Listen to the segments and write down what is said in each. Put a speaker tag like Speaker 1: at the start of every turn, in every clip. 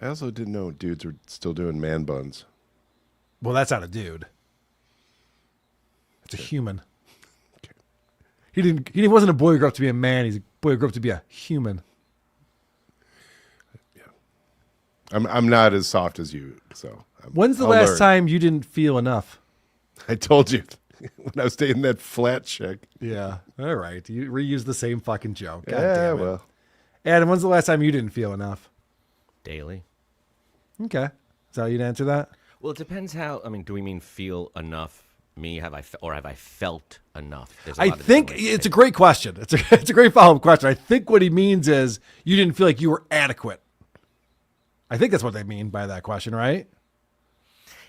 Speaker 1: I also didn't know dudes were still doing man buns.
Speaker 2: Well, that's not a dude. It's a human.
Speaker 1: Okay.
Speaker 2: He wasn't a boy who grew up to be a man. He's a boy who grew up to be a human.
Speaker 1: Yeah. I'm not as soft as you, so.
Speaker 2: When's the
Speaker 1: I'll
Speaker 2: last
Speaker 1: learn.
Speaker 2: time you didn't feel enough?
Speaker 1: I told you when I was dating that flat chick.
Speaker 2: Yeah. All right. You reuse the same fucking joke. God
Speaker 1: Yeah,
Speaker 2: damn it.
Speaker 1: well.
Speaker 2: Adam, when's the last time you didn't feel enough?
Speaker 3: Daily.
Speaker 2: Okay. Is that how you'd answer that?
Speaker 3: Well, it depends how. I mean, do we mean feel enough? Me, have I felt enough? There's a
Speaker 2: I
Speaker 3: lot of
Speaker 2: think
Speaker 3: different ways to
Speaker 2: it's a
Speaker 3: say
Speaker 2: great question. It's a great follow-up question. I think what he means is you didn't feel like you were adequate. I think that's what they mean by that question, right?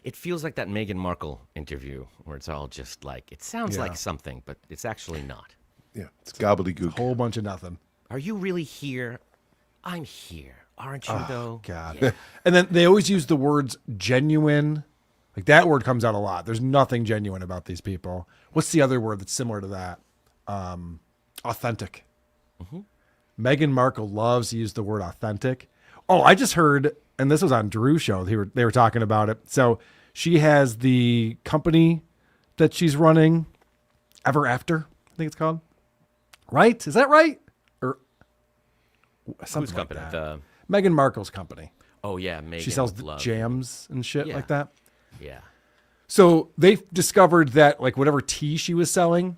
Speaker 3: it feels like that Meghan Markle interview where it's all just like, it sounds like something, but it's actually not.
Speaker 1: Yeah, it's gobbledygook.
Speaker 2: Whole bunch of nothing.
Speaker 3: Are you really here? I'm here. Aren't you, though?
Speaker 2: God.
Speaker 3: Yeah.
Speaker 2: And then they always use the words genuine. Like that word comes out a lot. There's nothing genuine about these people. What's the other word that's similar to that? Authentic.
Speaker 3: Mm-hmm.
Speaker 2: Meghan Markle loves to use the word authentic. Oh, I just heard, and this was on Drew's show. They were talking about it. So she has the company that she's running, Ever After, I think it's called. Right? Is that right? Or something
Speaker 3: Whose
Speaker 2: like
Speaker 3: company?
Speaker 2: that. Meghan Markle's company.
Speaker 3: Oh, yeah. Meghan
Speaker 2: She sells
Speaker 3: with love.
Speaker 2: jams and shit
Speaker 3: Yeah.
Speaker 2: like that.
Speaker 3: Yeah.
Speaker 2: So they've discovered that like whatever tea she was selling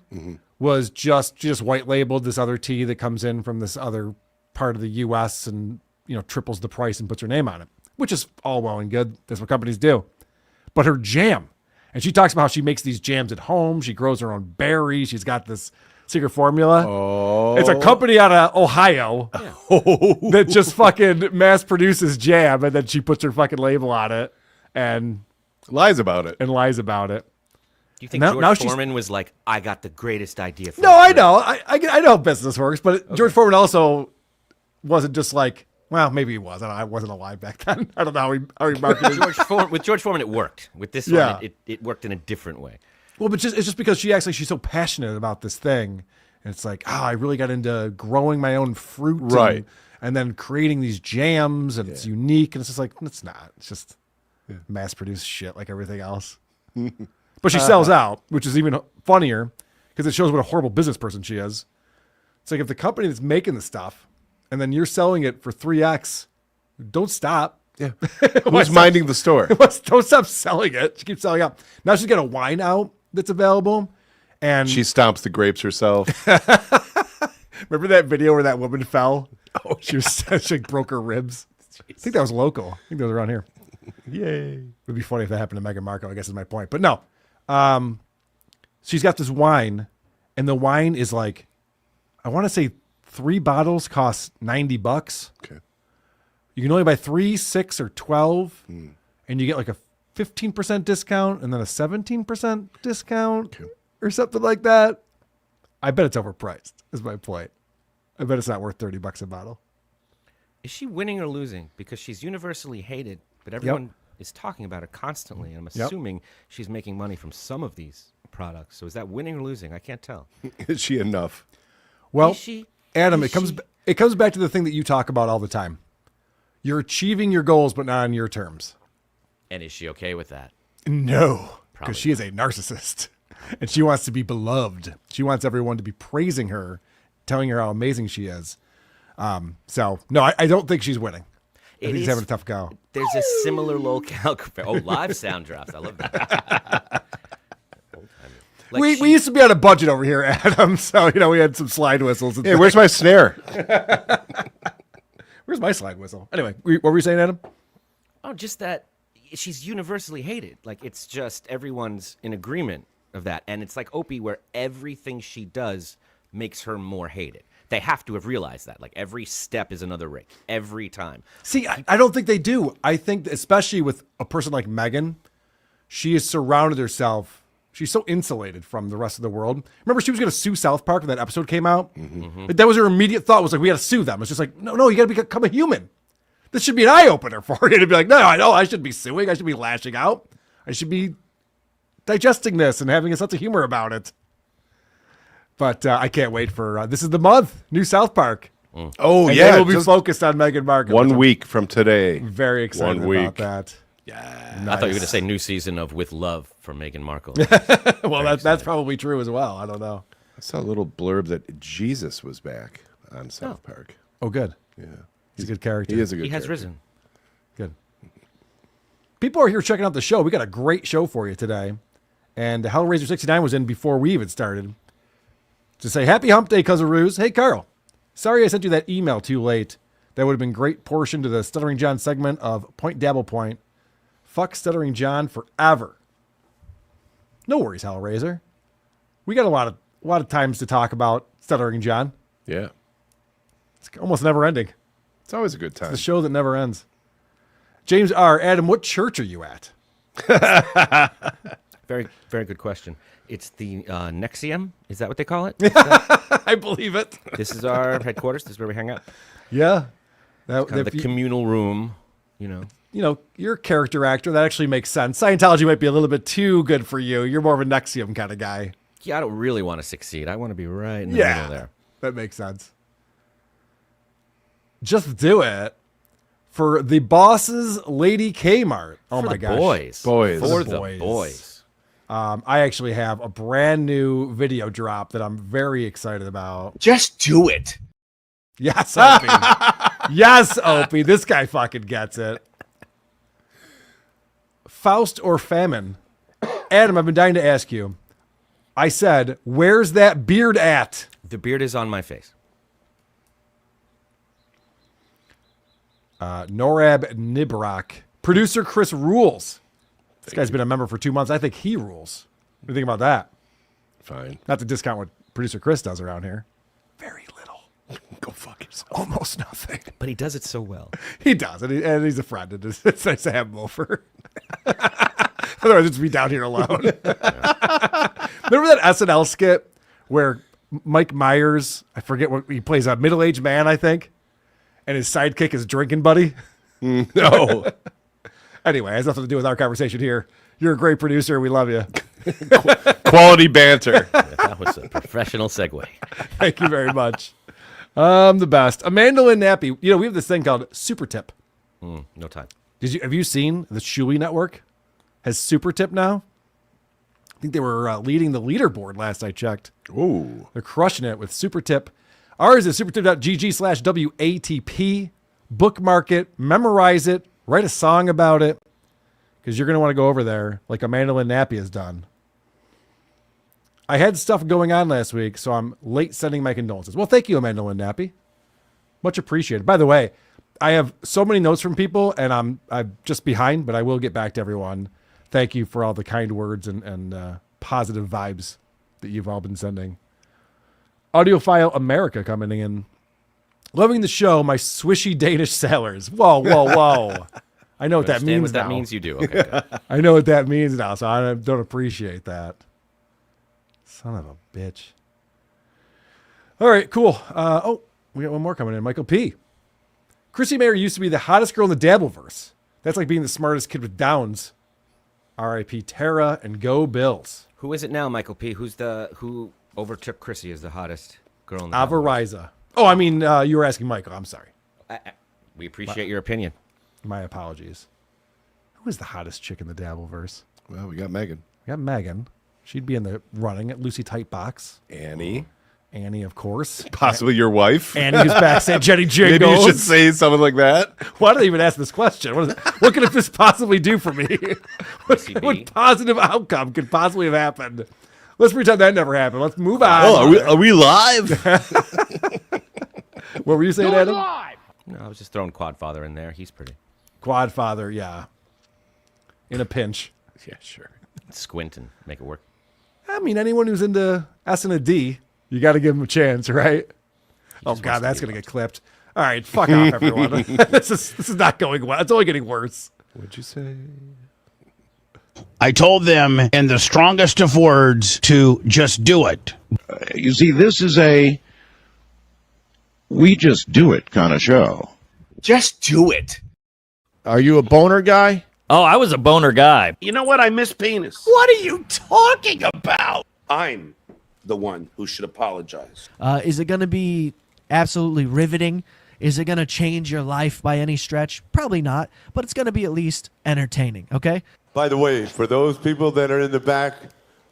Speaker 2: was just white labeled this other tea that comes in from this other part of the US and, you know, triples the price and puts her name on it, which is all well and good. That's what companies do. But her jam, and she talks about how she makes these jams at home. She grows her own berries. She's got this secret formula.
Speaker 1: Oh,
Speaker 2: It's a company out of Ohio that just fucking mass produces jam, and then she puts her fucking label on it and
Speaker 1: lies about it.
Speaker 2: lies about it.
Speaker 3: Do you think
Speaker 2: Now
Speaker 3: George
Speaker 2: she's-
Speaker 3: Foreman was like, I got the greatest idea for
Speaker 2: No,
Speaker 3: a
Speaker 2: I
Speaker 3: drink?
Speaker 2: know. I know how business works, but George Foreman also wasn't just like, well, maybe he was. I wasn't alive back then. I don't know how he marketed.
Speaker 3: With George Foreman, it worked. With this
Speaker 2: Yeah.
Speaker 3: one, it worked in a different way.
Speaker 2: Well, but it's just because she acts like she's so passionate about this thing. And it's like, I really got into growing my own fruit.
Speaker 1: Right.
Speaker 2: And then creating these jams, and it's unique. And it's just like, it's not. It's just mass-produced shit like everything else. But she sells out, which is even funnier because it shows what a horrible business person she is. It's like if the company that's making the stuff and then you're selling it for 3x, don't stop.
Speaker 1: Yeah. Who's minding the store?
Speaker 2: Don't stop selling it. She keeps selling out. Now she's got a wine out that's available. And
Speaker 1: She stomps the grapes herself.
Speaker 2: remember that video where that woman fell? Oh, she like broke her ribs. I think that was local. I think that was around here.
Speaker 1: Yay.
Speaker 2: It would be funny if that happened to Meghan Markle, I guess is my point. But no. She's got this wine, and the wine is like, I want to say 3 bottles cost $90.
Speaker 1: Okay.
Speaker 2: You can only buy 3, 6, or 12, and you get like a 15% discount and then a 17% discount or something like that. I bet it's overpriced, is my point. I bet it's not worth $30 a bottle.
Speaker 3: Is she winning or losing? Because she's universally hated, but everyone is talking about her constantly. And I'm assuming she's making money from some of these products. So is that winning or losing? I can't tell.
Speaker 1: Is she enough?
Speaker 2: Well,
Speaker 3: Is she?
Speaker 2: Adam,
Speaker 3: Is
Speaker 2: it comes back to the thing that you talk about all the time. You're achieving your goals, but not on your terms.
Speaker 3: And is she okay with that?
Speaker 2: No,
Speaker 3: Probably
Speaker 2: because she is a narcissist, and she wants to be beloved. She wants everyone to be praising her, telling her how amazing she is. So no, I don't think she's winning. I think she's having a tough go.
Speaker 3: There's a similar locale. Oh, live sound drops. I love that. Like
Speaker 2: We used to be on a budget over here, Adam. So we had some slide whistles. And
Speaker 1: Hey, where's my snare?
Speaker 2: where's my slide whistle? Anyway, what were you saying, Adam?
Speaker 3: Oh, just that she's universally hated. Like, it's just everyone's in agreement of that. And it's like Opie, where everything she does makes her more hated. They have to have realized that. Like, every step is another rake. Every time.
Speaker 2: See, I don't think they do. I think, especially with a person like Meghan, she has surrounded herself. She's so insulated from the rest of the world. Remember, she was going to sue South Park when that episode came out? Mm-hmm. Like, that was her immediate thought, was like, we got to sue them. It's just like, no, you got to become a human. This should be an eye-opener for you to be like, no, I know I shouldn't be suing. I should be lashing out. I should be digesting this and having a sense of humor about it. But I can't wait for, this is the month, new South Park.
Speaker 1: Oh,
Speaker 2: And
Speaker 1: yeah.
Speaker 2: we'll be
Speaker 1: just
Speaker 2: focused on Meghan Markle.
Speaker 1: 1 week from today.
Speaker 2: Very excited
Speaker 1: 1 week.
Speaker 2: about that.
Speaker 3: I thought you were going to say new season of With Love for Meghan Markle.
Speaker 2: Well, that's probably true as well. I don't know.
Speaker 1: I saw a little blurb that Jesus was back on South Park.
Speaker 2: Oh, good.
Speaker 1: Yeah.
Speaker 2: He's a good character.
Speaker 1: He is a good
Speaker 3: He has
Speaker 1: character.
Speaker 3: risen.
Speaker 2: Good. People are here checking out the show. We got a great show for you today. And Hellraiser69 was in before we even started to say, Happy Hump Day, Cousin Hey, Carl. Sorry I sent you that email too late. That would have been a great portion to the Stuttering John segment of Point Dabble Point. Fuck Stuttering John forever. No worries, Hellraiser. We got a lot of times to talk about Stuttering John.
Speaker 1: Yeah.
Speaker 2: It's almost never ending.
Speaker 1: It's always a good time.
Speaker 2: The show that never ends. James R. Adam, what church are you at?
Speaker 3: Very, very good question. It's the Nexium. Is that what they call it?
Speaker 2: I believe it.
Speaker 3: This is our headquarters. This is where we hang out.
Speaker 2: Yeah.
Speaker 3: Kind of the communal room, you know.
Speaker 2: You know, you're a character actor. That actually makes sense. Scientology might be a little bit too good for you. You're more of a Nexium kind of guy.
Speaker 3: Yeah, I don't really want to succeed. I want to be right in the middle there.
Speaker 2: That makes sense. Just do it for the boss's Lady Kmart. Oh
Speaker 3: For
Speaker 2: my
Speaker 3: the
Speaker 2: gosh.
Speaker 1: Boys.
Speaker 3: For
Speaker 2: The
Speaker 3: the
Speaker 2: boys.
Speaker 3: boys.
Speaker 2: I actually have a brand new video drop that I'm very excited about.
Speaker 4: Just do it.
Speaker 2: Yes, Opie. Yes, Opie. This guy fucking gets it. Faust or famine? Adam, I've been dying to ask you. I said, where's that beard at?
Speaker 3: The beard is on my face.
Speaker 2: Norab Nibrak. Producer Chris rules. This guy's been a member for 2 months. I think he rules. What do you think about that?
Speaker 1: Fine.
Speaker 2: Not to discount what producer Chris does around here. Very little.
Speaker 1: Go fuck yourself.
Speaker 2: Almost nothing.
Speaker 3: But he does it so well.
Speaker 2: He does, and he's a friend. And it's nice to have him over. Otherwise, it's be down here alone. Remember that SNL skit where Mike Myers, I forget what he plays, a middle-aged man, I think, and his sidekick is drinking buddy?
Speaker 1: No.
Speaker 2: Anyway, it has nothing to do with our conversation here. You're a great producer. We love you.
Speaker 1: Quality banter.
Speaker 3: That was a professional segue.
Speaker 2: Thank you very much. The best. Amanda Lynn Nappy. You know, we have this thing called Super Tip.
Speaker 3: No time.
Speaker 2: Have you seen the Chewy Network has Super Tip now? I think they were leading the leaderboard last I checked.
Speaker 1: Ooh.
Speaker 2: They're crushing it with Super Tip. Ours is supertip.gg/WATP. Bookmark it, memorize it, write a song about it, because you're going to want to go over there like Amanda Lynn Nappy has done. I had stuff going on last week, so I'm late sending my condolences. Well, thank you, Amanda Lynn Nappy. Much appreciated. By the way, I have so many notes from people, and I'm just behind, but I will get back to everyone. Thank you for all the kind words and positive vibes that you've all been sending. Audiophile America coming in. Loving the show, my swishy Danish sailors. Whoa, whoa, whoa. I know what that
Speaker 3: Understand
Speaker 2: means
Speaker 3: what that
Speaker 2: now.
Speaker 3: means? You do. Okay, good.
Speaker 2: I know what that means now, so I don't appreciate that. Son of a bitch. All right, cool. We got one more coming in. Michael P. Chrissie Mayr used to be the hottest girl in the Dabbleverse. That's like being the smartest kid with Downs. R.I.P. Tara and go Bills.
Speaker 3: Who is it now, Michael P? Who overtook Chrissy as the hottest girl in the
Speaker 2: Avariza. Oh, I mean, you were asking Michael. I'm sorry.
Speaker 3: We appreciate your opinion.
Speaker 2: My apologies. Who is the hottest chick in the Dabbleverse?
Speaker 1: Well, we got Megan.
Speaker 2: We got Megan. She'd be in the running at Lucy Tightbox.
Speaker 1: Annie.
Speaker 2: Annie, of course.
Speaker 1: Possibly your wife.
Speaker 2: Annie who's backstage. Jenny Jingles.
Speaker 1: Maybe you should say something like that.
Speaker 2: Why did I even ask this question? What could this possibly do for me? What positive outcome could possibly have happened? Let's pretend that never happened. Let's move on.
Speaker 1: Oh, are we live?
Speaker 2: What were you saying, Adam?
Speaker 3: No, I was just throwing Quadfather in there. He's pretty.
Speaker 2: Quadfather, yeah. In a pinch.
Speaker 1: Yeah, sure.
Speaker 3: Squint and make it work.
Speaker 2: I mean, anyone who's into S and a D, you got to give him a chance, right? Oh, God, that's going to get clipped. All right, fuck off, everyone. This is not going well. It's only getting worse.
Speaker 1: What'd you say?
Speaker 4: I told them in the strongest of words to just do it.
Speaker 5: You see, this is a we just do it kind of show.
Speaker 4: Just do it.
Speaker 5: Are you a boner guy?
Speaker 6: Oh, I was a boner guy.
Speaker 7: You know what? I miss penis.
Speaker 4: What are you talking about?
Speaker 7: I'm the one who should apologize.
Speaker 6: Is it going to be
Speaker 7: absolutely riveting. Is it going to change your life by any stretch? Probably not, but it's going to be at least entertaining, okay?
Speaker 8: By the way, for those people that are in the back,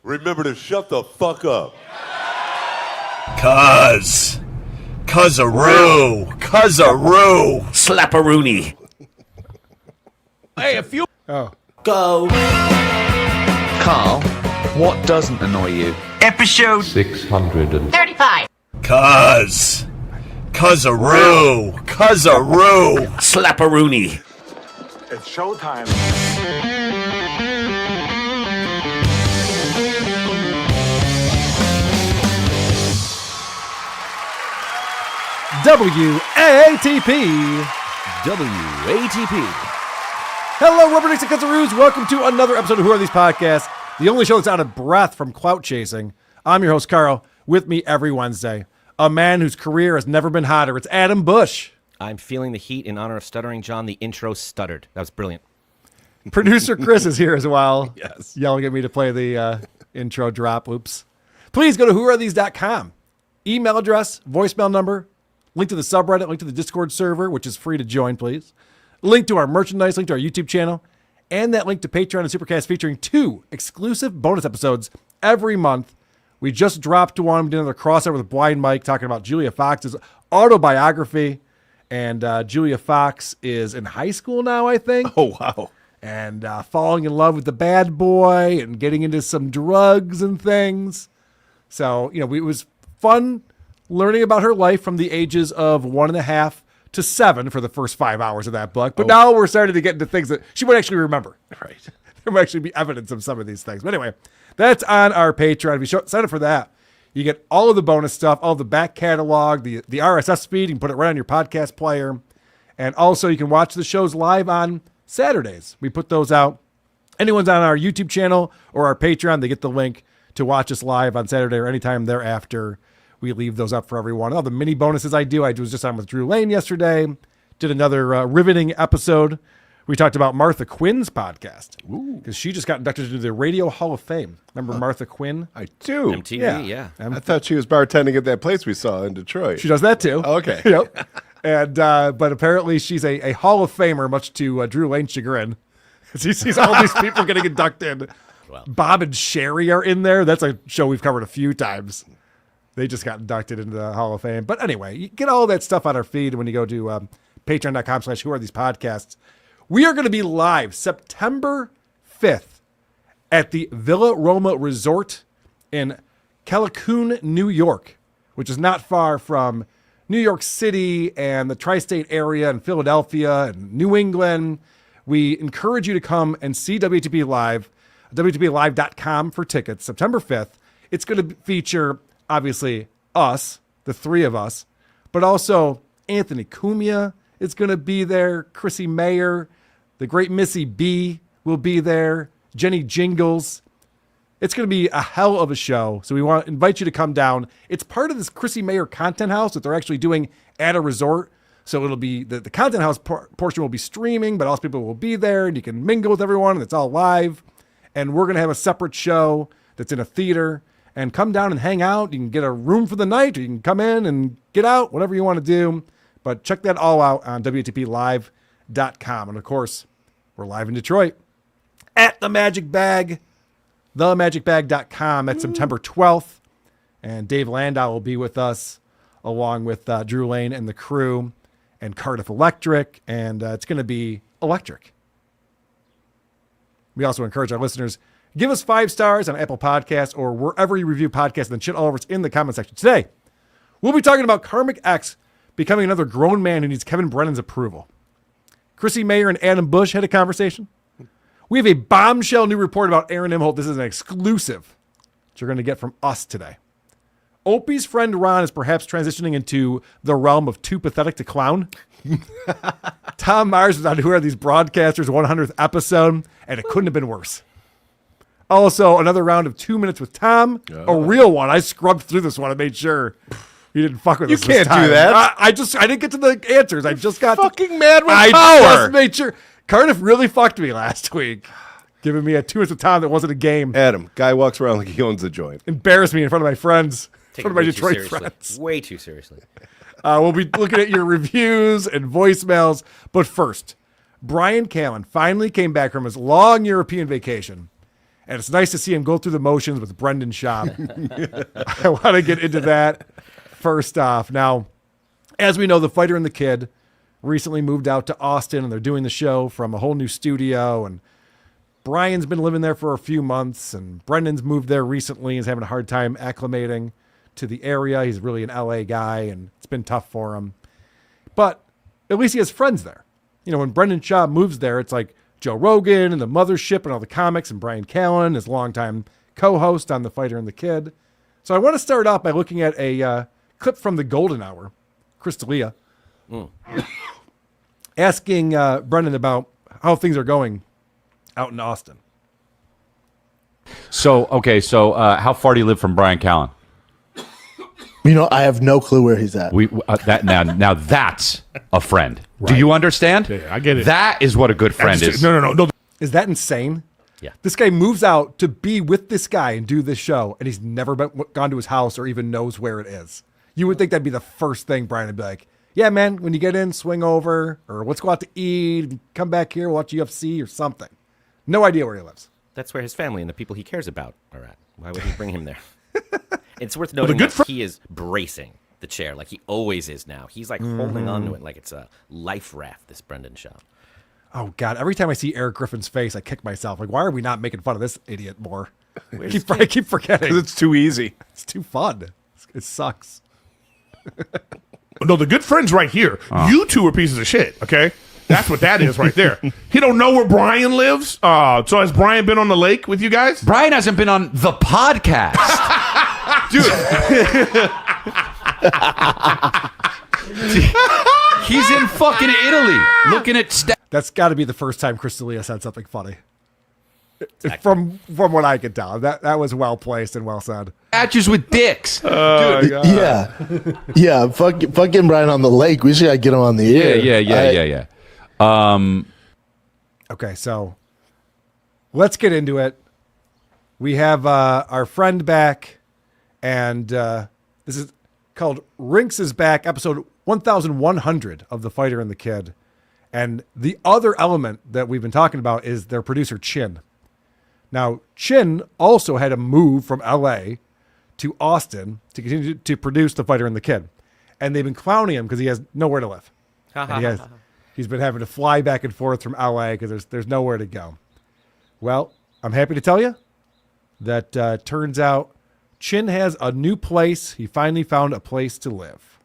Speaker 8: remember to shut the fuck up.
Speaker 4: Cuz-a-roo, slap-a-rooney.
Speaker 6: Hey, if you
Speaker 3: Go.
Speaker 9: Carl, what doesn't annoy you?
Speaker 4: Episode
Speaker 10: 35.
Speaker 4: Cuz-a-roo, slap-a-rooney.
Speaker 8: It's showtime.
Speaker 2: WATP.
Speaker 3: WATP.
Speaker 2: Hello, Rubbernecks and Cuzzaroos. Welcome to another episode of Who Are These Podcasts, the only show that's out of breath from clout chasing. I'm your host, Carl. With me every Wednesday, a man whose career has never been hotter. It's Adam Busch.
Speaker 3: I'm feeling the heat in honor of Stuttering John. The intro stuttered. That was brilliant.
Speaker 2: Producer Chris is here as well.
Speaker 1: Yes.
Speaker 2: Yelling at me to play the intro drop. Oops. Please go to whoarethese.com. Email address, voicemail number, link to the subreddit, link to the Discord server, which is free to join, please. Link to our merchandise, link to our YouTube channel, and that link to Patreon and Supercast featuring 2 exclusive bonus episodes every month. We just dropped one. We did another crossover with Blind Mike talking about Julia Fox's autobiography. And Julia Fox is in high school now, I think.
Speaker 1: Oh, wow.
Speaker 2: And falling in love with the bad boy and getting into some drugs and things. So, it was fun learning about her life from the ages of 1.5 to 7 for the first 5 hours of that book. But now we're starting to get into things that she would actually remember.
Speaker 1: Right.
Speaker 2: There might actually be evidence of some of these things. But anyway, that's on our Patreon. If you sign up for that, you get all of the bonus stuff, all of the back catalog, the RSS feed. You can put it right on your podcast player. And also you can watch the shows live on Saturdays. We put those out. Anyone's on our YouTube channel or our Patreon, they get the link to watch us live on Saturday or anytime thereafter. We leave those up for everyone. All the mini bonuses I was just on with Drew Lane yesterday. Did another riveting episode. We talked about Martha Quinn's podcast because she just got inducted into the Radio Hall of Fame. Remember Martha Quinn?
Speaker 1: I do.
Speaker 3: MTV, yeah.
Speaker 1: I thought she was bartending at that place we saw in Detroit.
Speaker 2: She does that too.
Speaker 1: Okay.
Speaker 2: Yep. And but apparently she's a Hall of Famer, much to Drew Lane's chagrin. He sees all these people getting inducted.
Speaker 3: Well.
Speaker 2: Bob and Sherry are in there. That's a show we've covered a few times. They just got inducted into the Hall of Fame. But anyway, you get all that stuff on our feed when you go to patreon.com/whoarethesepodcasts. We are going to be live September 5th at the Villa Roma Resort in Callicoon, New York, which is not far from New York City and the tri-state area and Philadelphia and New England. We encourage you to come and see WATP Live, WATPlive.com for tickets, September 5th. It's going to feature, obviously, us, the 3 of us, but also Anthony Cumia is going to be there, Chrissie Mayr, the great Missy B will be there, Jenny Jingles. It's going to be a hell of a show, so we want to invite you to come down. It's part of this Chrissie Mayr content house that they're actually doing at a resort. So it'll be the content house portion will be streaming, but also people will be there and you can mingle with everyone and it's all live. And we're going to have a separate show that's in a theater and come down and hang out. You can get a room for the night or you can come in and get out, whatever you want to do. But check that all out on WATPlive.com. And of course, we're live in Detroit at the Magic Bag, themagicbag.com. That's September 12th. And Dave Landau will be with us along with Drew Lane and the crew and Cardiff Electric. And it's going to be electric. We also encourage our listeners, give us 5 stars on Apple Podcasts or wherever you review podcasts and then shit all over us in the comment section. Today, we'll be talking about KarmicX becoming another grown man who needs Kevin Brennan's approval. Chrissie Mayr and Adam Busch had a conversation. We have a bombshell new report about Aaron Imholt. This is an exclusive that you're going to get from us today. Opie's friend Ron is perhaps transitioning into the realm of too pathetic to clown. Tom Myers was on Who Are These Broadcasters 100th episode, and it couldn't have been worse. Also, another round of 2 minutes with Tom, a real one. I scrubbed through this one and made sure he didn't fuck with us.
Speaker 1: You can't
Speaker 2: this time.
Speaker 1: do that.
Speaker 2: I didn't get to the answers. I just got
Speaker 1: fucking mad with
Speaker 2: I
Speaker 1: power.
Speaker 2: just made sure. Cardiff really fucked me last week, giving me a 2 minutes with Tom that wasn't a game.
Speaker 1: Adam, guy walks around like he owns the joint.
Speaker 2: Embarrassed me in front of my friends, in
Speaker 3: Take
Speaker 2: front of my
Speaker 3: it way too
Speaker 2: Detroit
Speaker 3: seriously.
Speaker 2: friends.
Speaker 3: Way too seriously.
Speaker 2: We'll be looking at your reviews and voicemails. But first, Bryan Callen finally came back from his long European vacation. And it's nice to see him go through the motions with Brendan Schaub. I want to get into that first off. Now, as we know, the Fighter and the Kid recently moved out to Austin, and they're doing the show from a whole new studio. And Brian's been living there for a few months, and Brendan's moved there recently and is having a hard time acclimating to the area. He's really an LA guy, and it's been tough for him. But at least he has friends there. You know, when Brendan Schaub moves there, it's like Joe Rogan and the Mothership and all the comics, and Bryan Callen, his longtime co-host on The Fighter and the Kid. So I want to start off by looking at a clip from the Golden Hour, Chris D'Elia, asking Brendan about how things are going out in Austin.
Speaker 11: So how far do you live from Bryan Callen?
Speaker 12: You know, I have no clue where he's at.
Speaker 11: Now that's a friend. Right. Do you understand?
Speaker 6: Yeah, I get it.
Speaker 11: That is what a good friend is.
Speaker 6: No.
Speaker 2: Is that insane?
Speaker 3: Yeah.
Speaker 2: This guy moves out to be with this guy and do this show, and he's never gone to his house or even knows where it is. You would think that'd be the first thing Bryan would be like, yeah, man, when you get in, swing over, or let's go out to eat, come back here, watch UFC or something. No idea where he lives.
Speaker 3: That's where his family and the people he cares about are at. Why would he bring him there? It's worth noting that he is bracing the chair like he always is now. He's like holding on to it like it's a life raft, this Brendan Schaub.
Speaker 2: Oh, God. Every time I see Eric Griffin's face, I kick myself. Like, why are we not making fun of this idiot more? I keep forgetting.
Speaker 1: Because it's too easy.
Speaker 2: It's too fun. It sucks.
Speaker 6: No, the good friend's right here. You two are pieces of shit, okay? That's what that is right there. He don't know where Bryan lives. So has Bryan been on the lake with you guys?
Speaker 11: Bryan hasn't been on the podcast.
Speaker 6: Dude.
Speaker 11: He's in fucking Italy looking at
Speaker 2: That's got to be the first time Chris D'Elia said something funny. From what I could tell. That was well placed and well said.
Speaker 11: statues with dicks.
Speaker 12: Dude, yeah. Fucking Bryan on the lake. We should get him on the air.
Speaker 11: Yeah.
Speaker 2: Okay, so let's get into it. We have our friend back, and this is called Rinks is Back, episode 1100 of The Fighter and the Kid. And the other element that we've been talking about is their producer, Chin. Now, Chin also had to move from L.A. to Austin to continue to produce The Fighter and the Kid. And they've been clowning him because he has nowhere to live. And he's been having to fly back and forth from L.A. because there's nowhere to go. Well, I'm happy to tell you that turns out Chin has a new place. He finally found a place to live.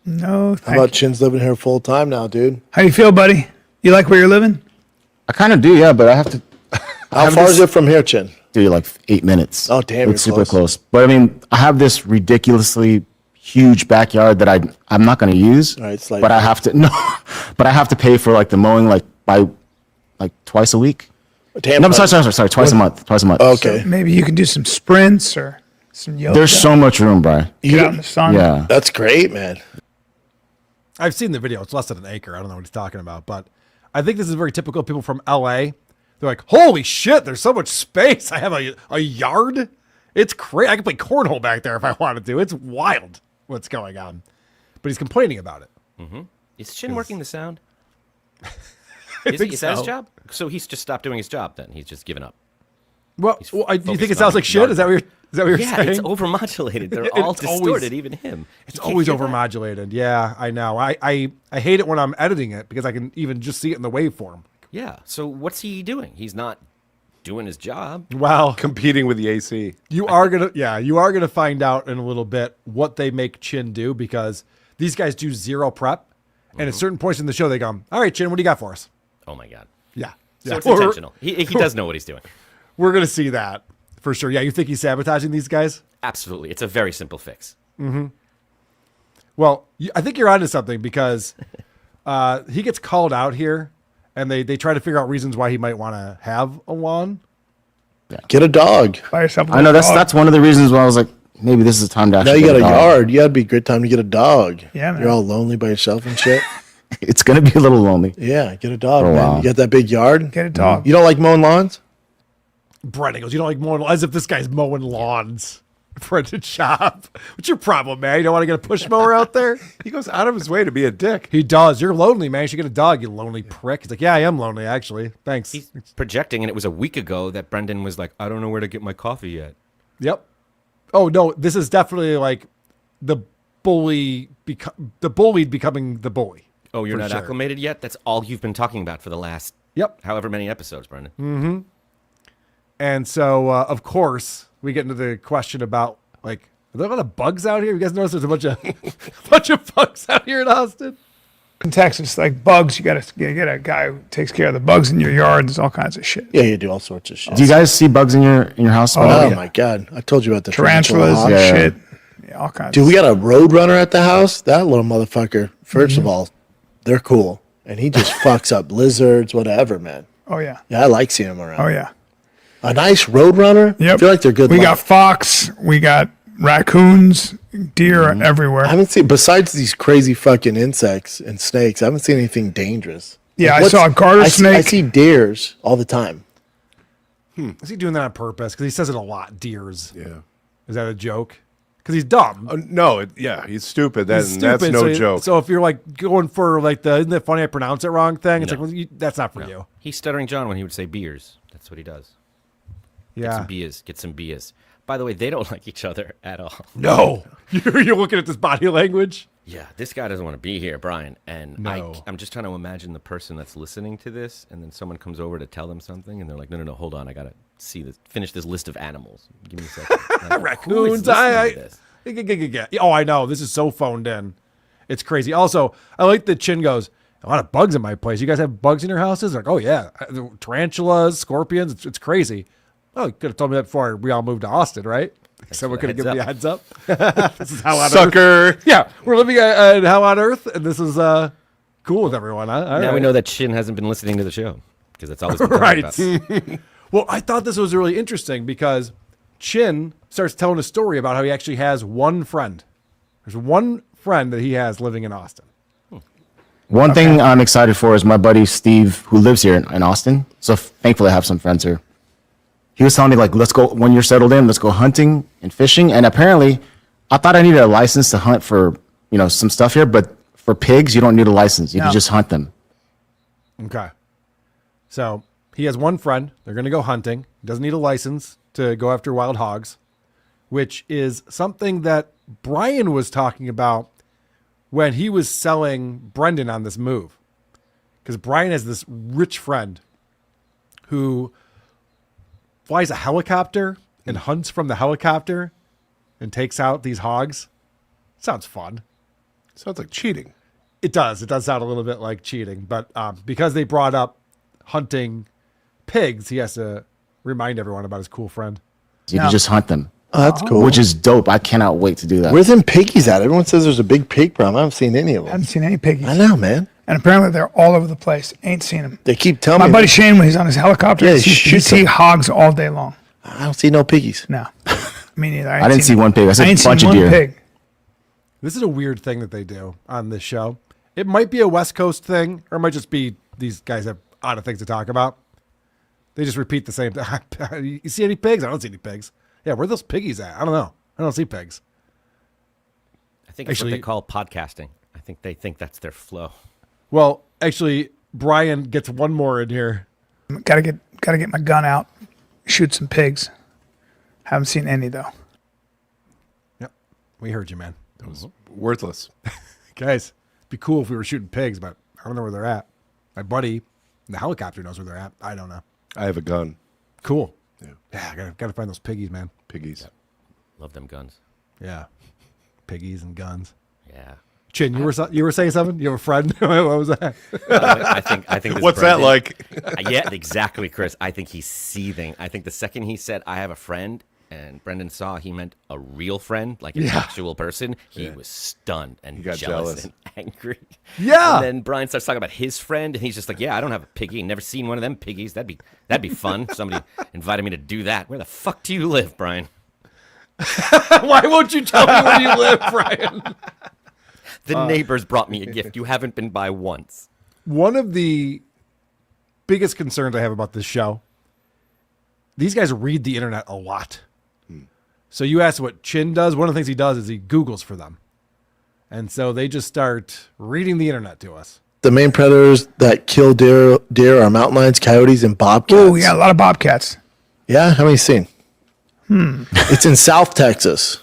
Speaker 13: No,
Speaker 12: How about Chin's living here full time now, dude?
Speaker 13: How you feel, buddy? You like where you're living?
Speaker 14: I kind of do, yeah, but I have to.
Speaker 12: How far is it from here, Chin?
Speaker 14: Dude, like 8 minutes.
Speaker 12: Oh, damn,
Speaker 14: it's super close. But I mean, I have this ridiculously huge backyard that I'm not going to use.
Speaker 12: All right, it's like,
Speaker 14: but I have to pay for like the mowing by twice a week.
Speaker 12: Damn,
Speaker 14: no, sorry, twice a month.
Speaker 12: Okay,
Speaker 13: so maybe you can do some sprints or some yoga.
Speaker 14: There's so much room, Bryan.
Speaker 13: Get out in the sun.
Speaker 14: Yeah,
Speaker 12: that's great, man.
Speaker 2: I've seen the video. It's less than an acre. I don't know what he's talking about, but I think this is very typical of people from LA. They're like, holy shit, there's so much space. I have a yard. It's crazy. I can play cornhole back there if I wanted to. It's wild what's going on. But he's complaining about it.
Speaker 3: Mm-hmm. Is Chin working the sound?
Speaker 2: Is
Speaker 3: that his job? So he's just stopped doing his job then. He's just given up.
Speaker 2: Well, do you think it sounds like shit? Is that what you're saying?
Speaker 3: Yeah, it's overmodulated. They're all distorted, even him.
Speaker 2: It's always overmodulated. Yeah, I know. I hate it when I'm editing it because I can even just see it in the waveform.
Speaker 3: Yeah. So what's he doing? He's not doing his job.
Speaker 2: Well,
Speaker 1: competing with the AC.
Speaker 2: You are gonna find out in a little bit what they make Chin do because these guys do zero prep, and at certain points in the show they go, "All right, Chin, what do you got for us?"
Speaker 3: Oh my god.
Speaker 2: Yeah.
Speaker 3: So it's intentional. He does know what he's doing.
Speaker 2: We're gonna see that for sure. Yeah, you think he's sabotaging these guys?
Speaker 3: Absolutely. It's a very simple fix.
Speaker 2: Mm-hmm. Well, I think you're onto something because he gets called out here. And they try to figure out reasons why he might want to have a lawn.
Speaker 12: Yeah. Get a dog.
Speaker 13: Buy yourself a
Speaker 14: I know
Speaker 13: dog.
Speaker 14: that's one of the reasons why I was like, maybe this is the time to actually.
Speaker 12: Now you got a
Speaker 14: dog.
Speaker 12: yard. Yeah, it'd be a great time to get a dog.
Speaker 13: Yeah, man.
Speaker 12: You're all lonely by yourself and shit.
Speaker 14: It's gonna be a little lonely.
Speaker 12: Yeah, get a dog,
Speaker 14: For a
Speaker 12: man.
Speaker 14: while.
Speaker 12: You got that big yard.
Speaker 13: Get a dog.
Speaker 12: You don't like mowing lawns?
Speaker 2: Brennan goes, you don't like mowing, as if this guy's mowing lawns. for a job. What's your problem, man? You don't want to get a push mower out there?
Speaker 1: He goes out of his way to be a dick.
Speaker 2: He does. You're lonely, man. You should get a dog, you lonely prick. He's like, yeah, I am lonely, actually. Thanks.
Speaker 3: He's projecting, and it was a week ago that Brendan was like, I don't know where to get my coffee yet.
Speaker 2: Yep. Oh, no, this is definitely like the bullied becoming the bully.
Speaker 3: Oh, you're
Speaker 2: For
Speaker 3: not
Speaker 2: sure.
Speaker 3: acclimated yet? That's all you've been talking about for the last however many episodes, Brendan.
Speaker 2: Mm-hmm. And so, of course, we get into the question about, like, are there a lot of bugs out here? You guys notice there's a bunch of bugs out here in Austin?
Speaker 13: In Texas, like bugs, you got to get a guy who takes care of the bugs in your yard. There's all kinds of shit.
Speaker 12: Yeah, you do all sorts of shit.
Speaker 14: Do you guys see bugs in your house?
Speaker 12: Oh, my God. I told you about the
Speaker 13: Tarantulas
Speaker 12: tarantula
Speaker 13: and
Speaker 12: hawk.
Speaker 13: shit. Yeah, all kinds.
Speaker 12: Dude, we got a road runner at the house. That little motherfucker, first of all, they're cool. And he just fucks up lizards, whatever, man.
Speaker 13: Oh, yeah.
Speaker 12: Yeah, I like seeing him around.
Speaker 13: Oh, yeah.
Speaker 12: A nice road runner?
Speaker 13: Yep.
Speaker 12: I feel like they're good.
Speaker 13: We
Speaker 12: luck.
Speaker 13: got fox. We got raccoons. Deer everywhere.
Speaker 12: I haven't seen, besides these crazy fucking insects and snakes, I haven't seen anything dangerous.
Speaker 13: Yeah,
Speaker 12: Like,
Speaker 13: I saw a garter snake.
Speaker 12: I see deers all the time.
Speaker 2: Is he doing that on purpose? Because he says it a lot, deers.
Speaker 1: Yeah.
Speaker 2: Is that a joke? Because he's dumb.
Speaker 1: No, he's stupid. That's
Speaker 2: Stupid,
Speaker 1: no
Speaker 2: so
Speaker 1: joke.
Speaker 2: So if you're like going for like isn't it funny I pronounce it wrong thing? It's
Speaker 3: No.
Speaker 2: like, well, that's not for you.
Speaker 3: He's stuttering John when he would say beers. That's what he does.
Speaker 2: Yeah.
Speaker 3: Get some beers. By the way, they don't like each other at all.
Speaker 2: No. You're looking at this body language?
Speaker 3: Yeah, this guy doesn't want to be here, Brian. And
Speaker 2: No.
Speaker 3: I'm just trying to imagine the person that's listening to this, and then someone comes over to tell them something, and they're like, no, hold on. I got to finish this list of animals. Give me a second. Like, who is
Speaker 2: Raccoons.
Speaker 3: listening to this?
Speaker 2: Oh, I know. This is so phoned in. It's crazy. Also, I like that Chin goes, a lot of bugs in my place. You guys have bugs in your houses? Like, oh, yeah. Tarantulas, scorpions. It's crazy. Oh, you could have told me that before we all moved to Austin, right? Someone could have given me a heads up. This is how on
Speaker 1: Sucker.
Speaker 2: Earth. Yeah, we're living at Hell on Earth, and this is cool with everyone.
Speaker 3: Now we know that Chin hasn't been listening to the show, because that's all he's been talking about.
Speaker 2: Well, I thought this was really interesting because Chin starts telling a story about how he actually has one friend. There's one friend that he has living in Austin.
Speaker 14: One thing I'm excited for is my buddy Steve, who lives here in Austin. So thankfully I have some friends here. He was telling me, like, let's go, when you're settled in, let's go hunting and fishing. And apparently, I thought I needed a license to hunt for, some stuff here. But for pigs, you don't need a license. You can just hunt them.
Speaker 2: Okay. So he has one friend. They're going to go hunting. Doesn't need a license to go after wild hogs, which is something that Brian was talking about when he was selling Brendan on this move. Because Brian has this rich friend who flies a helicopter and hunts from the helicopter and takes out these hogs. Sounds fun.
Speaker 1: Sounds like cheating.
Speaker 2: It does. It does sound a little bit like cheating. But because they brought up hunting pigs, he has to remind everyone about his cool friend.
Speaker 14: You can just hunt them.
Speaker 12: Oh, that's cool.
Speaker 14: Which is dope. I cannot wait to do that.
Speaker 12: Where's them piggies at? Everyone says there's a big pig problem. I haven't seen any of
Speaker 13: I
Speaker 12: them.
Speaker 13: haven't seen any piggies.
Speaker 12: I know, man.
Speaker 13: And apparently they're all over the place. Ain't seen them.
Speaker 12: They keep telling
Speaker 13: My
Speaker 12: me.
Speaker 13: buddy Shane, when he's on his helicopter,
Speaker 12: Yeah,
Speaker 13: he
Speaker 12: shoots
Speaker 13: see
Speaker 12: them.
Speaker 13: hogs all day long.
Speaker 12: I don't see no piggies.
Speaker 13: No, me neither.
Speaker 14: I didn't see one pig. I said
Speaker 13: ain't
Speaker 14: a bunch
Speaker 13: seen
Speaker 14: of
Speaker 13: one
Speaker 14: deer.
Speaker 13: pig.
Speaker 2: This is a weird thing that they do on this show. It might be a West Coast thing, or it might just be these guys have a lot of things to talk about. They just repeat the same thing. You see any pigs? I don't see any pigs. Yeah, where are those piggies at? I don't know. I don't see pigs.
Speaker 3: I think it's what they call podcasting. I think they think that's their flow.
Speaker 2: Well, actually, Brian gets one more in here.
Speaker 13: Gotta get my gun out, shoot some pigs. Haven't seen any though.
Speaker 2: Yep, we heard you, man.
Speaker 1: That was worthless.
Speaker 2: Guys, it'd be cool if we were shooting pigs, but I don't know where they're at. My buddy in the helicopter knows where they're at. I don't know.
Speaker 1: I have a gun.
Speaker 2: Cool. Yeah, I gotta find those piggies, man.
Speaker 1: Piggies.
Speaker 3: Love them guns.
Speaker 2: Yeah, piggies and guns.
Speaker 3: Yeah.
Speaker 2: Chin, you were saying something? You have a friend? What was that?
Speaker 3: I think this
Speaker 1: What's that
Speaker 3: Brendan-
Speaker 1: like?
Speaker 3: Yeah, exactly, Chris. I think he's seething. I think the second he said, I have a friend, and Brendan saw he meant a real friend, like an actual person, he was stunned and
Speaker 1: got
Speaker 3: jealous
Speaker 1: jealous.
Speaker 3: and angry.
Speaker 2: Yeah.
Speaker 3: And then Brian starts talking about his friend, and he's just like, yeah, I don't have a piggy. Never seen one of them piggies. That'd be fun. Somebody invited me to do that. Where the fuck do you live, Brian?
Speaker 2: Why won't you tell me where you live, Brian?
Speaker 3: The neighbors brought me a gift. You haven't been by once.
Speaker 2: One of the biggest concerns I have about this show, these guys read the internet a lot. So you asked what Chin does. One of the things he does is he Googles for them. And so they just start reading the internet to us.
Speaker 12: The main predators that kill deer are mountain lions, coyotes, and bobcats.
Speaker 13: Oh, yeah, a lot of bobcats.
Speaker 12: Yeah? How many you seen? It's in South Texas.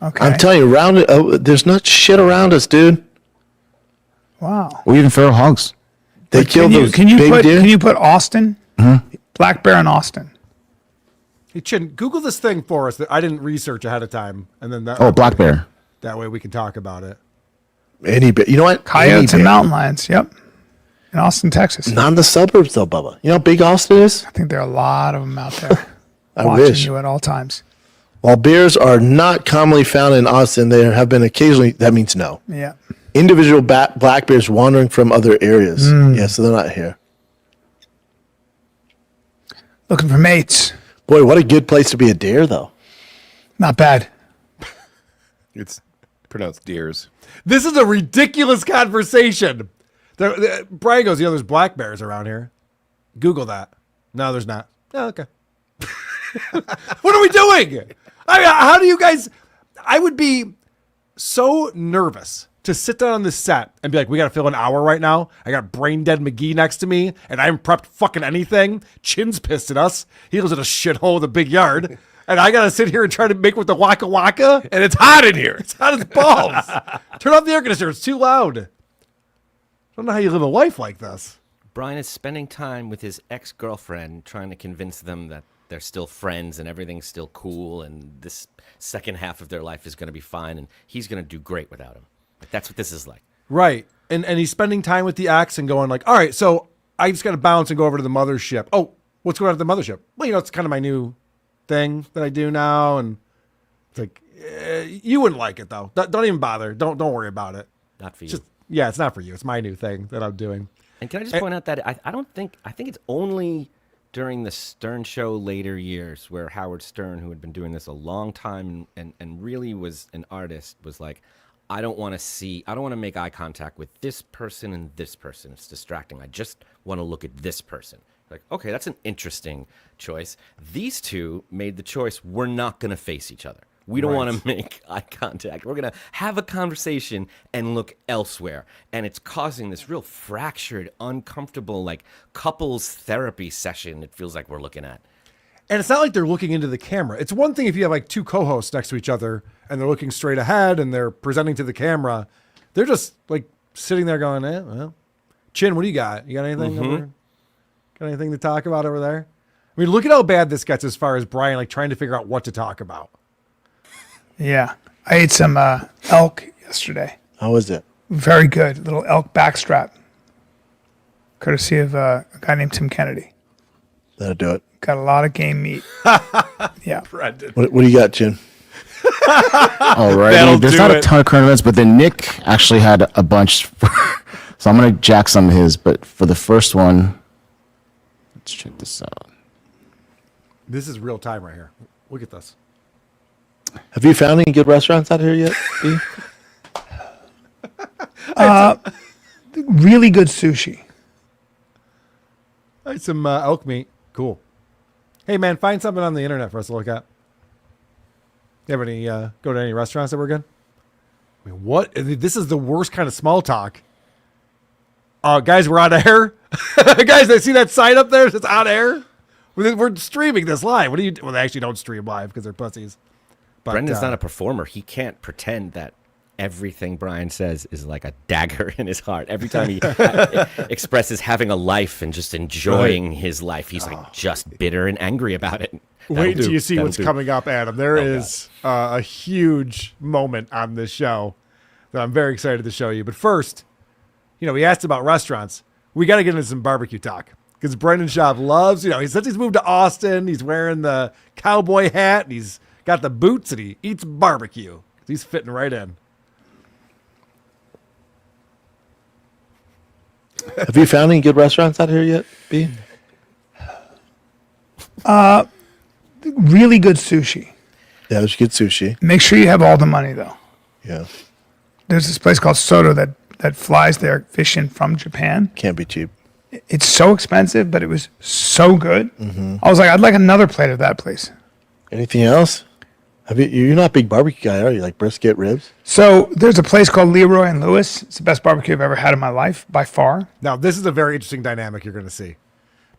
Speaker 13: Okay.
Speaker 12: I'm telling you, there's not shit around us, dude.
Speaker 13: Wow.
Speaker 14: Or even feral hogs.
Speaker 12: They kill those big deer.
Speaker 13: Can you put Austin? Black bear in Austin.
Speaker 2: Hey, Chin, Google this thing for us that I didn't research ahead of time. And then that.
Speaker 14: Oh, black bear.
Speaker 2: That way we can talk about it.
Speaker 12: Any bear. You know what?
Speaker 13: Coyotes and mountain lions. Yep. In Austin, Texas.
Speaker 12: Not in the suburbs, though, Bubba. You know how big Austin is?
Speaker 13: I think there are a lot of them out there.
Speaker 12: I
Speaker 13: watching
Speaker 12: wish.
Speaker 13: you at all times.
Speaker 12: While bears are not commonly found in Austin, they have been occasionally. That means no.
Speaker 13: Yeah.
Speaker 12: Individual black bears wandering from other areas. Yeah, so they're not here.
Speaker 13: Looking for mates.
Speaker 12: Boy, what a good place to be a deer, though.
Speaker 13: Not bad.
Speaker 1: It's pronounced deers.
Speaker 2: This is a ridiculous conversation. Brian goes, there's black bears around here. Google that. No, there's not. Oh, okay. What are we doing? I mean, how do you guys... I would be so nervous to sit down on this set and be like, we got to fill an hour right now. I got brain dead McGee next to me, and I haven't prepped fucking anything. Chin's pissed at us. He lives in a shithole with a big yard. And I got to sit here and try to make with the waka waka.
Speaker 1: And it's hot in here.
Speaker 2: It's hot as balls. Turn off the air conditioner. It's too loud. I don't know how you live a life like this.
Speaker 3: Brian is spending time with his ex-girlfriend trying to convince them that they're still friends and everything's still cool and this second half of their life is going to be fine and he's going to do great without him. Like, that's what this is like.
Speaker 2: Right. And he's spending time with the ex and going like, all right, so I just got to bounce and go over to the mothership. Oh, what's going on at the mothership? Well, it's kind of my new thing that I do now. And it's like, you wouldn't like it though. Don't even bother. Don't worry about it.
Speaker 3: Not for you.
Speaker 2: It's not for you. It's my new thing that I'm doing.
Speaker 3: And can I just point out that I think it's only during the Stern Show later years where Howard Stern, who had been doing this a long time and really was an artist, was like, I don't want to make eye contact with this person and this person. It's distracting. I just want to look at this person. Like, okay, that's an interesting choice. These two made the choice, we're not going to face each other. We don't want to make eye contact. We're going to have a conversation and look elsewhere. And it's causing this real fractured, uncomfortable, like couples therapy session it feels like we're looking at.
Speaker 2: And it's not like they're looking into the camera. It's one thing if you have like two co-hosts next to each other and they're looking straight ahead and they're presenting to the camera. They're just like sitting there going, well, Chin, what do you got? You got anything over? Got anything to talk about over there? I mean, look at how bad this gets as far as Brian like trying to figure out what to talk about.
Speaker 13: Yeah. I ate some elk yesterday.
Speaker 12: How was it?
Speaker 13: Very good. Little elk backstrap. Courtesy of a guy named Tim Kennedy.
Speaker 12: That'll do it.
Speaker 13: Got a lot of game meat. Yeah.
Speaker 12: What do you got, Jim?
Speaker 14: All right. There's not a ton of current events, but then Nick actually had a bunch. So I'm going to jack some of his. But for the first one, let's check this out.
Speaker 2: This is real time right here. Look at this.
Speaker 12: Have you found any good restaurants out here yet, B?
Speaker 13: Really good sushi.
Speaker 2: I had some elk meat. Cool. Hey, man, find something on the internet for us to look at. You have any, go to any restaurants that were good? I mean, what? This is the worst kind of small talk. Guys, we're on air. Guys, I see that sign up there. It's on air. We're streaming this live. What do you do? Well, they actually don't stream live because they're pussies. But,
Speaker 3: Brendan's not a performer. He can't pretend that everything Brian says is like a dagger in his heart. Every time he expresses having a life and just enjoying his life, he's like just bitter and angry about it.
Speaker 2: Wait until you see what's coming up, Adam. There is a huge moment on this show that I'm very excited to show you. But first, we asked about restaurants. We got to get into some barbecue talk because Brendan Schaub loves, since he's moved to Austin, he's wearing the cowboy hat and he's got the boots and he eats barbecue. He's fitting right in.
Speaker 12: Have you found any good restaurants out here yet, B?
Speaker 13: Really good sushi.
Speaker 12: Yeah, there's good sushi.
Speaker 13: Make sure you have all the money, though.
Speaker 12: Yeah.
Speaker 13: There's this place called Soto that flies their fish in from Japan.
Speaker 12: Can't be cheap.
Speaker 13: It's so expensive, but it was so good.
Speaker 12: Mm-hmm.
Speaker 13: I was like, I'd like another plate of that place.
Speaker 12: Anything else? You're not a big barbecue guy, are you? Like brisket, ribs?
Speaker 13: So there's a place called Leroy and Lewis. It's the best barbecue I've ever had in my life, by far.
Speaker 2: Now, this is a very interesting dynamic you're going to see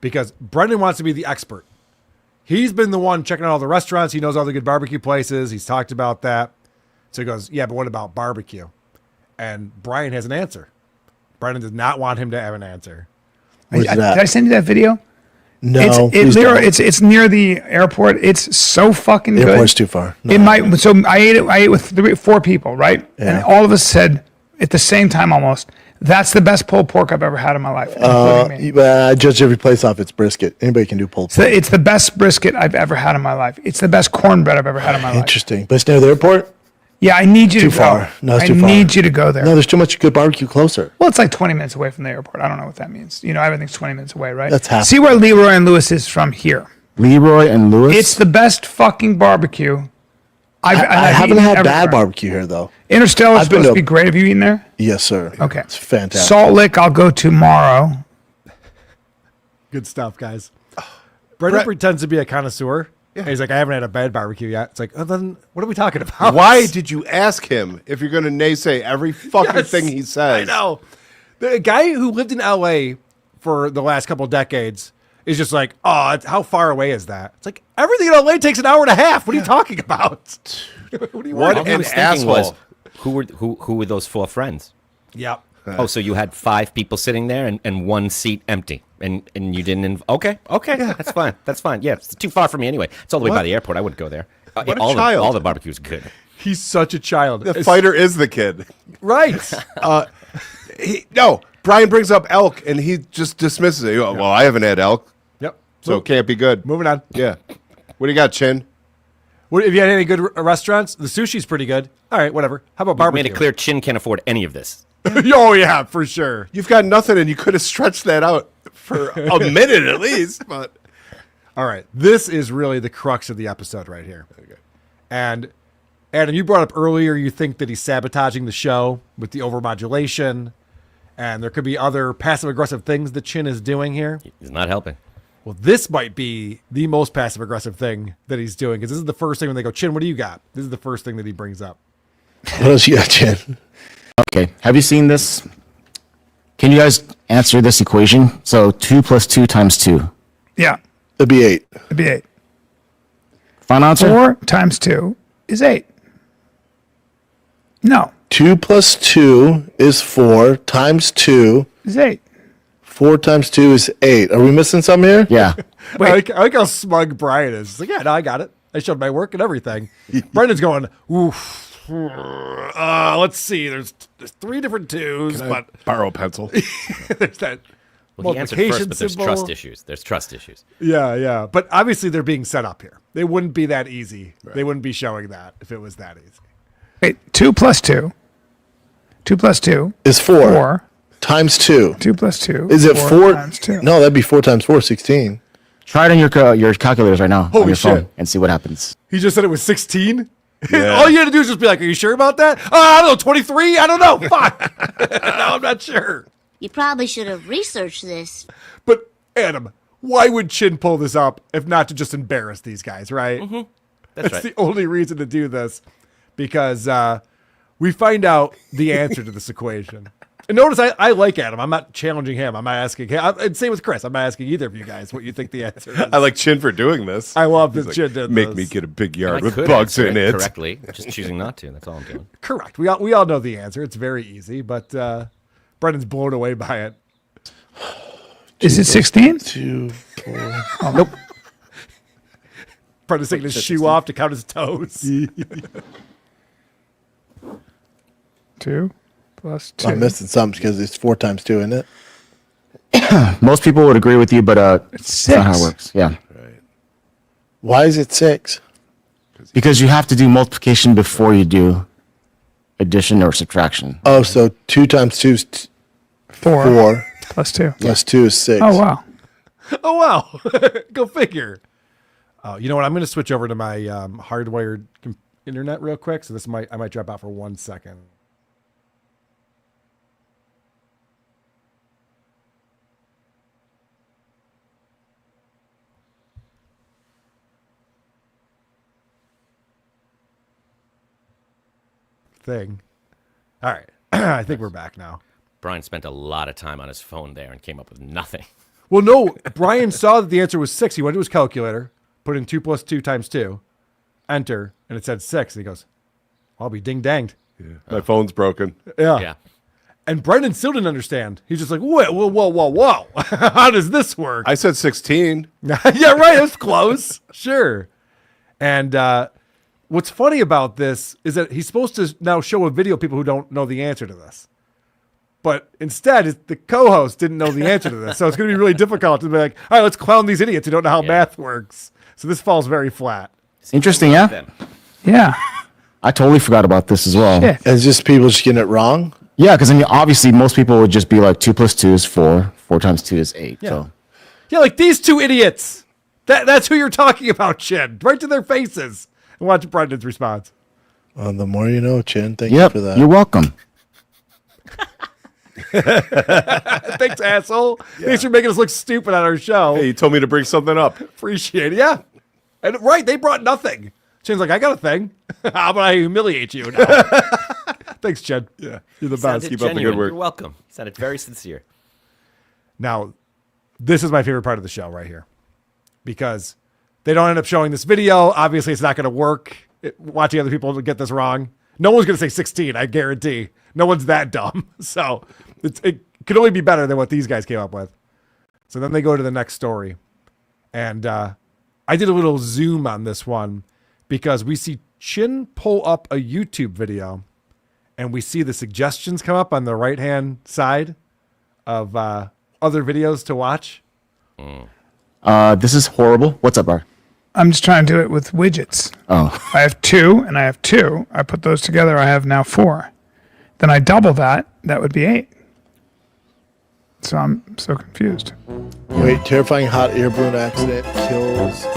Speaker 2: because Brendan wants to be the expert. He's been the one checking out all the restaurants. He knows all the good barbecue places. He's talked about that. So he goes, yeah, but what about barbecue? And Bryan has an answer. Brendan does not want him to have an answer.
Speaker 12: What's that?
Speaker 13: Did I send you that video?
Speaker 12: No.
Speaker 13: It's near the airport. It's so fucking
Speaker 12: The
Speaker 13: good.
Speaker 12: airport's too far. No.
Speaker 13: It might. So I ate with 4 people, right?
Speaker 12: Yeah.
Speaker 13: And all of us said at the same time almost, that's the best pulled pork I've ever had in my life, including me.
Speaker 12: I judge every place off its brisket. Anybody can do pulled
Speaker 13: So
Speaker 12: pork.
Speaker 13: it's the best brisket I've ever had in my life. It's the best cornbread I've ever had in my life.
Speaker 12: Interesting. But it's near the airport?
Speaker 13: Yeah, I need you
Speaker 12: Too
Speaker 13: to go.
Speaker 12: far. No, it's too far.
Speaker 13: I need you to go there.
Speaker 12: No, there's too much good barbecue closer.
Speaker 13: Well, it's like 20 minutes away from the airport. I don't know what that means. You know, everything's 20 minutes away, right?
Speaker 12: That's half.
Speaker 13: See where Leroy and Lewis is from here.
Speaker 14: Leroy and Lewis.
Speaker 13: It's the best fucking barbecue
Speaker 12: I haven't
Speaker 13: eaten
Speaker 12: had bad
Speaker 13: everywhere.
Speaker 12: barbecue here, though.
Speaker 13: Interstellar's
Speaker 12: I've been
Speaker 13: supposed to
Speaker 12: to-
Speaker 13: be great. Have you eaten there?
Speaker 12: Yes, sir.
Speaker 13: Okay.
Speaker 12: It's fantastic.
Speaker 13: Salt Lick, I'll go tomorrow.
Speaker 2: Good stuff, guys. Brendan pretends to be a connoisseur. Yeah. He's like, I haven't had a bad barbecue yet. It's like, oh, then what are we talking about?
Speaker 1: Why did you ask him if you're going to naysay every fucking thing he says?
Speaker 2: I know. The guy who lived in LA for the last couple of decades is just like, oh, how far away is that? It's like, everything in LA takes an hour and a half. What are you talking about? What are you
Speaker 3: All
Speaker 2: worried
Speaker 3: he
Speaker 2: about?
Speaker 3: was thinking was, who were those 4 friends?
Speaker 2: Yep.
Speaker 3: Oh, so you had 5 people sitting there and 1 seat empty, and you didn't. Okay, that's fine. That's fine. Yeah, it's too far from me anyway. It's all the way by the airport. I wouldn't go there.
Speaker 1: What a
Speaker 3: all
Speaker 1: child.
Speaker 3: all the barbecue's good.
Speaker 2: He's such a child.
Speaker 1: The fighter is the kid.
Speaker 2: Right.
Speaker 1: No, Bryan brings up elk, and he just dismisses it. Well, I haven't had elk,
Speaker 2: Yep.
Speaker 1: so it can't be good.
Speaker 2: Moving on.
Speaker 1: Yeah. What do you got, Chin?
Speaker 2: What, have you had any good restaurants? The sushi's pretty good. All right, whatever. How about barbecue?
Speaker 3: Made it clear Chin can't afford any of this.
Speaker 2: Oh, yeah, for sure.
Speaker 1: You've got nothing, and you could have stretched that out for a minute at least. But
Speaker 2: all right, this is really the crux of the episode right here. Okay. And Adam, you brought up earlier you think that he's sabotaging the show with the overmodulation, and there could be other passive-aggressive things that Chin is doing here.
Speaker 3: He's not helping.
Speaker 2: Well, this might be the most passive-aggressive thing that he's doing, because this is the first thing when they go, Chin, what do you got? This is the first thing that he brings up.
Speaker 12: What else you got, Chin?
Speaker 14: Okay. Have you seen this? Can you guys answer this equation? So 2 + 2 × 2.
Speaker 13: Yeah,
Speaker 12: It'd be 8.
Speaker 13: it'd be 8.
Speaker 14: Final answer?
Speaker 13: 4 × 2 is 8. No,
Speaker 12: 2 + 2 is 4 × 2.
Speaker 13: it's 8.
Speaker 12: 4 × 2 is 8. Are we missing something here?
Speaker 14: Yeah.
Speaker 2: I like how smug Bryan is. He's like, yeah, no, I got it. I showed my work and everything. Brendan's going, oof. Let's see. There's 3 different 2s, but
Speaker 1: borrow a pencil.
Speaker 2: there's that
Speaker 3: Well, he answered
Speaker 2: multiplication
Speaker 3: first, but there's
Speaker 2: symbol.
Speaker 3: trust issues. There's trust issues.
Speaker 2: Yeah. But obviously they're being set up here. They wouldn't be that easy. Right. They wouldn't be showing that if it was that easy.
Speaker 13: Wait, 2 + 2. 2 + 2
Speaker 12: Is 4.
Speaker 13: 4.
Speaker 12: Times 2.
Speaker 13: 2 + 2.
Speaker 12: Is it 4?
Speaker 13: Times 2.
Speaker 12: No, that'd be 4 × 4, 16.
Speaker 14: Try it on your calculators right now on
Speaker 2: Holy
Speaker 14: your phone
Speaker 2: shit.
Speaker 14: and see what happens.
Speaker 2: He just said it was 16?
Speaker 1: Yeah.
Speaker 2: All you had to do is just be like, are you sure about that? I don't know, 23? I don't know. Fuck. No, I'm not sure.
Speaker 15: You probably should have researched this.
Speaker 2: But, Adam, why would Chin pull this up if not to just embarrass these guys, right?
Speaker 3: Mm-hmm.
Speaker 2: That's
Speaker 3: right.
Speaker 2: the only reason to do this. Because we find out the answer to this equation. And notice I like Adam. I'm not challenging him. I'm not asking him. And same with Chris. I'm not asking either of you guys what you think the answer is.
Speaker 1: I like Chin for doing this.
Speaker 2: I love that
Speaker 1: He's
Speaker 2: Chin did
Speaker 1: Make
Speaker 2: this.
Speaker 1: me get a big
Speaker 3: I
Speaker 1: yard with
Speaker 3: could
Speaker 1: bugs
Speaker 3: answer
Speaker 1: in it.
Speaker 3: correctly, just choosing not to. That's all I'm doing.
Speaker 2: Correct. We all know the answer. It's very easy, but Brendan's blown away by it.
Speaker 13: Is it 16?
Speaker 12: 2, 4.
Speaker 13: Oh, nope.
Speaker 2: Brendan's taking his shoe off to count his toes.
Speaker 13: 2 + 2.
Speaker 12: I'm missing something because it's 4 × 2, isn't it?
Speaker 14: Most people would agree with you, but
Speaker 13: It's
Speaker 14: that's not how
Speaker 13: 6.
Speaker 14: it works. Yeah.
Speaker 12: Why is it 6?
Speaker 14: Because you have to do multiplication before you do addition or subtraction.
Speaker 12: Oh, so 2 × 2 is
Speaker 13: 4
Speaker 12: 4.
Speaker 13: + 2.
Speaker 12: Plus 2 is 6.
Speaker 13: Oh, wow.
Speaker 2: Oh, wow. Go figure. You know what? I'm going to switch over to my hardwired internet real quick. So I might drop out for 1 second. thing. All right. I think we're back now.
Speaker 3: Brian spent a lot of time on his phone there and came up with nothing.
Speaker 2: Well, no, Brian saw that the answer was 6. He went to his calculator, put in 2 + 2 × 2, enter, and it said 6. And he goes, I'll be ding-danged.
Speaker 1: Yeah. My phone's broken.
Speaker 2: Yeah. And Brendan still didn't understand. He's just like, whoa. How does this work?
Speaker 1: I said 16.
Speaker 2: Yeah, right. It was close. Sure. And what's funny about this is that he's supposed to now show a video of people who don't know the answer to this. But instead, the co-host didn't know the answer to this. So it's going to be really difficult to be like, all right, let's clown these idiots who don't know how math works. So this falls very flat.
Speaker 14: Interesting, yeah?
Speaker 13: Yeah.
Speaker 14: I totally forgot about this as well.
Speaker 13: Shit.
Speaker 12: It's just people just getting it wrong.
Speaker 14: Yeah, because I mean, obviously most people would just be like 2 + 2 is 4, 4 × 2 is 8.
Speaker 2: Yeah.
Speaker 14: So
Speaker 2: Yeah, like these two idiots. That's who you're talking about, Chin. Right to their faces. And watch Brendan's response.
Speaker 12: Well, the more you know, Chin. Thank you for that.
Speaker 14: You're welcome.
Speaker 2: Thanks, asshole. Thanks for making us look stupid on our show.
Speaker 1: Hey, you told me to bring something up.
Speaker 2: Appreciate it. Yeah. And right, they brought nothing. Chin's like, I got a thing. How about I humiliate you now? Thanks, Chen.
Speaker 1: Yeah.
Speaker 2: You're the
Speaker 3: Sounded
Speaker 2: best.
Speaker 3: Keep up the good work. You're welcome. Sounded very sincere.
Speaker 2: Now, this is my favorite part of the show right here. Because they don't end up showing this video. Obviously, it's not going to work. Watching other people get this wrong. No one's going to say 16, I guarantee. No one's that dumb. So it could only be better than what these guys came up with. So then they go to the next story. And I did a little zoom on this one because we see Chin pull up a YouTube video and we see the suggestions come up on the right-hand side of other videos to watch.
Speaker 14: This is horrible. What's up, Bar?
Speaker 13: I'm just trying to do it with widgets.
Speaker 14: Oh.
Speaker 13: I have 2 and I have 2. I put those together. I have now 4. Then I double that. That would be 8. So I'm so confused.
Speaker 12: Wait, terrifying hot air balloon accident kills 8.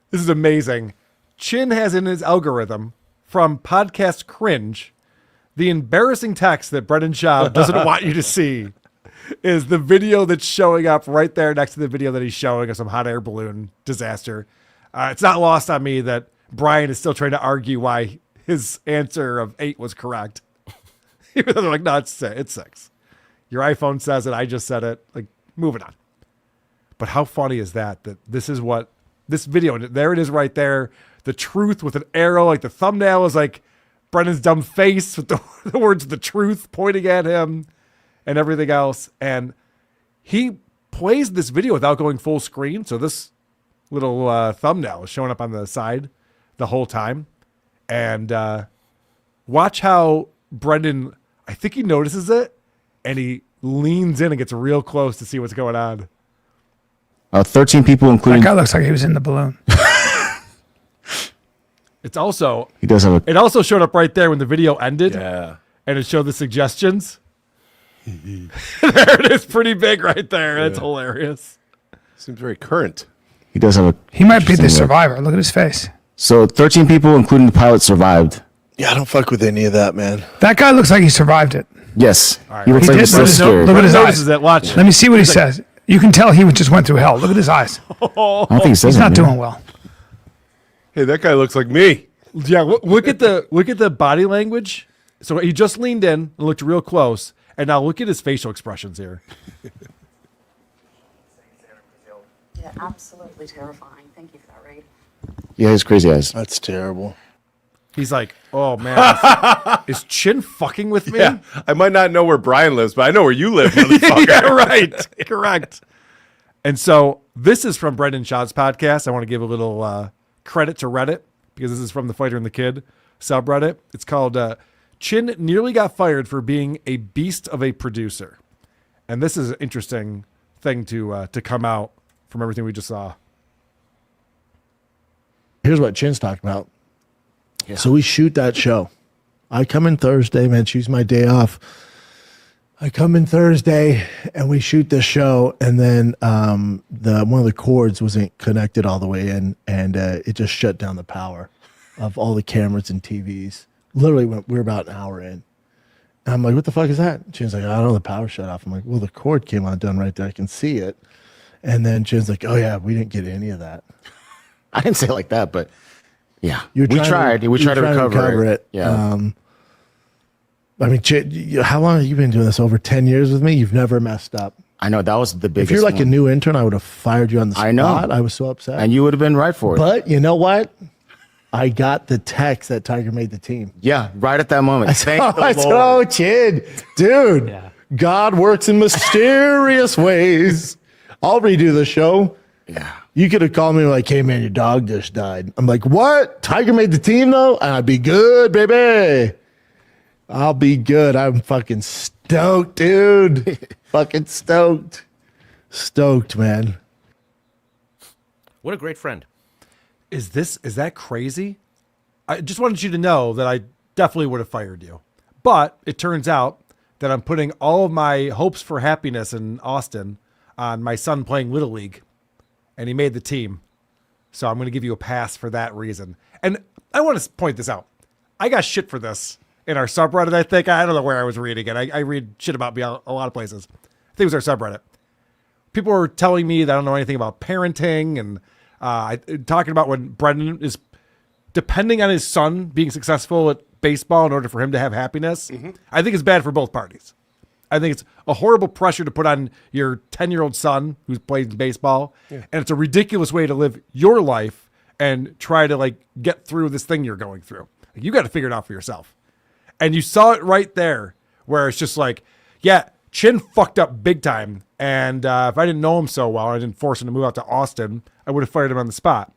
Speaker 2: This is amazing. Chin has in his algorithm from Podcast Cringe, the embarrassing text that Brendan Schaub doesn't want you to see is the video that's showing up right there next to the video that he's showing of some hot air balloon disaster. It's not lost on me that Brian is still trying to argue why his answer of 8 was correct. Even though they're like, no, it's 6. Your iPhone says it. I just said it. Like, moving on. But how funny is that this is what this video, there it is right there. The truth with an arrow, like the thumbnail is like Brendan's dumb face with the words the truth pointing at him and everything else. And he plays this video without going full screen. So this little thumbnail is showing up on the side the whole time. And watch how Brendan, I think he notices it and he leans in and gets real close to see what's going on.
Speaker 14: 13 people, including...
Speaker 13: That guy looks like he was in the balloon.
Speaker 2: It's also...
Speaker 14: He does have a...
Speaker 2: It also showed up right there when the video ended.
Speaker 1: Yeah.
Speaker 2: And it showed the suggestions. There it is, pretty big right there. That's hilarious.
Speaker 1: Seems very current.
Speaker 14: He does have a...
Speaker 13: He might be the survivor. Look at his face.
Speaker 14: So 13 people, including the pilot, survived.
Speaker 12: Yeah, I don't fuck with any of that, man.
Speaker 13: That guy looks like he survived it.
Speaker 14: Yes.
Speaker 2: Right,
Speaker 14: he looks like he's so scared.
Speaker 13: Look at his eyes.
Speaker 2: That. Watch.
Speaker 13: Let me see what he says. You can tell he just went through hell. Look at his eyes.
Speaker 14: I don't think he says
Speaker 13: He's not doing well.
Speaker 1: Hey, that guy looks like me.
Speaker 2: Yeah, look at the body language. So he just leaned in and looked real close. And now look at his facial expressions here.
Speaker 16: Yeah, absolutely terrifying. Thank you for that, Reed.
Speaker 14: Yeah, his crazy eyes.
Speaker 12: That's terrible.
Speaker 2: He's like, oh, man. Is Chin fucking with me?
Speaker 1: Yeah, I might not know where Brian lives, but I know where you live, motherfucker.
Speaker 2: Yeah, right. Correct. And so this is from Brendan Schaub's podcast. I want to give a little credit to Reddit because this is from the Fighter and the Kid subreddit. It's called Chin Nearly Got Fired for Being a Beast of a Producer. And this is an interesting thing to come out from everything we just saw.
Speaker 12: Here's what Chin's talking about. Yeah. So we shoot that show. I come in Thursday, man. Choose my day off. I come in Thursday and we shoot this show, and then one of the cords wasn't connected all the way in, and it just shut down the power of all the cameras and TVs. Literally, we're about an hour in. And I'm like, what the fuck is that? Chin's like, I don't know, the power shut off. I'm like, well, the cord came undone right there. I can see it. And then Chin's like, oh yeah, we didn't get any of that.
Speaker 14: I didn't say it like that, but
Speaker 4: Yeah.
Speaker 12: We
Speaker 4: tried to recover it. Yeah.
Speaker 12: I mean, how long have you been doing this? Over 10 years with me? You've never messed up.
Speaker 4: I know that was the biggest.
Speaker 12: If you're like
Speaker 4: one.
Speaker 12: a new intern, I would have fired you on the spot.
Speaker 4: I know.
Speaker 12: I was so upset.
Speaker 4: And you would have been right for it.
Speaker 12: But you know what? I got the text that Tiger made the team.
Speaker 4: Yeah, right at that moment.
Speaker 12: I said, oh, Chid, dude, God works in mysterious ways. I'll redo the show.
Speaker 4: Yeah.
Speaker 12: You could have called me like, hey, man, your dog just died. I'm like, what? Tiger made the team, though? And I'd be good, baby. I'll be good. I'm fucking stoked, dude. Fucking stoked. Stoked, man.
Speaker 3: What a great friend.
Speaker 2: Is that crazy? I just wanted you to know that I definitely would have fired you. But it turns out that I'm putting all of my hopes for happiness in Austin on my son playing Little League. And he made the team. So I'm going to give you a pass for that reason. And I want to point this out. I got shit for this in our subreddit, I think. I don't know where I was reading it. I read shit about me a lot of places. I think it was our subreddit. People were telling me that I don't know anything about parenting and talking about when Brendan is depending on his son being successful at baseball in order for him to have happiness. I think it's bad for both parties. I think it's a horrible pressure to put on your 10-year-old son who's played baseball. Yeah. And it's a ridiculous way to live your life and try to like get through this thing you're going through. Like, you got to figure it out for yourself. And you saw it right there where it's just like, yeah, Chin fucked up big time. And if I didn't know him so well, I didn't force him to move out to Austin, I would have fired him on the spot.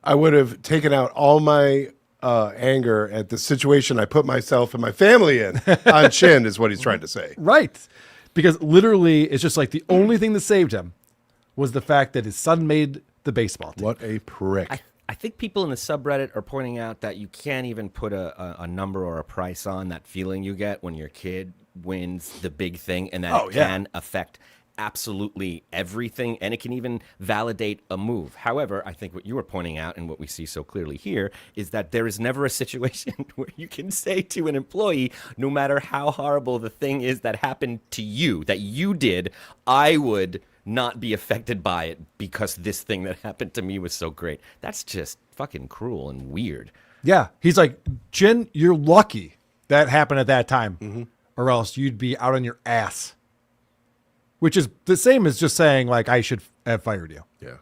Speaker 1: I would have taken out all my anger at the situation I put myself and my family in on Chin is what he's trying to say.
Speaker 2: Right. Because literally it's just like the only thing that saved him was the fact that his son made the baseball team.
Speaker 1: What a prick.
Speaker 3: I think people in the subreddit are pointing out that you can't even put a number or a price on that feeling you get when your kid wins the big thing, and that can affect absolutely everything, and it can even validate a move. However, I think what you were pointing out and what we see so clearly here is that there is never a situation where you can say to an employee, no matter how horrible the thing is that happened to you, that you did, I would not be affected by it because this thing that happened to me was so great. That's just fucking cruel and weird.
Speaker 2: Yeah. He's like, Jen, you're lucky that happened at that time, or else you'd be out on your ass. Which is the same as just saying, like, I should have fired you.
Speaker 1: Yeah.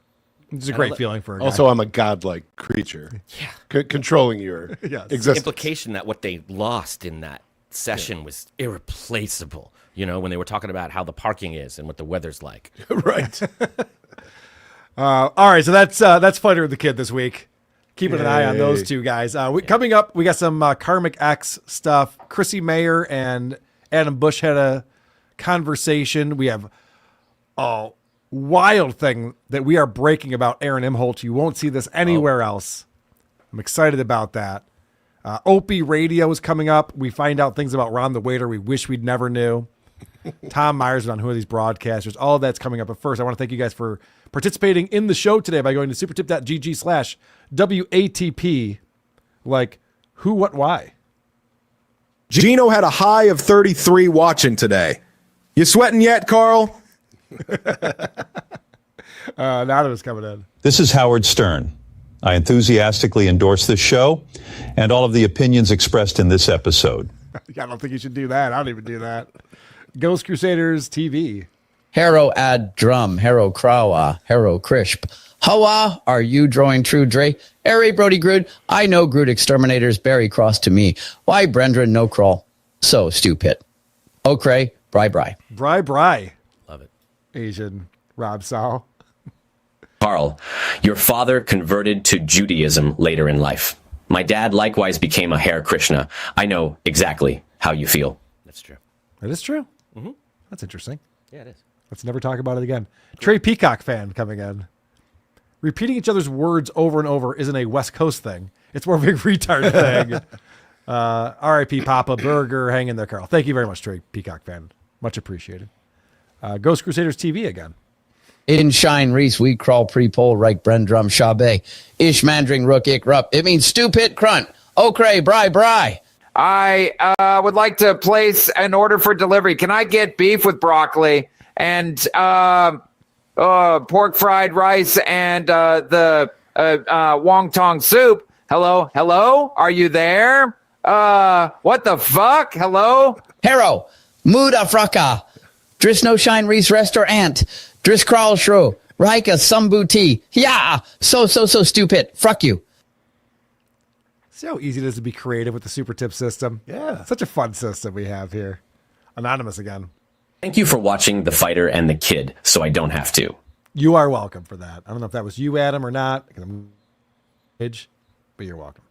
Speaker 2: It's a great feeling for a guy.
Speaker 1: Also, I'm a godlike creature. Yeah. Controlling your existence.
Speaker 3: The implication that what they lost in that session was irreplaceable. You know, when they were talking about how the parking is and what the weather's like.
Speaker 1: Right.
Speaker 2: All right, so that's Fighter of the Kid this week. Keeping an eye on those two guys. Coming up, we got some KarmicX stuff. Chrissie Mayr and Adam Busch had a conversation. We have a wild thing that we are breaking about Aaron Imholt. You won't see this anywhere else. I'm excited about that. Opie Radio is coming up. We find out things about Ron the Waiter we wish we'd never knew. Tom Myers is on Who Are These Broadcasters. All of that's coming up. But first, I want to thank you guys for participating in the show today by going to supertip.gg/WATP. Like, who, what, why?
Speaker 17: Gino had a high of 33 watching today. You sweating yet, Carl?
Speaker 2: Now that it's coming in.
Speaker 18: This is Howard Stern. I enthusiastically endorse this show and all of the opinions expressed in this episode.
Speaker 2: I don't think you should do that. I don't even do that. Ghost Crusaders TV.
Speaker 19: Harrow ad drum, Harrow crawa, Harrow crisp. Hawa, are you drawing true, Dre? Harry Brody Grood, I know Grood exterminators, Barry Cross to me. Why Brendran no crawl? So stupid. Okray, Bri.
Speaker 2: Bri.
Speaker 3: Love it.
Speaker 2: Asian Rob Sal.
Speaker 20: Carl, your father converted to Judaism later in life. My dad likewise became a Hare Krishna. I know exactly how you feel.
Speaker 3: That's true.
Speaker 2: That is true.
Speaker 3: Mm-hmm.
Speaker 2: That's interesting.
Speaker 3: Yeah, it is.
Speaker 2: Let's never talk about it again. Trey Peacock fan coming in. Repeating each other's words over and over isn't a West Coast thing. It's more of a retard thing. R.I.P. Papa Burger, hang in there, Carl. Thank you very much, Trey Peacock fan. Much appreciated. Ghost Crusaders TV again.
Speaker 19: In Shine Reese, we crawl pre-pole, Reich, Brendrum, Shabe. Ish Mandring, Rook, Ik, Rup. It means stupid, crunt. Okray, Bri.
Speaker 21: I would like to place an order for delivery. Can I get beef with broccoli and pork fried rice and the Wong Soup. Hello, hello. Are you there? What the fuck? Hello,
Speaker 19: Hero, Muda Fraka, Dris No Shine Reese Restaurant, Dris Kral Shro, Rika Sumbuti. Yeah, so stupid. Fuck you.
Speaker 2: See how easy it is to be creative with the super tip system?
Speaker 1: Yeah.
Speaker 2: Such a fun system we have here. Anonymous again.
Speaker 20: Thank you for watching The Fighter and the Kid, so I don't have to.
Speaker 2: You are welcome for that. I don't know if that was you, Adam, or not. But you're welcome.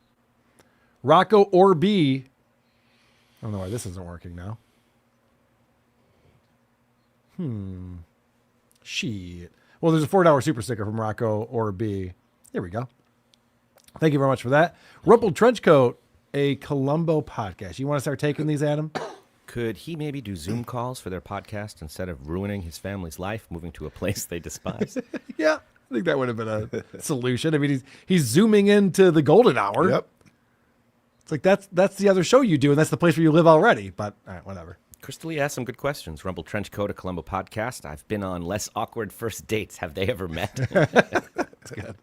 Speaker 2: Rocco or B. I don't know why this isn't working now. Shit. Well, there's a $4 super sticker from Rocco or B. There we go. Thank you very much for that. Rumpled Trenchcoat, a Columbo podcast. You want to start taking these, Adam?
Speaker 3: Could he maybe do Zoom calls for their podcast instead of ruining his family's life, moving to a place they despise?
Speaker 2: Yeah, I think that would have been a solution. I mean, he's zooming into the golden hour.
Speaker 1: Yep.
Speaker 2: It's like that's the other show you do, and that's the place where you live already. But all right, whatever.
Speaker 3: Crystal Lee asked some good questions. Rumble Trenchcoat, a Columbo podcast. I've been on less awkward first dates. Have they ever met?
Speaker 2: That's good.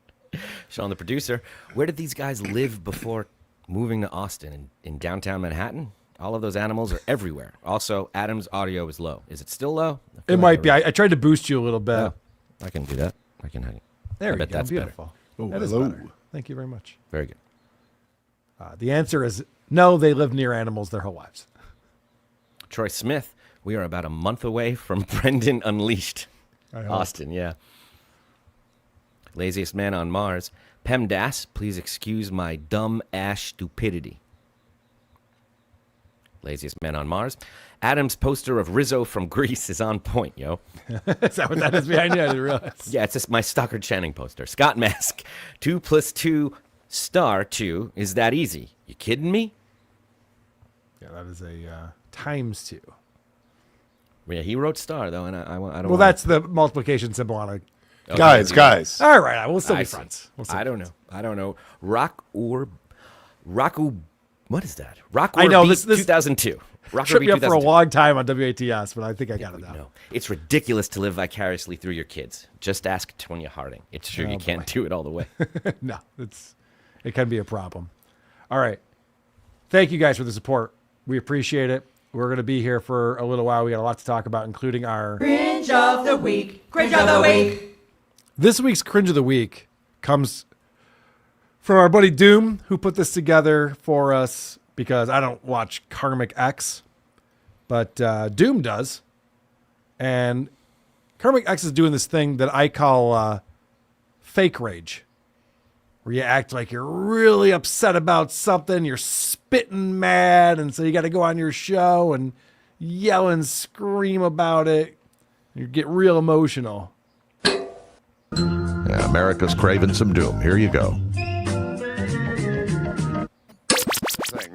Speaker 3: Sean, the producer, where did these guys live before moving to Austin? In downtown Manhattan? All of those animals are everywhere. Also, Adam's audio is low. Is it still low?
Speaker 2: It might be. I tried to boost you a little bit.
Speaker 3: Oh, I can do that. I can.
Speaker 2: There
Speaker 3: I
Speaker 2: we
Speaker 3: bet
Speaker 2: go.
Speaker 3: that's
Speaker 2: Beautiful.
Speaker 1: Oh,
Speaker 2: That is
Speaker 1: hello.
Speaker 2: better. Thank you very much.
Speaker 3: Very good.
Speaker 2: The answer is no. They live near animals their whole lives.
Speaker 3: Troy Smith, we are about a month away from Brendan Unleashed. Austin, yeah. Laziest man on Mars. PEMDAS, please excuse my dumb ash stupidity. Laziest man on Mars. Adam's poster of Rizzo from Greece is on point, yo.
Speaker 2: Is that what that is behind you? I didn't realize.
Speaker 3: Yeah, it's just my Stockard Channing poster. Scott Mask, 2 + 2 star 2. Is that easy? You kidding me?
Speaker 2: Yeah, that is a ×2.
Speaker 3: Yeah, he wrote star, though, and I don't
Speaker 2: Well,
Speaker 3: wanna-
Speaker 2: that's the multiplication symbol on a...
Speaker 3: Oh,
Speaker 1: Guys.
Speaker 2: All right, we'll still be
Speaker 3: I see.
Speaker 2: friends. We'll still
Speaker 3: I
Speaker 2: be
Speaker 3: don't
Speaker 2: friends.
Speaker 3: know. I don't know. Raku, what is that? Raku
Speaker 2: I know,
Speaker 3: Beat
Speaker 2: this
Speaker 3: 2002. Rock
Speaker 2: tripped
Speaker 3: Beat
Speaker 2: me up for a
Speaker 3: 2002.
Speaker 2: long time on WATS, but I think I got it now.
Speaker 3: No, it's ridiculous to live vicariously through your kids. Just ask Tonya Harding. It's true,
Speaker 2: Oh,
Speaker 3: you can't do it all the way.
Speaker 2: No, it can be a problem. All right. Thank you guys for the support. We appreciate it. We're going to be here for a little while. We got a lot to talk about, including our...
Speaker 10: Cringe of the week. Cringe of the week.
Speaker 2: This week's Cringe of the Week comes from our buddy Doom, who put this together for us because I don't watch KarmicX, but Doom does. And KarmicX is doing this thing that I call fake rage, where you act like you're really upset about something, you're spitting mad, and so you got to go on your show and yell and scream about it. You get real emotional.
Speaker 5: Yeah, America's craving some doom. Here you go.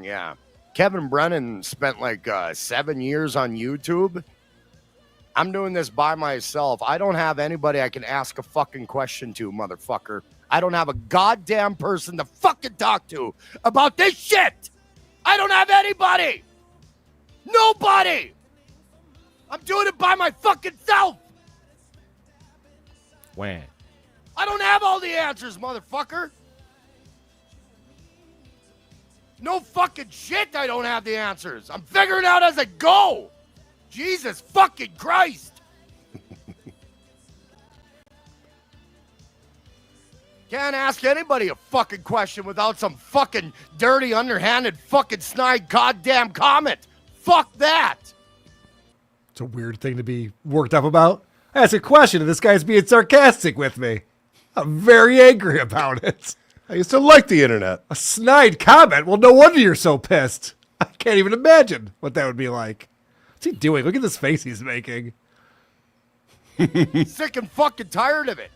Speaker 22: Yeah. Kevin Brennan spent like 7 years on YouTube. I'm doing this by myself. I don't have anybody I can ask a fucking question to, motherfucker. I don't have a goddamn person to fucking talk to about this shit. I don't have anybody. Nobody. I'm doing it by my fucking self.
Speaker 3: When?
Speaker 22: I don't have all the answers, motherfucker. No fucking shit, I don't have the answers. I'm figuring out as I go. Jesus fucking Christ. Can't ask anybody a fucking question without some fucking dirty, underhanded, fucking snide goddamn comment. Fuck that.
Speaker 2: It's a weird thing to be worked up about. I asked a question and this guy's being sarcastic with me. I'm very angry about it.
Speaker 1: I used to like the internet.
Speaker 2: A snide comment? Well, no wonder you're so pissed. I can't even imagine what that would be like. What's he doing? Look at this face he's making.
Speaker 22: Sick and fucking tired of it.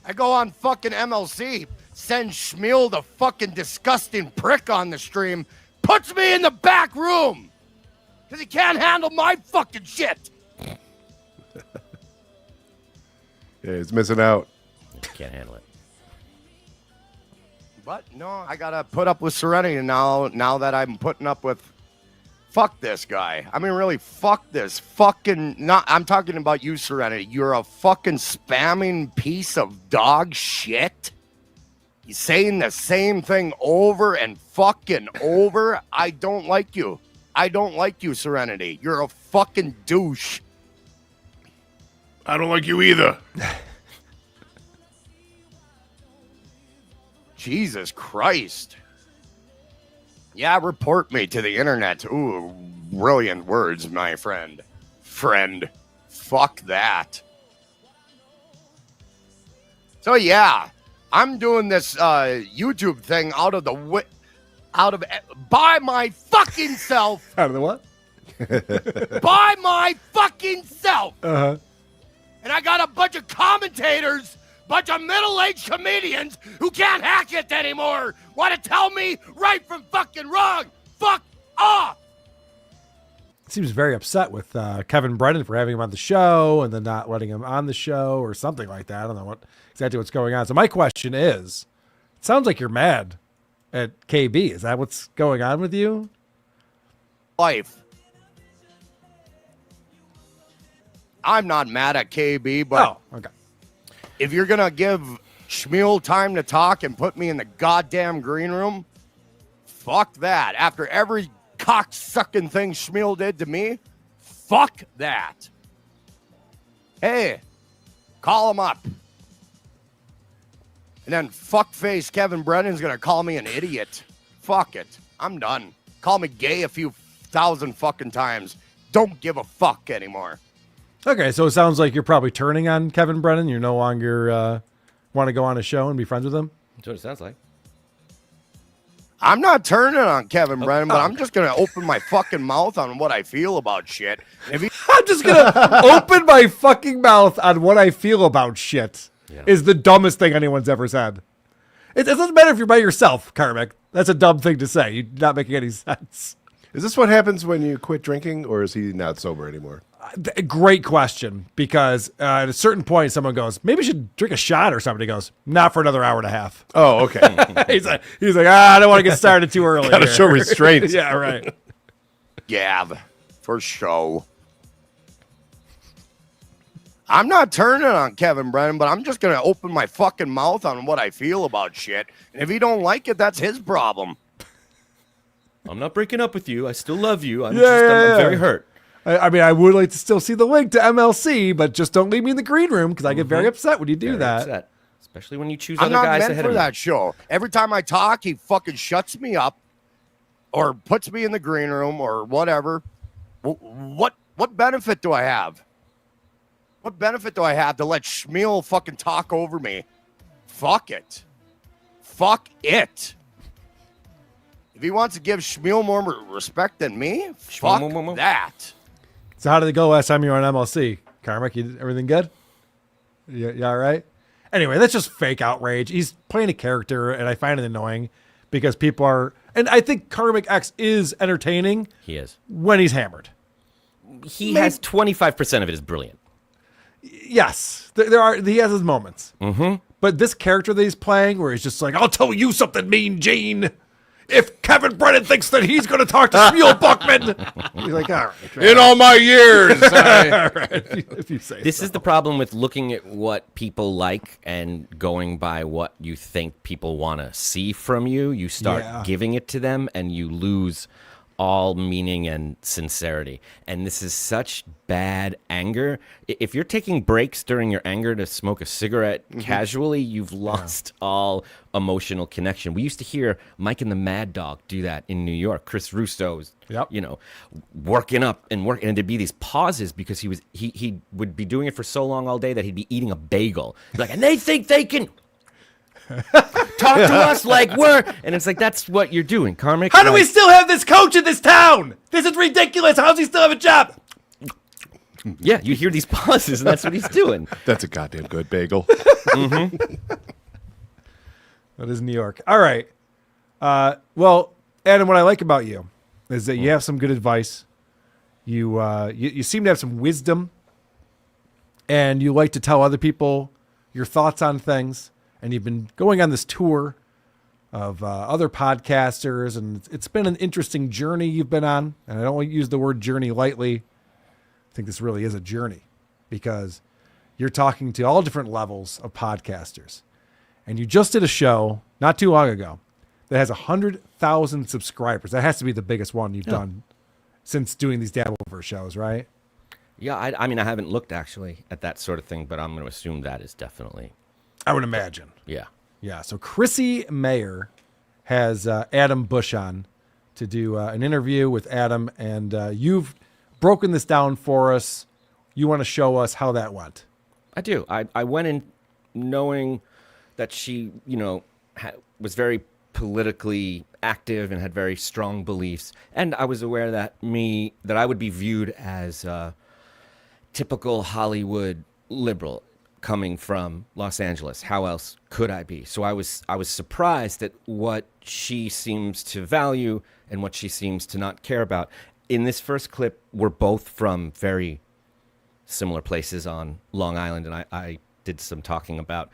Speaker 22: I go on fucking MLC, send Schmiel the fucking disgusting prick on the stream, puts me in the back room because he can't handle my fucking shit.
Speaker 1: Yeah, he's missing out.
Speaker 3: Can't handle it.
Speaker 22: But no, I gotta put up with Serenity now that I'm putting up with Fuck this guy. I mean, really, fuck this fucking. Not. I'm talking about you, Serenity. You're a fucking spamming piece of dog shit. You're saying the same thing over and fucking over. I don't like you. I don't like you, Serenity. You're a fucking douche.
Speaker 6: I don't like you either.
Speaker 22: Jesus Christ. Yeah, report me to the internet. Ooh, brilliant words, my friend. Friend. Fuck that. So yeah, I'm doing this YouTube thing by my fucking self.
Speaker 2: Out of the what?
Speaker 22: By my fucking self.
Speaker 2: Uh-huh.
Speaker 22: And I got a bunch of commentators, bunch of middle-aged comedians who can't hack it anymore. Want to tell me right from fucking wrong? Fuck off.
Speaker 2: Seems very upset with Kevin Brennan for having him on the show and then not letting him on the show or something like that. I don't know exactly what's going on. So my question is, it sounds like you're mad at KB. Is that what's going on with you?
Speaker 22: Life. I'm not mad at KB, but
Speaker 2: okay.
Speaker 22: If you're going to give Schmuel time to talk and put me in the goddamn green room, fuck that. After every cock-sucking thing Schmuel did to me, fuck that. Hey, call him up. And then fuckface Kevin Brennan's going to call me an idiot. Fuck it. I'm done. Call me gay a few thousand fucking times. Don't give a fuck anymore.
Speaker 2: Okay, so it sounds like you're probably turning on Kevin Brennan. You no longer want to go on a show and be friends with him?
Speaker 3: That's what it sounds like.
Speaker 22: I'm not turning on Kevin Brennan, but I'm just going to open my fucking mouth on what I feel about shit. If he-
Speaker 2: I'm just going to open my fucking mouth on what I feel about shit.
Speaker 3: Yeah.
Speaker 2: Is the dumbest thing anyone's ever said. It doesn't matter if you're by yourself, Karmic. That's a dumb thing to say. You're not making any sense.
Speaker 1: Is this what happens when you quit drinking, or is he not sober anymore?
Speaker 2: Great question, because at a certain point, someone goes, maybe you should drink a shot or somebody goes, not for another hour and a half.
Speaker 1: Oh, okay.
Speaker 2: he's like, I don't want to get started too early.
Speaker 1: Gotta
Speaker 2: here."
Speaker 1: show restraint.
Speaker 2: Yeah, right.
Speaker 22: Gav, for show. I'm not turning on Kevin Brennan, but I'm just going to open my fucking mouth on what I feel about shit. And if he don't like it, that's his problem.
Speaker 3: I'm not breaking up with you. I still love you. I'm
Speaker 2: Yeah,
Speaker 3: I'm very hurt.
Speaker 2: I mean, I would like to still see the link to MLC, but just don't leave me in the green room because I get very upset when you do
Speaker 3: Very
Speaker 2: that.
Speaker 3: upset. Especially when you choose
Speaker 22: I'm
Speaker 3: other
Speaker 22: not
Speaker 3: guys
Speaker 22: meant
Speaker 3: ahead
Speaker 22: for
Speaker 3: of me.
Speaker 22: that show. Every time I talk, he fucking shuts me up or puts me in the green room or whatever. What benefit do I have? What benefit do I have to let Schmuel fucking talk over me? Fuck it. Fuck it. If he wants to give Schmuel more respect than me, fuck that.
Speaker 2: So how did it go last time you were on MLC? Karmic, everything good? You all right? Anyway, that's just fake outrage. He's playing a character, and I find it annoying because people are... And I think KarmicX is entertaining.
Speaker 3: He is.
Speaker 2: When he's hammered.
Speaker 3: He has 25% of it is brilliant.
Speaker 2: Yes. He has his moments.
Speaker 3: Mm-hmm.
Speaker 2: But this character that he's playing where he's just like, I'll tell you something, Mean Gene. If Kevin Brennan thinks that he's going to talk to Schmuel Buckman, he's like, all right.
Speaker 1: In all my years.
Speaker 2: All right, if you say
Speaker 3: This is the problem with looking at what people like and going by what you think people want to see from you. You start giving it to them and you lose all meaning and sincerity. And this is such bad anger. If you're taking breaks during your anger to smoke a cigarette casually, you've lost all emotional connection. We used to hear Mike and the Mad Dog do that in New York. Chris Russo's, working up and there'd be these pauses because he would be doing it for so long all day that he'd be eating a bagel. Like, and they think they can talk to us like we're, and it's like, that's what you're doing, Karmic.
Speaker 2: How do we still have this coach in this town? This is ridiculous. How does he still have a job?
Speaker 3: Yeah, you hear these pauses, and that's what he's doing.
Speaker 1: That's a goddamn good bagel.
Speaker 2: That is New York. All right. Well, Adam, what I like about you is that you have some good advice. You seem to have some wisdom, and you like to tell other people your thoughts on things. And you've been going on this tour of other podcasters, and it's been an interesting journey you've been on. And I don't use the word journey lightly. I think this really is a journey because you're talking to all different levels of podcasters. And you just did a show not too long ago that has 100,000 subscribers. That has to be the biggest one you've done since doing these Dabbleverse shows, right?
Speaker 3: Yeah, I mean, I haven't looked actually at that sort of thing, but I'm going to assume that is definitely.
Speaker 2: I would imagine.
Speaker 3: Yeah.
Speaker 2: Yeah. So Chrissie Mayr has Adam Busch on to do an interview with Adam, and you've broken this down for us. You want to show us how that went?
Speaker 3: I do. I went in knowing that she, was very politically active and had very strong beliefs, and I was aware that I would be viewed as a typical Hollywood liberal coming from Los Angeles. How else could I be? So I was surprised at what she seems to value and what she seems to not care about. In this first clip, we're both from very similar places on Long Island, and I did some talking about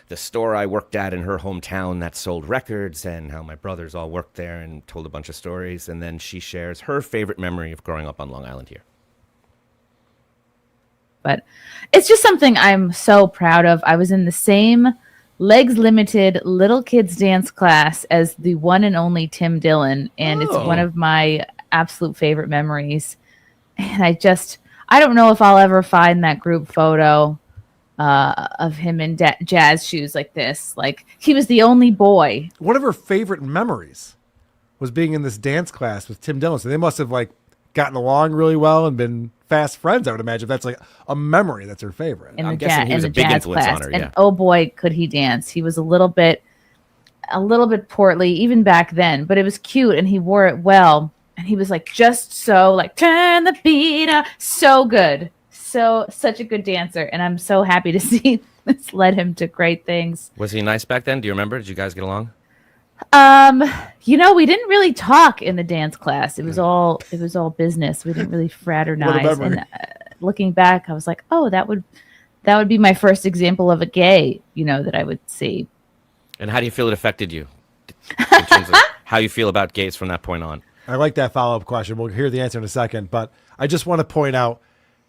Speaker 3: the store I worked at in her hometown that sold records and how my brothers all worked there, and told a bunch of stories. And then she shares her favorite memory of growing up on Long Island here.
Speaker 7: But it's just something I'm so proud of. I was in the same Legs Limited little kids dance class as the one and only Tim Dillon, and it's one of my absolute favorite memories. And I don't know if I'll ever find that group photo of him in jazz shoes like this. Like, he was the only boy.
Speaker 2: One of her favorite memories was being in this dance class with Tim Dillon. So they must have gotten along really well and been fast friends, I would imagine. If that's a memory, that's her favorite.
Speaker 3: I'm guessing he was a big influence on her.
Speaker 7: And oh boy, could he dance. He was a little bit portly even back then, but it was cute and he wore it well. And he was just so turn the beat up. So good. Such a good dancer. And I'm so happy to see this led him to great things.
Speaker 3: Was he nice back then? Do you remember? Did you guys get along?
Speaker 7: We didn't really talk in the dance class. It was all business. We didn't really fraternize. And looking back, I was like, oh, that would be my first example of a gay, that I would see.
Speaker 3: And how do you feel it affected you in terms of how you feel about gays from that point on?
Speaker 2: I like that follow-up question. We'll hear the answer in a second, but I just want to point out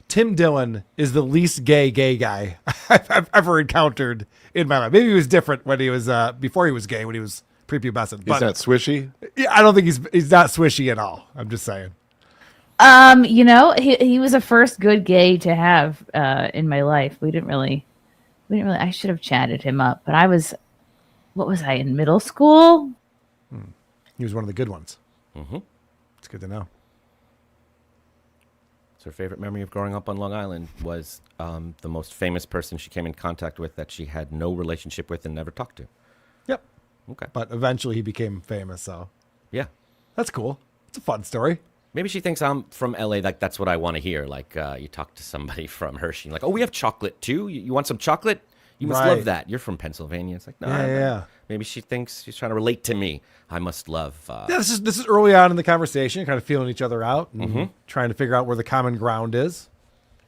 Speaker 2: Tim Dillon is the least gay guy I've ever encountered in my life. Maybe he was different when he was before he was gay, when he was prepubescent.
Speaker 1: He's not swishy?
Speaker 2: Yeah, I don't think he's not swishy at all. I'm just saying.
Speaker 7: He was a first good gay to have in my life. We didn't really I should have chatted him up, but what was I in middle school?
Speaker 2: He was one of the good ones.
Speaker 3: Mm-hmm.
Speaker 2: It's good to know.
Speaker 3: So her favorite memory of growing up on Long Island was the most famous person she came in contact with that she had no relationship with and never talked to.
Speaker 2: Yep.
Speaker 3: Okay.
Speaker 2: But eventually he became famous, so.
Speaker 3: Yeah.
Speaker 2: That's cool. It's a fun story.
Speaker 3: Maybe she thinks I'm from LA, that's what I want to hear. You talk to somebody from Hershey, oh, we have chocolate too? You want some chocolate? You must love that. You're from Pennsylvania. It's no.
Speaker 2: Yeah.
Speaker 3: Maybe she thinks she's trying to relate to me. I must love.
Speaker 2: This is early on in the conversation, kind of feeling each other out and trying to figure out where the common ground is.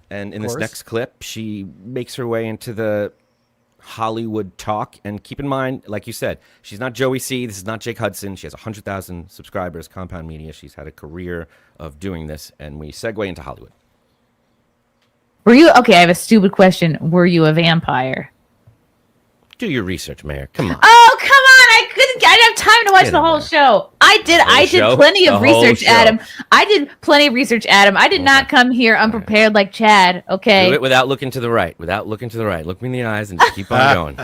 Speaker 3: And in this next clip, she makes her way into the Hollywood talk. And keep in mind, like you said, she's not Joey C. This is not Jake Hudson. She has 100,000 subscribers, Compound Media. She's had a career of doing this. And we segue into Hollywood.
Speaker 7: Were you okay? I have a stupid question. Were you a vampire?
Speaker 3: Do your research, Mayor. Come on.
Speaker 7: Oh, come on. I didn't have time to watch the whole show. I did plenty of research, Adam. I did plenty of research, Adam. I did not come here unprepared like Chad, okay?
Speaker 3: Do it without looking to the right. Look me in the eyes and just keep on going.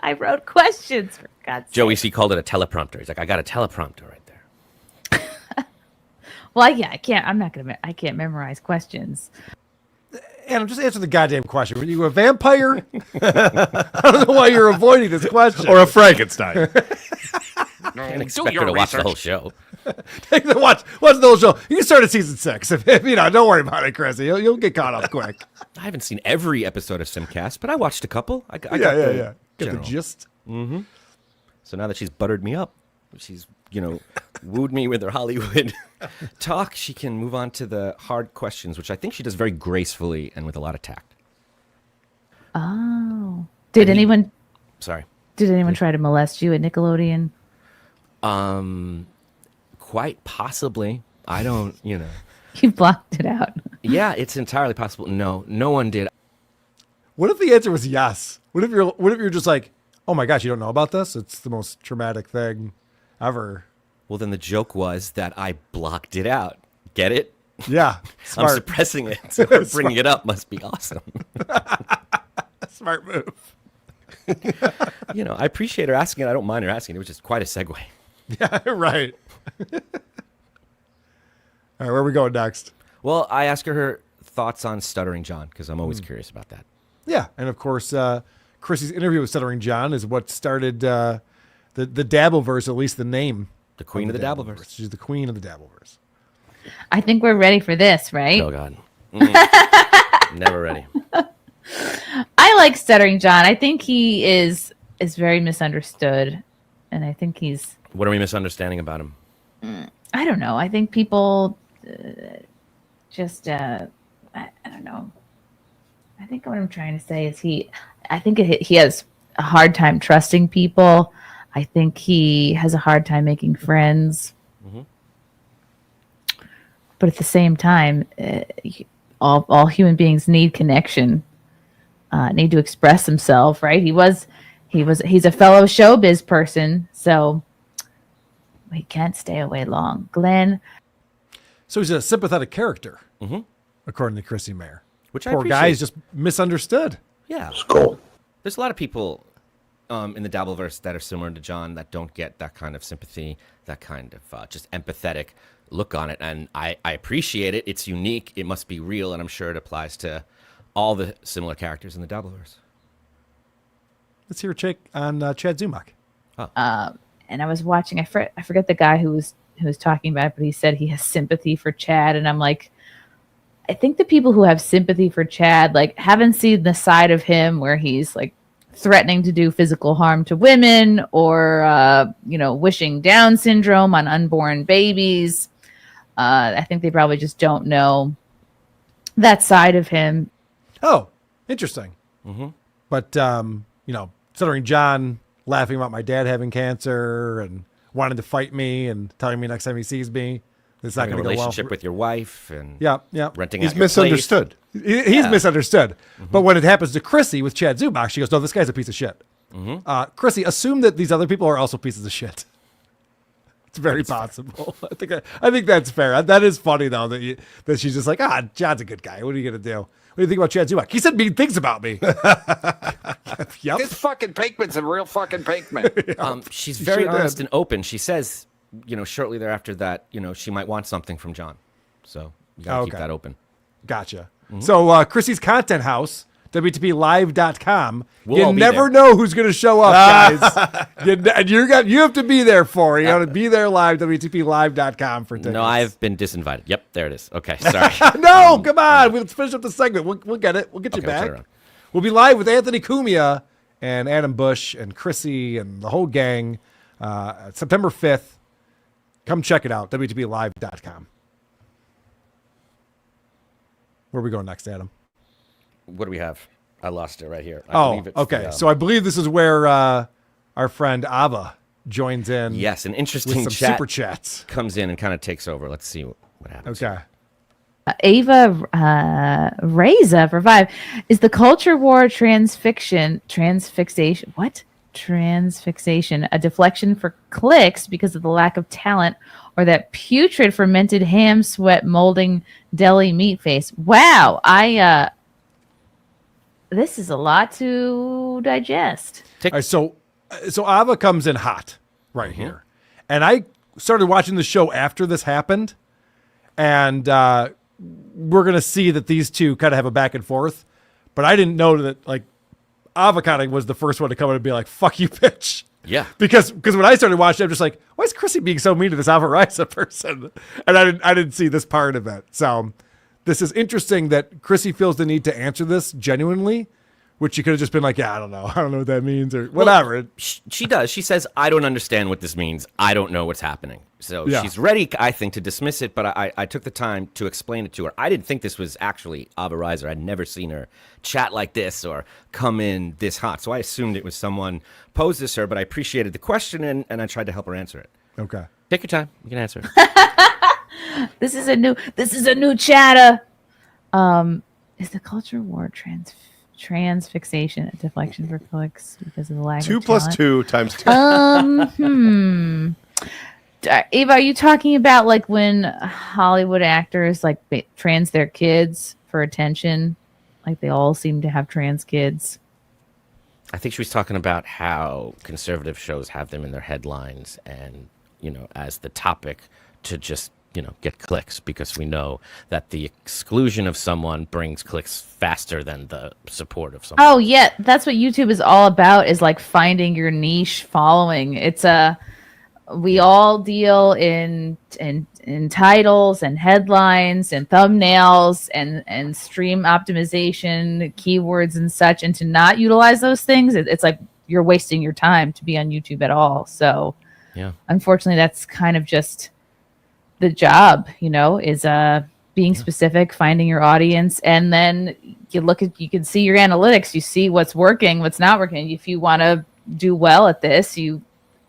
Speaker 7: I wrote questions, for God's sake.
Speaker 3: Joey C. called it a teleprompter. He's like, I got a teleprompter right there.
Speaker 7: Well, yeah, I can't memorize questions.
Speaker 2: Adam, just answer the goddamn question. Were you a vampire? I don't know why you're avoiding this question.
Speaker 1: Or a Frankenstein.
Speaker 3: I can't expect her to watch the whole show.
Speaker 2: Watch the whole show. You can start at season 6. Don't worry about it, Chrissy. You'll get caught up quick.
Speaker 3: I haven't seen every episode of Simcast, but I watched a couple. I got
Speaker 2: Get the gist.
Speaker 3: Mm-hmm. So now that she's buttered me up, she's wooed me with her Hollywood talk, she can move on to the hard questions, which I think she does very gracefully and with a lot of tact.
Speaker 7: Oh. Did anyone...
Speaker 3: Sorry.
Speaker 7: Did anyone try to molest you at Nickelodeon?
Speaker 3: Quite possibly. I don't,
Speaker 7: You blocked it out.
Speaker 3: Yeah, it's entirely possible. No, no one did.
Speaker 2: What if the answer was yes? What if you're just like, oh my gosh, you don't know about this? It's the most traumatic thing ever.
Speaker 3: Well, then the joke was that I blocked it out. Get it?
Speaker 2: Yeah,
Speaker 3: I'm
Speaker 2: smart.
Speaker 3: suppressing it. So bringing it up must be awesome.
Speaker 2: Smart move.
Speaker 3: I appreciate her asking it. I don't mind her asking it. It was just quite a segue.
Speaker 2: Yeah, right. All right, where are we going next?
Speaker 3: Well, I asked her thoughts on Stuttering John because I'm always curious about that.
Speaker 2: Yeah, and of course, Chrissy's interview with Stuttering John is what started the Dabbleverse, at least the name.
Speaker 3: The queen of the Dabbleverse.
Speaker 2: She's the queen of the Dabbleverse.
Speaker 7: I think we're ready for this, right?
Speaker 3: Oh, God. Never ready.
Speaker 7: I like Stuttering John. I think he is very misunderstood. And I think he's...
Speaker 3: What are we misunderstanding about him?
Speaker 7: I don't know. I think people I don't know. I think what I'm trying to say is I think he has a hard time trusting people. I think he has a hard time making friends.
Speaker 3: Mm-hmm.
Speaker 7: But at the same time, all human beings need connection, need to express themselves, right? He's a fellow showbiz person, so he can't stay away long. Glenn.
Speaker 2: So he's a sympathetic character, according to Chrissie Mayr.
Speaker 3: Which I
Speaker 2: Poor
Speaker 3: appreciate.
Speaker 2: guy is just misunderstood.
Speaker 3: Yeah. Cool. There's a lot of people in the Dabbleverse that are similar to John that don't get that kind of sympathy, that kind of just empathetic look on it. And I appreciate it. It's unique. It must be real. And I'm sure it applies to all the similar characters in the Dabbleverse.
Speaker 2: Let's hear a check on Chad Zumock.
Speaker 7: And I was watching, I forget the guy who was talking about it, but he said he has sympathy for Chad. And I'm like, I think the people who have sympathy for Chad, like, haven't seen the side of him where he's like threatening to do physical harm to women or, wishing Down syndrome on unborn babies. I think they probably just don't know that side of him.
Speaker 2: Oh, interesting.
Speaker 3: Mm-hmm.
Speaker 2: But, Stuttering John laughing about my dad having cancer and wanting to fight me and telling me next time he sees me, it's not
Speaker 3: Having
Speaker 2: going
Speaker 3: a
Speaker 2: to go well.
Speaker 3: relationship with your wife and renting
Speaker 1: He's
Speaker 3: out your
Speaker 1: misunderstood.
Speaker 2: He's misunderstood. But when it happens to Chrissy with Chad Zumock, she goes, no, this guy's a piece of shit. Chrissy, assume that these other people are also pieces of shit. It's very possible. I think that's fair. That is funny, though, that she's just like, John's a good guy. What are you going to do? What do you think about Chad Zumock? He said mean things about me. Yep.
Speaker 21: This fucking Pinkman's a real fucking Pinkman.
Speaker 3: She's very honest and open. She says, shortly thereafter that, she might want something from John. So you got to keep that open.
Speaker 2: Gotcha. So Chrissy's content house, WTPLive.com.
Speaker 3: We'll
Speaker 2: you
Speaker 3: all be
Speaker 2: never
Speaker 3: there.
Speaker 2: know who's going to show up, guys. you have to be there for it. You got to be there live, WTPLive.com for tickets.
Speaker 3: No, I've been disinvited. Yep, there it is. Okay, sorry.
Speaker 2: No, come on. Let's finish up the segment. We'll get it. We'll get you
Speaker 3: Okay, we'll turn
Speaker 2: back.
Speaker 3: around.
Speaker 2: We'll be live with Anthony Cumia and Adam Busch and Chrissy and the whole gang September 5th. Come check it out, WTPLive.com. Where are we going next, Adam?
Speaker 3: What do we have? I lost it right here. I
Speaker 2: Oh,
Speaker 3: believe it's
Speaker 2: okay.
Speaker 3: the,
Speaker 2: So I believe this is where our friend Ava joins in.
Speaker 3: yes, an interesting
Speaker 2: with some super chats.
Speaker 3: comes in and kind of takes over. Let's see what happens.
Speaker 2: Okay.
Speaker 7: Ava Reza for 5. Is the culture war transfixation a deflection for clicks because of the lack of talent, or that putrid fermented ham sweat molding deli meat face? Wow, this is a lot to digest.
Speaker 2: All right, so Ava comes in hot right here. And I started watching the show after this happened. And we're going to see that these two kind of have a back and forth. But I didn't know that, like, Ava kind of was the first one to come in and be like, fuck you, bitch.
Speaker 3: Yeah.
Speaker 2: Because when I started watching, I'm just like, why is Chrissy being so mean to this Ava Reza person? And I didn't see this part of it. So this is interesting that Chrissy feels the need to answer this genuinely which she could have just been like, yeah, I don't know what that means or whatever.
Speaker 3: Well, she does. She says, I don't understand what this means. I don't know what's happening. So
Speaker 2: Yeah.
Speaker 3: she's ready, I think, to dismiss it, but I took the time to explain it to her. I didn't think this was actually Ava Reiser. I'd never seen her chat like this or come in this hot. So I assumed it was someone posed this her, but I appreciated the question, and I tried to help her answer it.
Speaker 2: Okay.
Speaker 3: Take your time. You can answer it.
Speaker 7: This is a new chatter. Is the culture war trans fixation a deflection for clicks because of the lack
Speaker 1: 2
Speaker 7: of
Speaker 1: plus
Speaker 7: talent?
Speaker 1: 2 times 2.
Speaker 7: Eva, are you talking about like when Hollywood actors like trans their kids for attention? Like they all seem to have trans kids.
Speaker 3: I think she was talking about how conservative shows have them in their headlines and, as the topic to just, get clicks, because we know that the exclusion of someone brings clicks faster than the support of someone.
Speaker 7: Oh yeah, that's what YouTube is all about, is like finding your niche following. It's we all deal in titles and headlines and thumbnails and stream optimization, keywords and such, and to not utilize those things, it's like you're wasting your time to be on YouTube at all. So
Speaker 3: yeah,
Speaker 7: unfortunately, that's kind of just the job, is being specific, finding your audience, and then you can see your analytics, you see what's working, what's not working. If you want to do well at this, you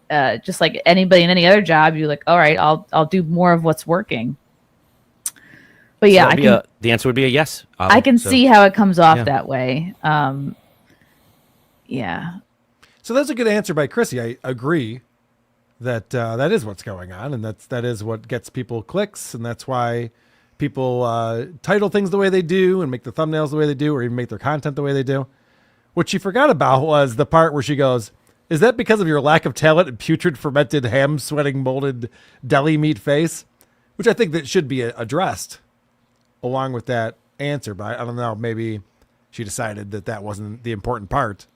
Speaker 7: just like anybody in any other job, you're like, all right, I'll do more of what's working. But yeah,
Speaker 3: the answer would be a yes.
Speaker 7: I can see how it comes off that way. Yeah.
Speaker 2: So that's a good answer by Chrissie. I agree that that is what's going on, and that is what gets people clicks, and that's why people title things the way they do and make the thumbnails the way they do, or even make their content the way they do. What she forgot about was the part where she goes, "Is that because of your lack of talent and putrid, fermented, ham-sweating, molded deli meat face?" Which I think that should be addressed along with that answer, but I don't know. Maybe she decided that wasn't the important part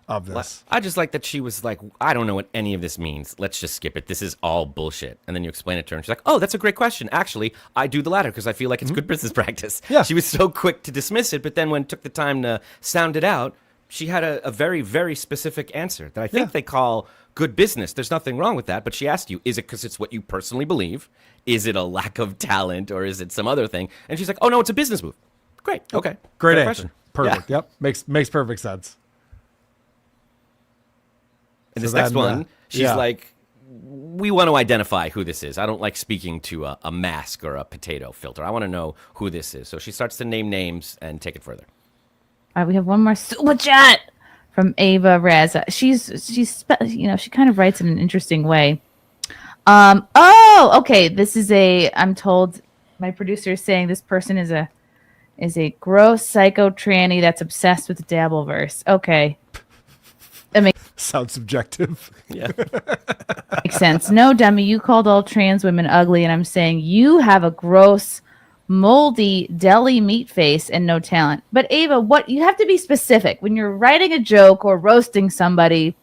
Speaker 2: of this.
Speaker 3: I just like that she was like, I don't know what any of this means. Let's just skip it. This is all bullshit. And then you explain it to her, and she's like, oh, that's a great question. Actually, I do the latter because I feel like it's good business practice.
Speaker 2: Yeah.
Speaker 3: She was so quick to dismiss it, but then when took the time to sound it out, she had a very, very specific answer that I think they call good business. There's nothing wrong with that, but she asked you, is it because it's what you personally believe? Is it a lack of talent, or is it some other thing? And she's like, oh, no, it's a business move. Great. Okay.
Speaker 2: Great
Speaker 3: Fair
Speaker 2: answer.
Speaker 3: question.
Speaker 2: Perfect.
Speaker 3: Yeah.
Speaker 2: Yep. Makes perfect sense.
Speaker 3: And
Speaker 2: So
Speaker 3: this next
Speaker 2: then,
Speaker 3: one, she's like, we want to identify who this is. I don't like speaking to a mask or a potato filter. I want to know who this is. So she starts to name names and take it further.
Speaker 7: All right, we have one more super chat from Ava Raza. She kind of writes in an interesting way. Okay. This is I'm told my producer is saying this person is a gross psycho tranny that's obsessed with the Dabbleverse. Okay. That
Speaker 2: sounds subjective.
Speaker 3: Yeah.
Speaker 7: Makes sense. No, dummy, you called all trans women ugly, and I'm saying you have a gross, moldy deli meat face and no talent. But Ava, you have to be specific when you're writing a joke or roasting somebody.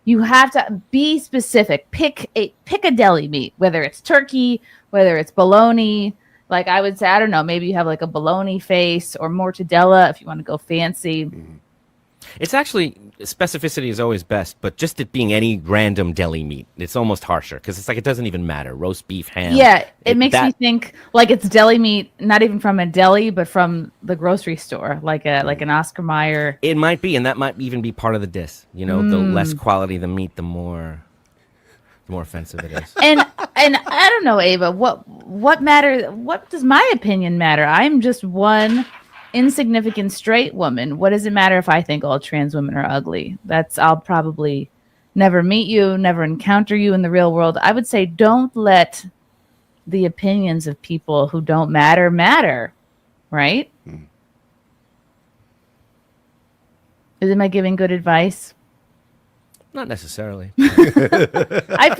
Speaker 7: You have to be specific. Pick a deli meat, whether it's turkey, whether it's bologna. Like I would say, I don't know, maybe you have like a bologna face or mortadella if you want to go fancy.
Speaker 3: It's actually, specificity is always best, but just it being any random deli meat, it's almost harsher because it's like it doesn't even matter. Roast beef, ham.
Speaker 7: Yeah, it makes me think like it's deli meat, not even from a deli, but from the grocery store, like an Oscar Mayer.
Speaker 3: It might be, and that might even be part of the diss. The less quality the meat, the more offensive it is.
Speaker 7: And I don't know, Ava, what matters? What does my opinion matter? I'm just one insignificant straight woman. What does it matter if I think all trans women are ugly? I'll probably never meet you, never encounter you in the real world. I would say don't let the opinions of people who don't matter, right? Am I giving good advice?
Speaker 3: Not necessarily.
Speaker 7: I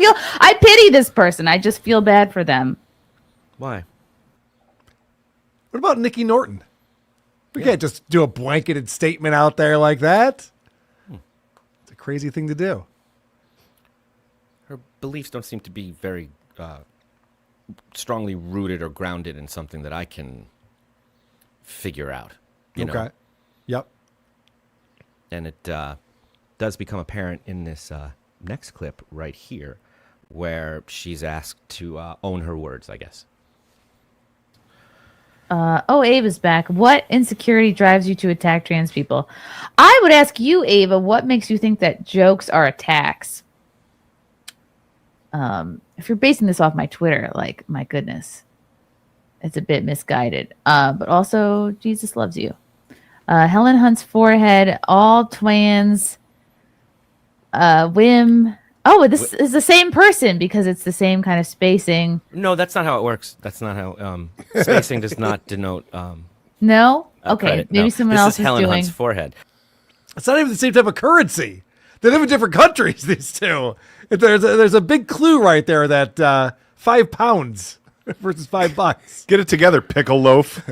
Speaker 7: pity this person. I just feel bad for them.
Speaker 3: Why?
Speaker 2: What about Nikki Norton? We can't just do a blanketed statement out there like that. It's a crazy thing to do.
Speaker 3: Her beliefs don't seem to be very strongly rooted or grounded in something that I can figure out. You know?
Speaker 2: Yep.
Speaker 3: And it does become apparent in this next clip right here, where she's asked to own her words, I guess.
Speaker 7: Abe is back. What insecurity drives you to attack trans people? I would ask you, Ava, what makes you think that jokes are attacks? If you're basing this off my Twitter, like, my goodness, it's a bit misguided. But also, Jesus loves you. Helen Hunt's forehead, all twins. Wim. Oh, this is the same person because it's the same kind of spacing.
Speaker 3: No, that's not how it works. That's not how spacing does not denote.
Speaker 7: No? Okay,
Speaker 3: credit.
Speaker 7: maybe
Speaker 3: No.
Speaker 7: someone
Speaker 3: This
Speaker 7: else
Speaker 3: is
Speaker 7: is
Speaker 3: Helen
Speaker 7: doing.
Speaker 3: Hunt's forehead.
Speaker 2: It's not even the same type of currency. They live in different countries, these two. There's a big clue right there that 5 pounds versus $5.
Speaker 1: Get it together, pickle loaf.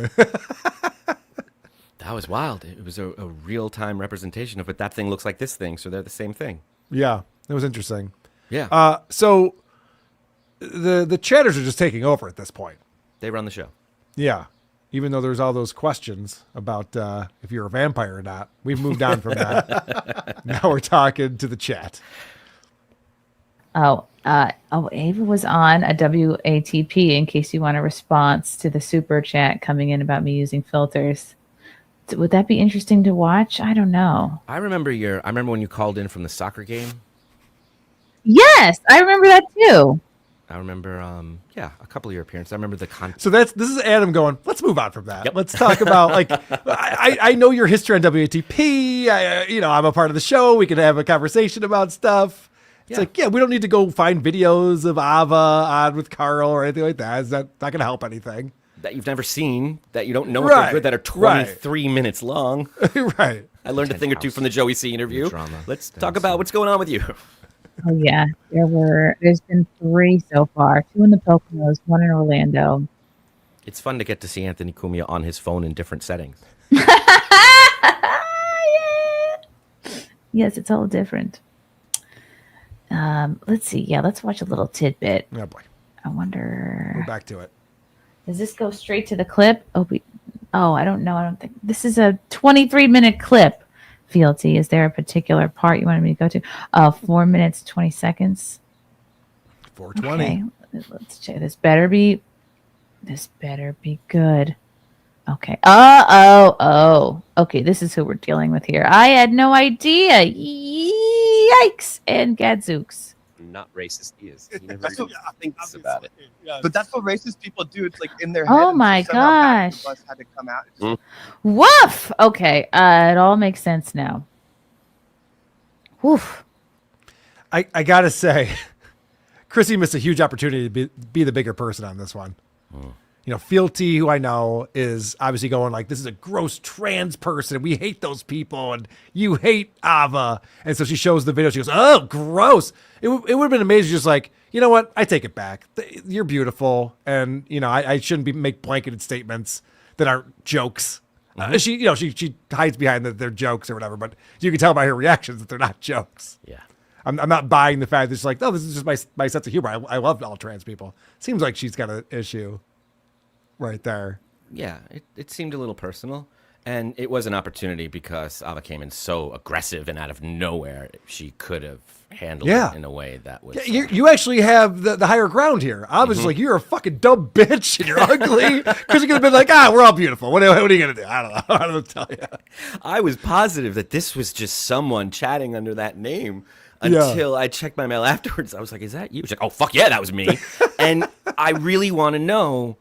Speaker 3: That was wild. It was a real-time representation of it. That thing looks like this thing, so they're the same thing.
Speaker 2: Yeah, it was interesting.
Speaker 3: Yeah.
Speaker 2: So the chatters are just taking over at this point.
Speaker 3: They run the show.
Speaker 2: Yeah. Even though there's all those questions about if you're a vampire or not. We've moved on from that. Now we're talking to the chat.
Speaker 7: Ava was on a WATP in case you want a response to the super chat coming in about me using filters. Would that be interesting to watch? I don't know.
Speaker 3: I remember when you called in from the soccer game.
Speaker 7: Yes, I remember that too.
Speaker 3: I remember, a couple of your appearances. I remember the
Speaker 2: So this is Adam going, let's move on from that. Yep. Let's talk about, like, I know your history on WATP. I'm a part of the show. We can have a conversation about stuff. It's we don't need to go find videos of Ava on with Carl or anything like that. It's not going to help anything.
Speaker 3: That you've never seen, that you don't know if they're good, that are 23 minutes long.
Speaker 2: Right.
Speaker 3: I learned a thing or two from the Joey C interview. Let's talk about what's going on with you.
Speaker 7: Oh yeah, there's been 3 so far. 2 in the Poconos, 1 in Orlando.
Speaker 3: It's fun to get to see Anthony Cumia on his phone in different settings.
Speaker 7: Yes, it's all different. Let's see. Yeah, let's watch a little tidbit.
Speaker 2: Oh boy.
Speaker 7: I wonder.
Speaker 2: Go back to it.
Speaker 7: Does this go straight to the clip? I don't know. I don't think this is a 23-minute clip. Fealty, is there a particular part you wanted me to go to? 4 minutes, 20 seconds.
Speaker 2: 4:20.
Speaker 7: Okay, let's check. This better be good. Okay. Okay, this is who we're dealing with here. I had no idea. Yikes and gadzooks.
Speaker 20: Not racist, he is. He never even thinks about it.
Speaker 8: But that's what racist people do. It's like in their head.
Speaker 7: Oh
Speaker 8: and
Speaker 7: my
Speaker 8: somehow
Speaker 7: gosh.
Speaker 8: Bus had to come out.
Speaker 7: Woof. Okay, it all makes sense now. Woof.
Speaker 2: I gotta say, Chrissy missed a huge opportunity to be the bigger person on this one. Fealty, who I know, is obviously going like, this is a gross trans person. We hate those people, and you hate Ava. And so she shows the video. She goes, oh, gross. It would have been amazing, just like, you know what? I take it back. You're beautiful, and I shouldn't make blanketed statements that aren't jokes. She hides behind that they're jokes or whatever, but you can tell by her reactions that they're not jokes.
Speaker 3: Yeah.
Speaker 2: I'm not buying the fact that she's like, oh, this is just my sense of humor. I love all trans people. Seems like she's got an issue right there.
Speaker 3: Yeah, it seemed a little personal. And it was an opportunity because Ava came in so aggressive and out of nowhere. She could have handled it in a way that was...
Speaker 2: You actually have the higher ground here. Ava's just like, you're a fucking dumb bitch and you're ugly. Because you could have been like, we're all beautiful. What are you going to do? I don't know. I don't know what to tell you.
Speaker 3: I was positive that this was just someone chatting under that name until I checked my mail afterwards. I was like, is that you? She's like, oh, fuck yeah, that was me. And I really want to know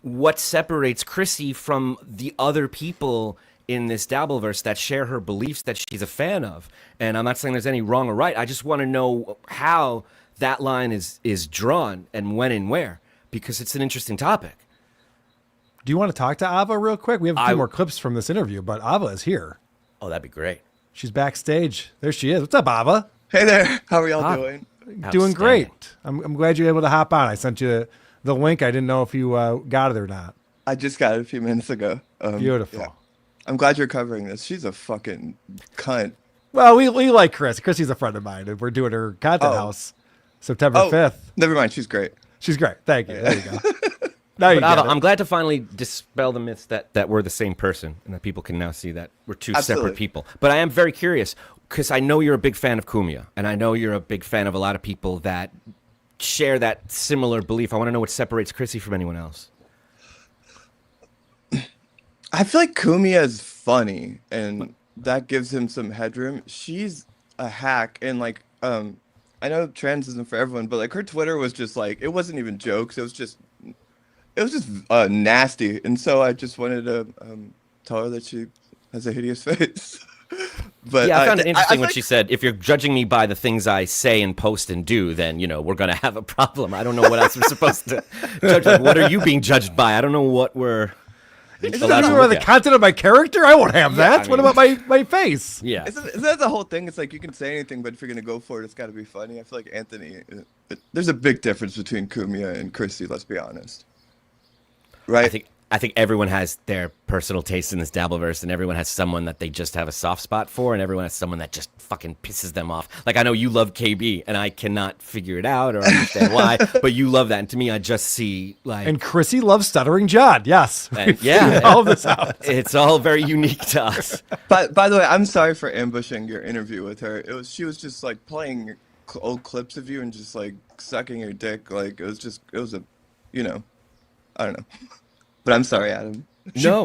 Speaker 3: what separates Chrissie from the other people in this Dabbleverse that share her beliefs that she's a fan of. And I'm not saying there's any wrong or right. I just want to know how that line is drawn and when and where, because it's an interesting topic.
Speaker 2: Do you want to talk to Ava real quick? We have a few more clips from this interview, but Ava is here.
Speaker 3: Oh, that'd be great.
Speaker 2: She's backstage. There she is. What's up, Ava?
Speaker 8: Hey there. How are y'all doing?
Speaker 2: Doing great. I'm glad you're able to hop on. I sent you the link. I didn't know if you got it or not.
Speaker 8: I just got it a few minutes ago.
Speaker 2: Beautiful.
Speaker 8: Yeah. I'm glad you're covering this. She's a fucking cunt.
Speaker 2: Well, we like Chris. Chrissy's a friend of mine, and we're doing her content house September 5th.
Speaker 8: Never mind. She's great.
Speaker 2: She's great. Thank you. There you go. Now you
Speaker 3: But
Speaker 2: get
Speaker 3: Ava,
Speaker 2: it.
Speaker 3: I'm glad to finally dispel the myths that we're the same person and that people can now see that we're two
Speaker 8: Absolutely.
Speaker 3: separate people. But I am very curious because I know you're a big fan of Kumia, and I know you're a big fan of a lot of people that share that similar belief. I want to know what separates Chrissie from anyone else.
Speaker 8: I feel like Kumia is funny, and that gives him some headroom. She's a hack, and like, I know trans isn't for everyone, but like her Twitter was just like, it wasn't even jokes. It was just nasty, and so I just wanted to tell her that she has a hideous face. But
Speaker 3: yeah, I found it interesting when
Speaker 8: like,
Speaker 3: she said, if you're judging me by the things I say and post and do, then, we're going to have a problem. I don't know what else we're supposed to judge. Like, what are you being judged by? I don't know what we're allowed to
Speaker 2: By
Speaker 3: look
Speaker 2: the
Speaker 3: at.
Speaker 2: content of my character? I won't have
Speaker 3: Yeah,
Speaker 2: that.
Speaker 3: I
Speaker 2: What
Speaker 3: mean-
Speaker 2: about my face?
Speaker 3: Yeah.
Speaker 8: Isn't that the whole thing? It's like you can say anything, but if you're gonna go for it, it's got to be funny. I feel like Anthony. There's a big difference between Kumia and Chrissie. Let's be honest. Right.
Speaker 3: I think everyone has their personal taste in this Dabbleverse, and everyone has someone that they just have a soft spot for, and everyone has someone that just fucking pisses them off. Like, I know you love KB, and I cannot figure it out or understand why, but you love that. And to me, I just see, like...
Speaker 2: And Chrissie loves Stuttering John. Yes.
Speaker 3: And, yeah.
Speaker 2: all of this out.
Speaker 3: It's all very unique to us.
Speaker 8: But by the way, I'm sorry for ambushing your interview with her. She was just like playing old clips of you and just like sucking your dick. Like it was a, I don't know. But I'm sorry, Adam.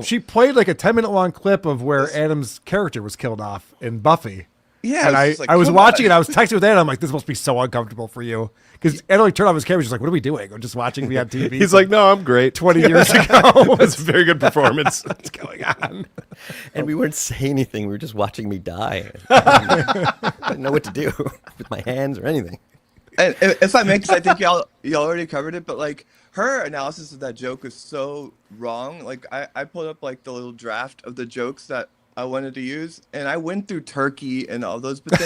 Speaker 2: She played like a 10-minute long clip of where Adam's character was killed off in Buffy.
Speaker 8: Yeah,
Speaker 2: and
Speaker 8: it's just like,
Speaker 2: I was
Speaker 8: come
Speaker 2: watching
Speaker 8: on.
Speaker 2: it. I was texting with Adam. I'm like, this must be so uncomfortable for you. Because Adam like, turned off his camera. She's like, what are we doing? I'm just watching me on TV.
Speaker 1: He's like, no, I'm great.
Speaker 2: 20 years ago.
Speaker 1: It's a very good performance.
Speaker 2: What's going on?
Speaker 3: And we weren't saying anything. We were just watching me die. I didn't know what to do with my hands or anything.
Speaker 8: And if I may, because I think y'all already covered it, but like her analysis of that joke is so wrong. Like I pulled up like the little draft of the jokes that I wanted to use, and I went through Turkey and all those, but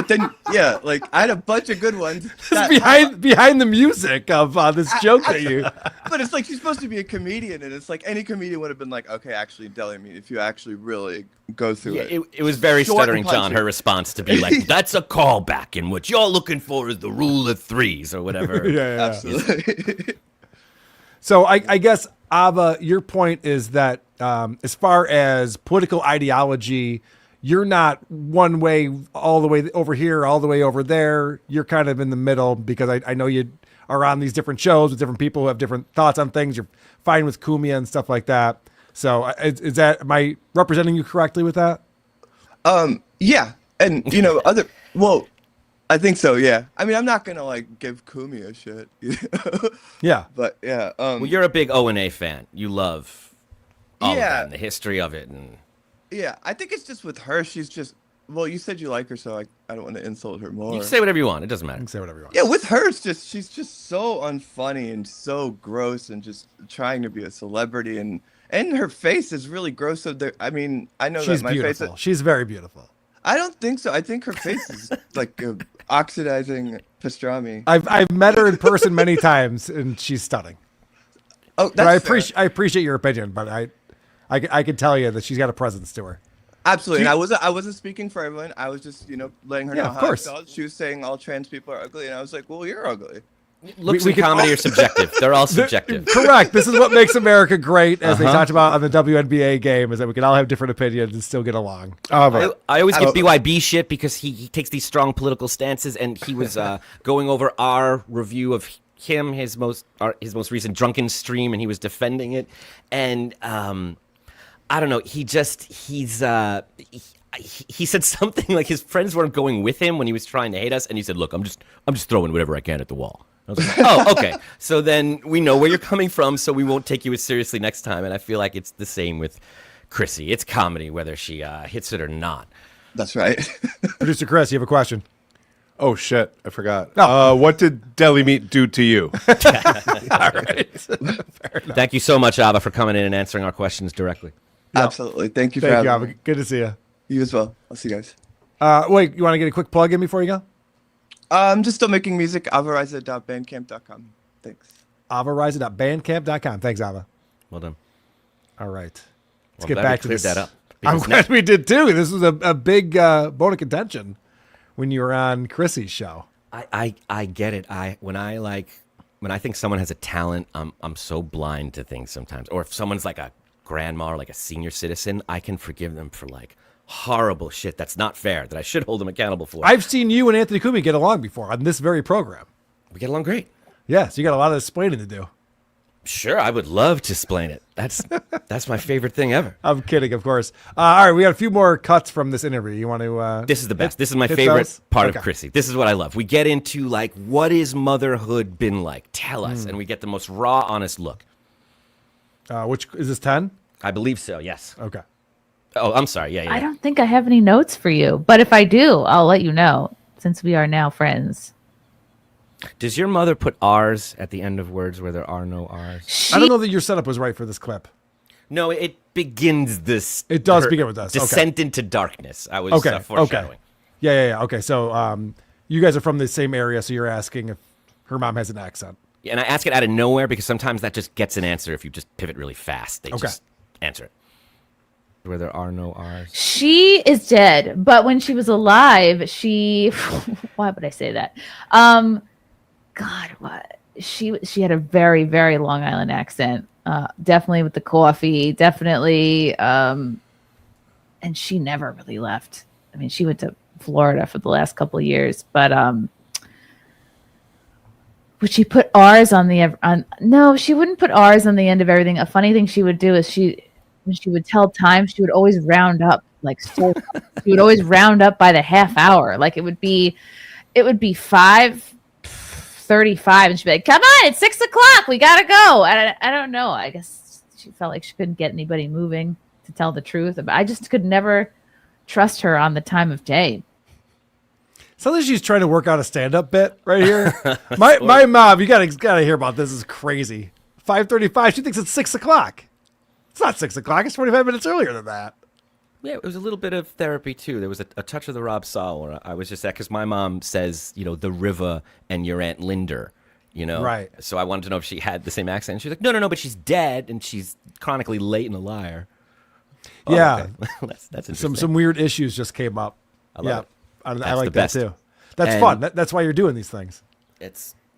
Speaker 8: then yeah, like I had a bunch of good ones.
Speaker 2: behind the music of this joke that you.
Speaker 8: But it's like she's supposed to be a comedian, and it's like any comedian would have been like, okay, actually, Deli Meat, if you actually really go through it.
Speaker 3: It was very
Speaker 8: Short
Speaker 3: Stuttering
Speaker 8: and
Speaker 3: John,
Speaker 8: punchy.
Speaker 3: her response to be like, that's a callback, and what you're looking for is the rule of threes or whatever.
Speaker 2: Yeah.
Speaker 8: Absolutely.
Speaker 2: So I guess, Ava, your point is that as far as political ideology, you're not one way all the way over here, all the way over there. You're kind of in the middle because I know you are on these different shows with different people who have different thoughts on things. You're fine with Kumia and stuff like that. So is that, am I representing you correctly with that?
Speaker 8: Yeah. And, I think so, yeah. I mean, I'm not going to, like, give Kumia shit.
Speaker 2: Yeah.
Speaker 8: But, yeah.
Speaker 3: Well, you're a big O&A fan. You love all of
Speaker 8: Yeah.
Speaker 3: that and the history of it. And
Speaker 8: Yeah, I think it's just with her, she's just, well, you said you like her, so I don't want to insult her more.
Speaker 3: you can say whatever you want. It doesn't matter.
Speaker 2: You can say whatever you want.
Speaker 8: Yeah, with her, she's just so unfunny and so gross and just trying to be a celebrity. And her face is really gross. So I mean, I know
Speaker 2: She's
Speaker 8: that my
Speaker 2: beautiful.
Speaker 8: face...
Speaker 2: She's very beautiful.
Speaker 8: I don't think so. I think her face is like oxidizing pastrami.
Speaker 2: I've met her in person many times, and she's stunning.
Speaker 8: Oh,
Speaker 2: but I
Speaker 8: fair.
Speaker 2: appreciate your opinion, but I can tell you that she's got a presence to her.
Speaker 8: Absolutely. And I wasn't speaking for everyone. I was just, letting her
Speaker 2: Yeah,
Speaker 8: know
Speaker 2: of
Speaker 8: how
Speaker 2: course.
Speaker 8: I felt. She was saying all trans people are ugly, and I was like, well, you're ugly.
Speaker 3: Looks
Speaker 2: we
Speaker 3: in
Speaker 2: can-
Speaker 3: comedy are subjective. They're all subjective.
Speaker 2: Correct. This is what makes America great, as they
Speaker 3: Uh-huh.
Speaker 2: talked about on the WNBA game, is that we can all have different opinions and still get along.
Speaker 3: I always give BYB shit because he takes these strong political stances, and he was going over our review of him, his most recent drunken stream, and he was defending it. And I don't know. He said something like his friends weren't going with him when he was trying to hate us, and he said, "Look, I'm just throwing whatever I can at the wall." I was like, "Oh, okay." So then we know where you're coming from, so we won't take you as seriously next time. And I feel like it's the same with Chrissie. It's comedy whether she hits it or not.
Speaker 8: That's right.
Speaker 2: Producer Chris, you have a question?
Speaker 1: Oh shit, I forgot.
Speaker 2: No.
Speaker 1: What did Deli Meat do to you?
Speaker 2: All right.
Speaker 3: Thank you so much, Ava, for coming in and answering our questions directly.
Speaker 8: Absolutely. Thank you for
Speaker 2: Thank you,
Speaker 8: having
Speaker 2: Ava.
Speaker 8: me.
Speaker 2: Good to see you.
Speaker 8: You as well. I'll see you guys.
Speaker 2: Wait, you want to get a quick plug in before you go?
Speaker 8: I'm just still making music. avariza.bandcamp.com. Thanks.
Speaker 2: avariza.bandcamp.com. Thanks, Ava.
Speaker 3: Well done.
Speaker 2: All right. Let's
Speaker 3: Well,
Speaker 2: get
Speaker 3: glad
Speaker 2: back
Speaker 3: we
Speaker 2: to
Speaker 3: cleared
Speaker 2: this.
Speaker 3: that up,
Speaker 2: I'm
Speaker 3: because
Speaker 2: glad we did too. This was a big bone of contention when you were on Chrissie's show.
Speaker 3: I get it. When I when I think someone has a talent, I'm so blind to things sometimes. Or if someone's like a grandma or like a senior citizen, I can forgive them for like horrible shit that's not fair, that I should hold them accountable for.
Speaker 2: I've seen you and Anthony Cumia get along before on this very program.
Speaker 3: We get along great.
Speaker 2: Yeah, so you got a lot of explaining to do.
Speaker 3: Sure, I would love to explain it. That's my favorite thing ever.
Speaker 2: I'm kidding, of course. All right, we got a few more cuts from this interview. You want to?
Speaker 3: This is the best. This is my favorite part of Chrissie. This is what I love. We get into like, what is motherhood been like? Tell us, and we get the most raw, honest look.
Speaker 2: Which is this 10?
Speaker 3: I believe so. Yes.
Speaker 2: Okay.
Speaker 3: Oh, I'm sorry. Yeah.
Speaker 7: I don't think I have any notes for you, but if I do, I'll let you know since we are now friends.
Speaker 3: Does your mother put R's at the end of words where there are no R's?
Speaker 2: I don't know that your setup was right for this clip.
Speaker 3: No, it begins this.
Speaker 2: It does begin with this.
Speaker 3: Descent into darkness. I was foreshadowing.
Speaker 2: Okay. Yeah. Okay, so you guys are from the same area, so you're asking if her mom has an accent.
Speaker 3: Yeah, and I ask it out of nowhere because sometimes that just gets an answer if you just pivot really fast. They just answer it. Where there are no R's.
Speaker 7: She is dead, but when she was alive, she why would I say that? God, what? She had a very, very Long Island accent. Definitely with the coffee, definitely. And she never really left. I mean, she went to Florida for the last couple of years, but would she put R's on no, she wouldn't put R's on the end of everything. A funny thing she would do is when she would tell time, she would always round up she would always round up by the half hour. Like it would be 5:35 and she'd be like, come on, it's 6 o'clock, we gotta go. I don't know, I guess she felt like she couldn't get anybody moving to tell the truth. I just could never trust her on the time of day.
Speaker 2: Sounds like she's trying to work out a stand-up bit right here. my mom, you gotta hear about this. This is crazy. 5:35, she thinks it's 6 o'clock. It's not 6 o'clock, it's 45 minutes earlier than that.
Speaker 3: Yeah, it was a little bit of therapy, too. There was a touch of the Rob Saul where I was just that because my mom says, the river and your Aunt Linder,
Speaker 2: Right.
Speaker 3: So I wanted to know if she had the same accent. And she was like, no, but she's dead and she's chronically late and a liar. Oh,
Speaker 2: yeah.
Speaker 3: Okay. That's interesting.
Speaker 2: Some weird issues just came up.
Speaker 3: I love it.
Speaker 2: I like that, too. That's fun. That's why you're doing these things.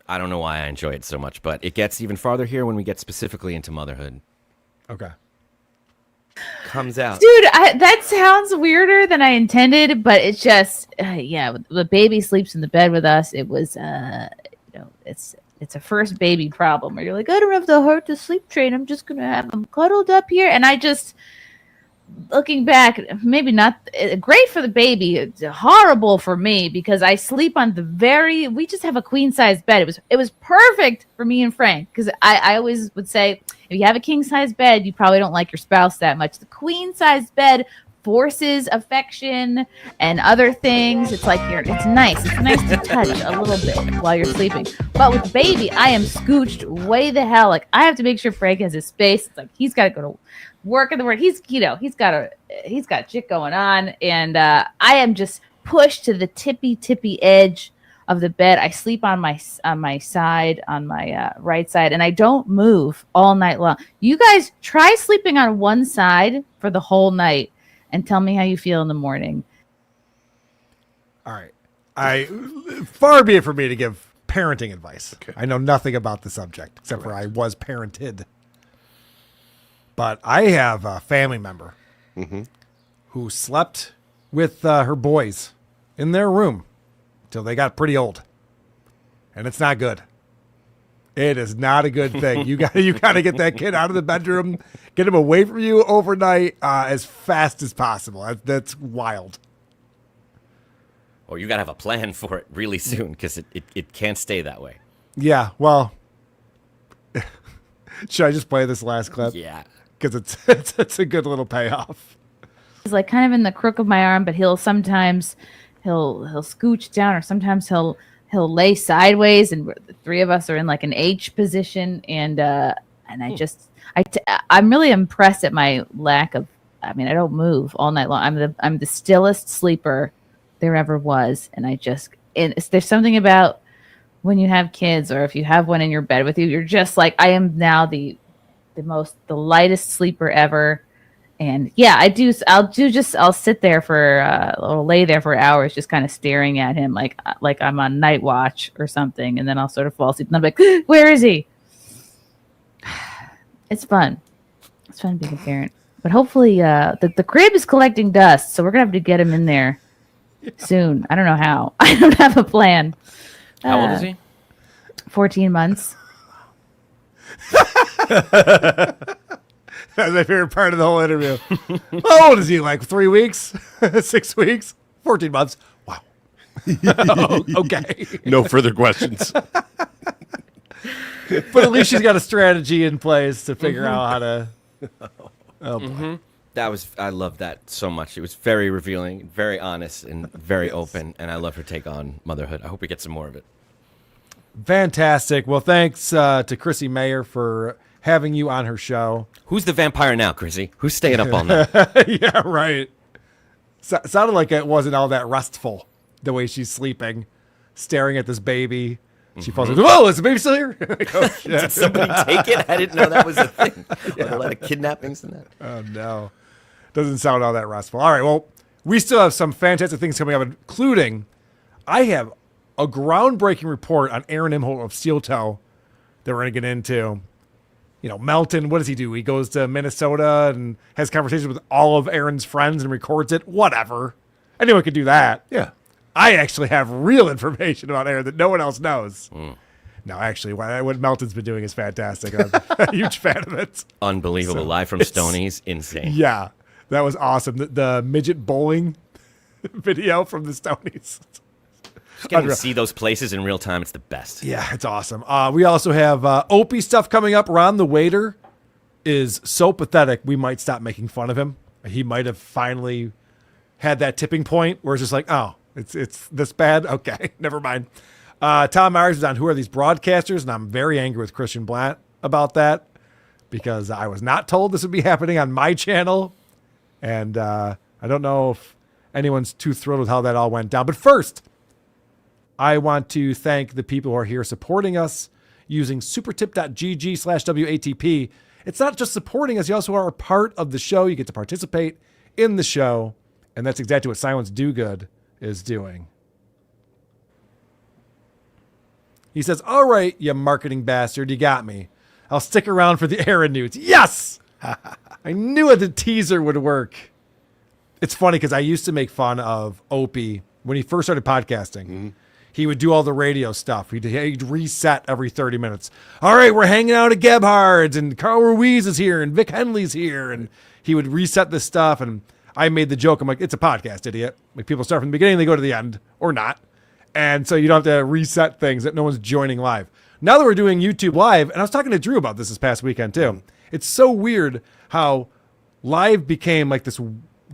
Speaker 3: I don't know why I enjoy it so much, but it gets even farther here when we get specifically into motherhood.
Speaker 2: Okay.
Speaker 3: Comes out.
Speaker 7: Dude, that sounds weirder than I intended, but it's just, the baby sleeps in the bed with us. It was, it's a first baby problem where you're like, I don't have the heart to sleep train. I'm just going to have him cuddled up here. And I just, looking back, maybe not great for the baby. It's horrible for me because I sleep on we just have a queen size bed. It was perfect for me and Frank because I always would say, if you have a king size bed, you probably don't like your spouse that much. The queen size bed forces affection and other things. It's like it's nice. It's nice to touch a little bit while you're sleeping. But with baby, I am scooched way the hell. Like I have to make sure Frank has his space. It's like he's got to go to work in the work. He's got shit going on, and I am just pushed to the tippy edge of the bed. I sleep on my side, on my right side, and I don't move all night long. You guys try sleeping on one side for the whole night and tell me how you feel in the morning.
Speaker 2: All right. Far be it for me to give parenting advice. Okay. I know nothing about the subject except for I was parented. But I have a family member who slept with her boys in their room till they got pretty old, and it's not good. It is not a good thing. You gotta get that kid out of the bedroom, get him away from you overnight as fast as possible. That's wild.
Speaker 3: Or you gotta have a plan for it really soon because it can't stay that way.
Speaker 2: Yeah. Well, should I just play this last clip?
Speaker 3: Yeah.
Speaker 2: Because it's a good little payoff.
Speaker 7: He's like kind of in the crook of my arm, but he'll sometimes scooch down, or sometimes he'll lay sideways, and the three of us are in like an H position, and I'm really impressed at my lack of. I mean, I don't move all night long. I'm the stillest sleeper there ever was, and there's something about when you have kids, or if you have one in your bed with you, you're just like, I am now the lightest sleeper ever, And yeah, I'll sit there for or lay there for hours, just kind of staring at him like I'm on night watch or something, and then I'll sort of fall asleep and I'm like, where is he? It's fun. It's fun being a parent. But hopefully, the crib is collecting dust, so we're gonna have to get him in there soon. I don't know how. I don't have a plan.
Speaker 3: How old is he?
Speaker 7: 14 months.
Speaker 2: That's my favorite part of the whole interview. How old is he? Like 3 weeks? 6 weeks? 14 months? Wow. Okay.
Speaker 1: No further questions.
Speaker 2: But at least she's got a strategy in place to figure out how to. Oh boy.
Speaker 3: I love that so much. It was very revealing, very honest, and very open. And I love her take on motherhood. I hope we get some more of it.
Speaker 2: Fantastic. Well, thanks to Chrissie Mayr for having you on her show.
Speaker 3: Who's the vampire now, Chrissy? Who's staying up all night?
Speaker 2: Yeah, right. Sounded like it wasn't all that restful, the way she's sleeping, staring at this baby. She falls asleep. Whoa, is the baby still here? Like, oh, shit.
Speaker 3: Did somebody take it? I didn't know that was a thing. Yeah. A lot of kidnappings and that.
Speaker 2: Oh, no. Doesn't sound all that restful. All right, well, we still have some fantastic things coming up, including I have a groundbreaking report on Aaron Imholt of Steel Toe that we're going to get into. You know, Melton, what does he do? He goes to Minnesota and has conversations with all of Aaron's friends and records it. Whatever. Anyone could do that.
Speaker 1: Yeah.
Speaker 2: I actually have real information about Aaron that no one else knows. No, actually, what Melton's been doing is fantastic. I'm a huge fan of it.
Speaker 3: Unbelievable. Live from Stoney's. Insane.
Speaker 2: Yeah, that was awesome. The midget bowling video from the Stoney's.
Speaker 3: Just getting to see those places in real time, it's the best.
Speaker 2: Yeah, it's awesome. We also have Opie stuff coming up. Ron the waiter is so pathetic, we might stop making fun of him. He might have finally had that tipping point where it's just like, oh, it's this bad? Okay, never mind. Tom Myers is on Who Are These Broadcasters? And I'm very angry with Christian Blatt about that because I was not told this would be happening on my channel. And I don't know if anyone's too thrilled with how that all went down. But first, I want to thank the people who are here supporting us using supertip.gg/WATP. It's not just supporting us. You also are a part of the show. You get to participate in the show. And that's exactly what Silence Do Good is doing. He says, all right, you marketing bastard, you got me. I'll stick around for the Aaron news. Yes! I knew the teaser would work. It's funny because I used to make fun of Opie when he first started podcasting. Mm-hmm. He would do all the radio stuff. He'd reset every 30 minutes. All right, we're hanging out at Gebhard's, and Carl Ruiz is here, and Vic Henley's here. And he would reset this stuff, and I made the joke. I'm like, it's a podcast, idiot. Like, people start from the beginning, they go to the end, or not. And so you don't have to reset things that no one's joining live. Now that we're doing YouTube Live, and I was talking to Drew about this past weekend, too. It's so weird how live became like this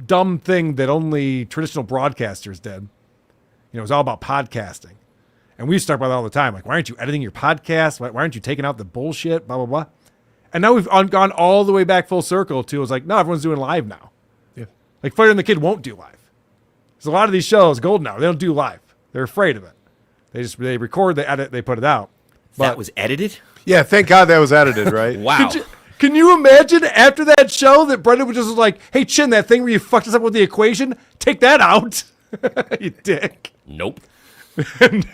Speaker 2: dumb thing that only traditional broadcasters did. You know, it was all about podcasting. And we used to talk about that all the time. Like, why aren't you editing your podcast? Why aren't you taking out the bullshit? Blah, blah, blah. And now we've gone all the way back full circle to, it's like, no, everyone's doing live now.
Speaker 1: Yeah.
Speaker 2: Like, Fighter and the Kid won't do live. There's a lot of these shows, Golden Hour, they don't do live. They're afraid of it. They record, they edit, they put it out. But,
Speaker 3: that was edited?
Speaker 1: Yeah, thank God that was edited, right?
Speaker 3: Wow.
Speaker 2: Can you imagine after that show that Brendan was just like, hey, Chin, that thing where you fucked us up with the equation, take that out. You dick.
Speaker 3: Nope.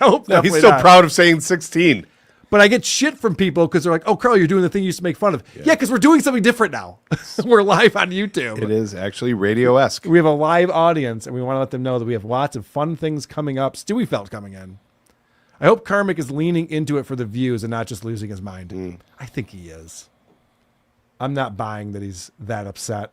Speaker 2: Nope.
Speaker 1: No, he's still proud of saying 16.
Speaker 2: But I get shit from people because they're like, oh, Carl, you're doing the thing you used to make fun of. Yeah, because we're doing something different now. We're live on YouTube.
Speaker 1: It is actually radio-esque.
Speaker 2: We have a live audience, and we want to let them know that we have lots of fun things coming up. Stewie Felt coming in. I hope Karmic is leaning into it for the views and not just losing his mind. I think he is. I'm not buying that he's that upset.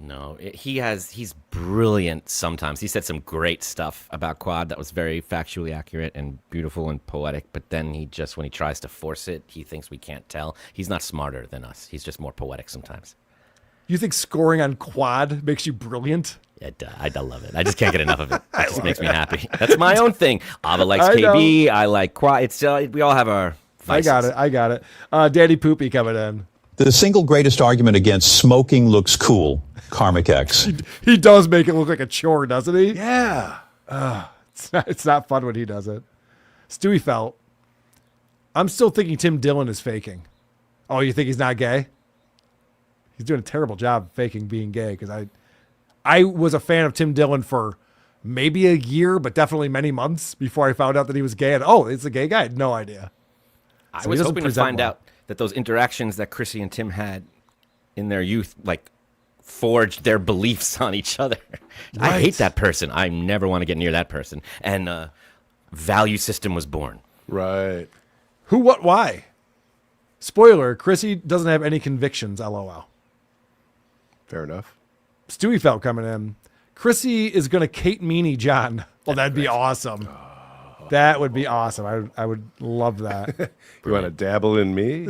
Speaker 3: No, he's brilliant sometimes. He said some great stuff about Quad that was very factually accurate and beautiful and poetic, but then when he tries to force it, he thinks we can't tell. He's not smarter than us. He's just more poetic sometimes.
Speaker 2: You think scoring on Quad makes you brilliant?
Speaker 3: I love it. I just can't get enough of it. It just makes me happy. That's my own thing. Ava likes KB. I like Quad. It's we all have our vices.
Speaker 2: I got it. Daddy Poopy coming in.
Speaker 18: The single greatest argument against smoking looks cool. KarmicX.
Speaker 2: He does make it look like a chore, doesn't he?
Speaker 1: Yeah.
Speaker 2: It's not fun when he does it. Stewie Felt. I'm still thinking Tim Dillon is faking. Oh, you think he's not gay? He's doing a terrible job faking being gay because I was a fan of Tim Dillon for maybe a year, but definitely many months before I found out that he was gay. And it's a gay guy. I had no idea.
Speaker 3: I
Speaker 2: So
Speaker 3: was
Speaker 2: he doesn't
Speaker 3: hoping to
Speaker 2: present
Speaker 3: find
Speaker 2: well.
Speaker 3: out that those interactions that Chrissy and Tim had in their youth, like, forged their beliefs on each other. I
Speaker 2: Right.
Speaker 3: hate that person. I never want to get near that person. And value system was born.
Speaker 1: Right.
Speaker 2: Who, what, why? Spoiler, Chrissy doesn't have any convictions, LOL.
Speaker 1: Fair enough.
Speaker 2: Stewie felt coming in. Chrissy is going to Kate Meany John. Well, that'd be awesome. That would be awesome. I would love that.
Speaker 1: You want to dabble in me?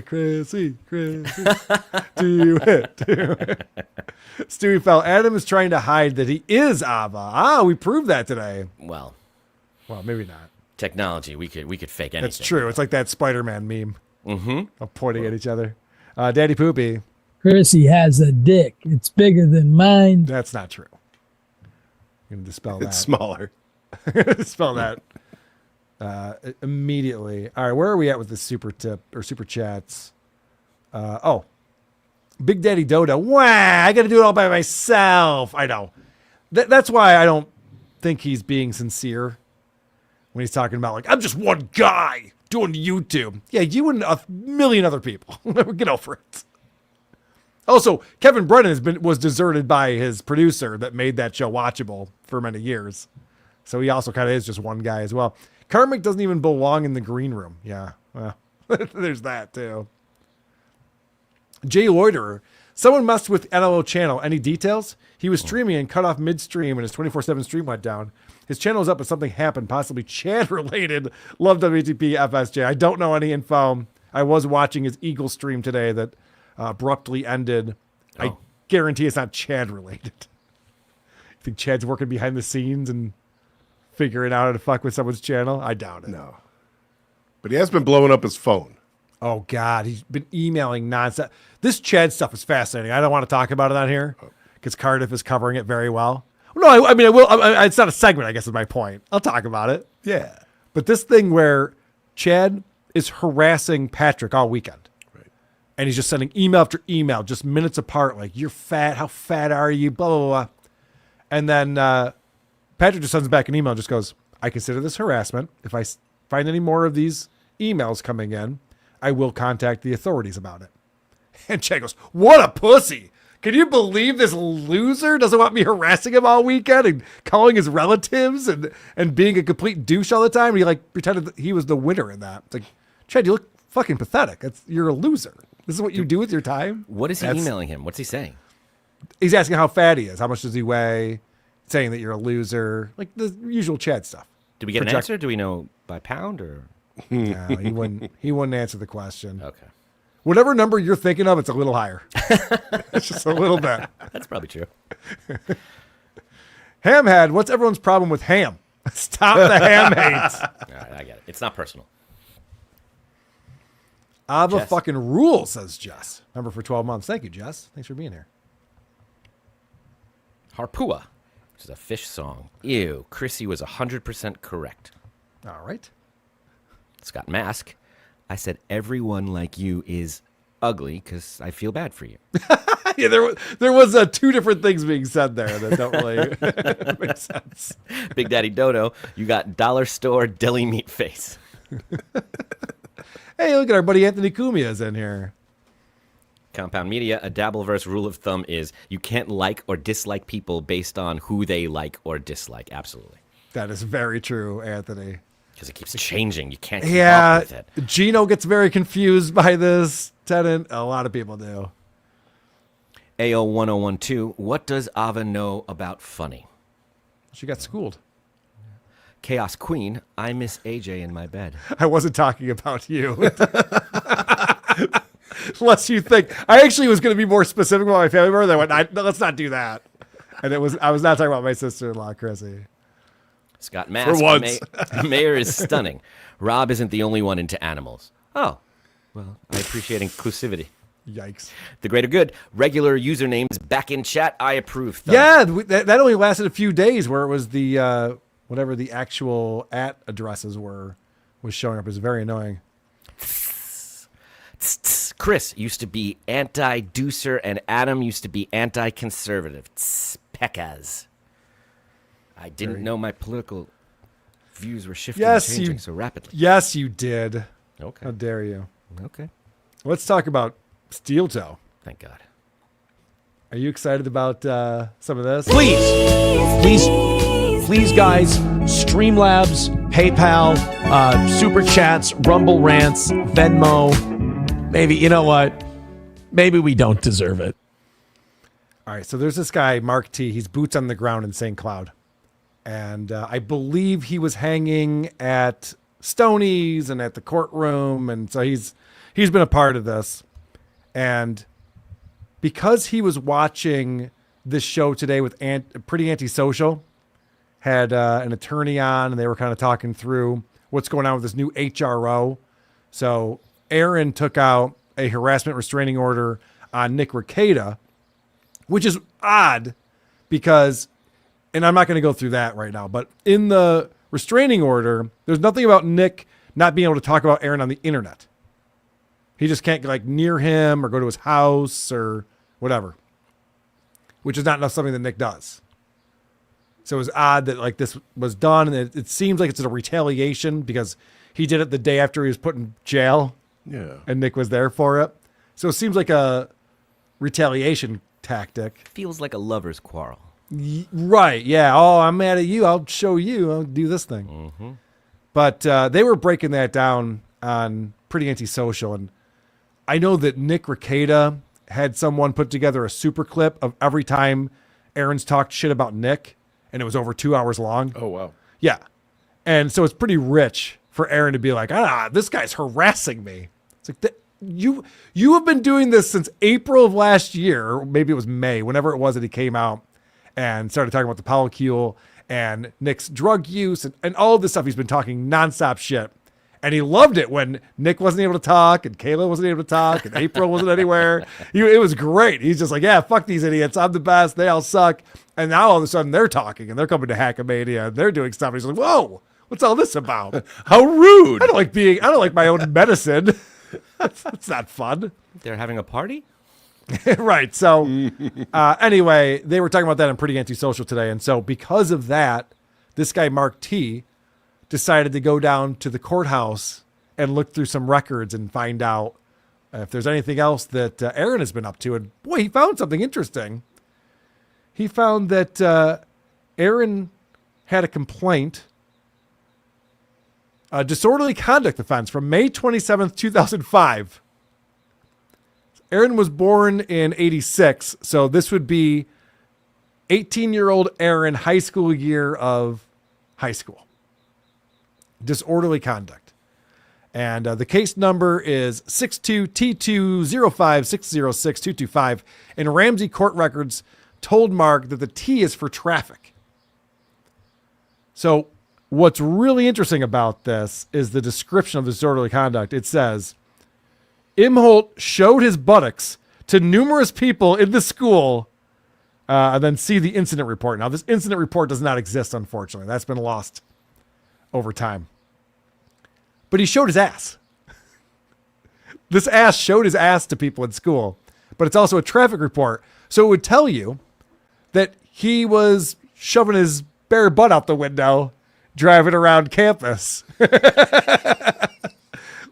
Speaker 2: Chrissy, do it. Stewie felt Adam is trying to hide that he is Ava. We proved that today.
Speaker 3: Well,
Speaker 2: maybe not.
Speaker 3: Technology, we could fake anything.
Speaker 2: That's true. It's like that Spider-Man meme
Speaker 3: Mm-hmm.
Speaker 2: of pointing at each other. Daddy Poopy.
Speaker 9: Chrissy has a dick. It's bigger than mine.
Speaker 2: That's not true. I'm going to dispel that.
Speaker 1: It's smaller.
Speaker 2: Dispel that immediately. All right, where are we at with the super tip or super chats? Big Daddy Dodo. Wow, I got to do it all by myself. I know. That's why I don't think he's being sincere when he's talking about, like, I'm just one guy doing YouTube. Yeah, you and a million other people. Get over it. Also, Kevin Brennan was deserted by his producer that made that show watchable for many years. So he also kind of is just one guy as well. Karmic doesn't even belong in the green room. Yeah, well, there's that too. Jay Loiterer. Someone messed with NLO channel. Any details? He was streaming and cut off midstream and his 24/7 stream went down. His channel is up but something happened, possibly Chad related. Love WTP FSJ. I don't know any info. I was watching his Eagle stream today that abruptly ended. I guarantee it's not Chad related. You think Chad's working behind the scenes and figuring out how to fuck with someone's channel? I doubt it.
Speaker 1: No. But he has been blowing up his phone.
Speaker 2: Oh, God. He's been emailing nonsense. This Chad stuff is fascinating. I don't want to talk about it on here because Cardiff is covering it very well. No, I mean, I will. It's not a segment, I guess is my point. I'll talk about it.
Speaker 1: Yeah.
Speaker 2: But this thing where Chad is harassing Patrick all weekend. And he's just sending email after email, just minutes apart, like, you're fat. How fat are you? Blah, blah, blah. And then Patrick just sends back an email and just goes, I consider this harassment. If I find any more of these emails coming in, I will contact the authorities about it. And Chad goes, what a pussy. Can you believe this loser doesn't want me harassing him all weekend and calling his relatives and being a complete douche all the time? And he pretended that he was the winner in that. It's like, Chad, you look fucking pathetic. You're a loser. This is what you do with your time?
Speaker 3: What is he emailing him? What's he saying?
Speaker 2: He's asking how fat he is. How much does he weigh? Saying that you're a loser. Like the usual Chad stuff.
Speaker 3: Do we get an answer? Do we know by pound or?
Speaker 2: No, he wouldn't answer the question.
Speaker 3: Okay.
Speaker 2: Whatever number you're thinking of, it's a little higher. It's just a little bit.
Speaker 3: That's probably true.
Speaker 2: Hamhead, what's everyone's problem with ham? Stop the ham hate.
Speaker 3: All right, I get it. It's not personal.
Speaker 2: Ava
Speaker 3: Jess.
Speaker 2: fucking rule, says Jess. Member for 12 months. Thank you, Jess. Thanks for being here.
Speaker 3: Harpua, which is a fish song. Ew, Chrissy was 100% correct.
Speaker 2: All right.
Speaker 3: Scott Mask, I said everyone like you is ugly because I feel bad for you.
Speaker 2: Yeah, there was two different things being said there that don't really make sense.
Speaker 3: Big Daddy Dodo, you got dollar store deli meat face.
Speaker 2: Hey, look at our buddy Anthony Cumia's in here.
Speaker 3: Compound Media, a Dabbleverse rule of thumb is you can't like or dislike people based on who they like or dislike. Absolutely.
Speaker 2: That is very true, Anthony.
Speaker 3: Because it keeps changing. You can't keep
Speaker 2: Yeah,
Speaker 3: up with it.
Speaker 2: Gino gets very confused by this. Tenant, a lot of people do.
Speaker 3: AO1012, what does Ava know about funny?
Speaker 2: She got schooled.
Speaker 3: Chaos Queen, I miss AJ in my bed.
Speaker 2: I wasn't talking about you. Unless you think. I actually was going to be more specific about my family member. I went, no, let's not do that. And I was not talking about my sister-in-law, Chrissy.
Speaker 3: Scott Mask,
Speaker 2: For once.
Speaker 3: Mayor is stunning. Rob isn't the only one into animals. Oh, well, I appreciate inclusivity.
Speaker 2: Yikes.
Speaker 3: The greater good. Regular usernames back in chat. I approve.
Speaker 2: Yeah, that only lasted a few days where it was the, whatever the actual @ addresses were, was showing up. It was very annoying.
Speaker 3: Chris used to be anti-deucer and Adam used to be anti-conservative. Pecas. I didn't know my political views were shifting and changing so rapidly.
Speaker 2: Yes, you did.
Speaker 3: Okay.
Speaker 2: How dare you?
Speaker 3: Okay.
Speaker 2: Let's talk about Steel Toe.
Speaker 3: Thank God.
Speaker 2: Are you excited about some of this?
Speaker 11: Please, guys, Streamlabs, PayPal, Super Chats, Rumble Rants, Venmo. Maybe, you know what? Maybe we don't deserve it.
Speaker 2: All right, so there's this guy, Mark T. He's boots on the ground in St. Cloud. And I believe he was hanging at Stoney's and at the courtroom. And so he's been a part of this. And because he was watching this show today with Pretty Antisocial, had an attorney on, and they were kind of talking through what's going on with this new HRO. So Aaron took out a harassment restraining order on Nick Rekieta, which is odd because, and I'm not going to go through that right now, but in the restraining order, there's nothing about Nick not being able to talk about Aaron on the internet. He just can't like near him or go to his house or whatever, which is not something that Nick does. So it was odd that like this was done, and it seems like it's a retaliation because he did it the day after he was put in jail.
Speaker 1: Yeah.
Speaker 2: And Nick was there for it. So it seems like a retaliation tactic.
Speaker 3: Feels like a lover's quarrel.
Speaker 2: Right. Yeah. Oh, I'm mad at you. I'll show you. I'll do this thing.
Speaker 3: Mm-hmm.
Speaker 2: But they were breaking that down on Pretty Antisocial. And I know that Nick Rekieta had someone put together a super clip of every time Aaron's talked shit about Nick, and it was over 2 hours long.
Speaker 1: Oh, wow.
Speaker 2: Yeah. And so it's pretty rich for Aaron to be like, this guy's harassing me. It's like, you have been doing this since April of last year, or maybe it was May, whenever it was that he came out and started talking about the polycule and Nick's drug use and all of this stuff. He's been talking nonstop shit. And he loved it when Nick wasn't able to talk and Kayla wasn't able to talk and April wasn't anywhere. It was great. He's just like, yeah, fuck these idiots. I'm the best. They all suck. And now all of a sudden they're talking and they're coming to Hackamania and they're doing stuff. And he's like, whoa, what's all this about?
Speaker 1: How rude.
Speaker 2: I don't like my own medicine. That's not fun.
Speaker 3: They're having a party?
Speaker 2: Right. So anyway, they were talking about that on Pretty Antisocial today. And so because of that, this guy, Mark T., decided to go down to the courthouse and look through some records and find out if there's anything else that Aaron has been up to. And boy, he found something interesting. He found that Aaron had a complaint, a disorderly conduct offense from May 27th, 2005. Aaron was born in 86, so this would be 18-year-old Aaron, high school year of high school. Disorderly conduct. And the case number is 62T2056062225. And Ramsey court records told Mark that the T is for traffic. So what's really interesting about this is the description of disorderly conduct. It says, Imholt showed his buttocks to numerous people in the school, and then see the incident report. Now, this incident report does not exist, unfortunately. That's been lost over time. But he showed his ass. This ass showed his ass to people in school. But it's also a traffic report. So it would tell you that he was shoving his bare butt out the window, driving around campus.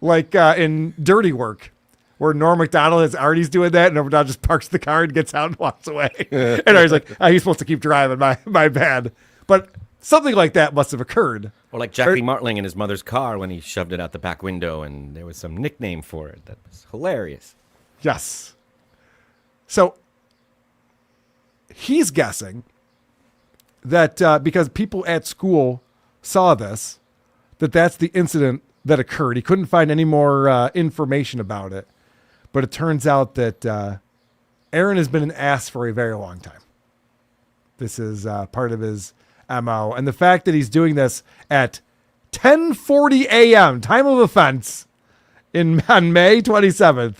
Speaker 2: Like in Dirty Work, where Norm Macdonald is Artie's doing that, and Norm Macdonald just parks the car and gets out and walks away. And Artie's like, he's supposed to keep driving, my bad. But something like that must have occurred.
Speaker 3: Or like Jackie Martling in his mother's car when he shoved it out the back window, and there was some nickname for it. That was hilarious.
Speaker 2: Yes. So he's guessing that because people at school saw this, that's the incident that occurred. He couldn't find any more information about it. But it turns out that Aaron has been an ass for a very long time. This is part of his MO. And the fact that he's doing this at 10:40 a.m., time of offense, on May 27th,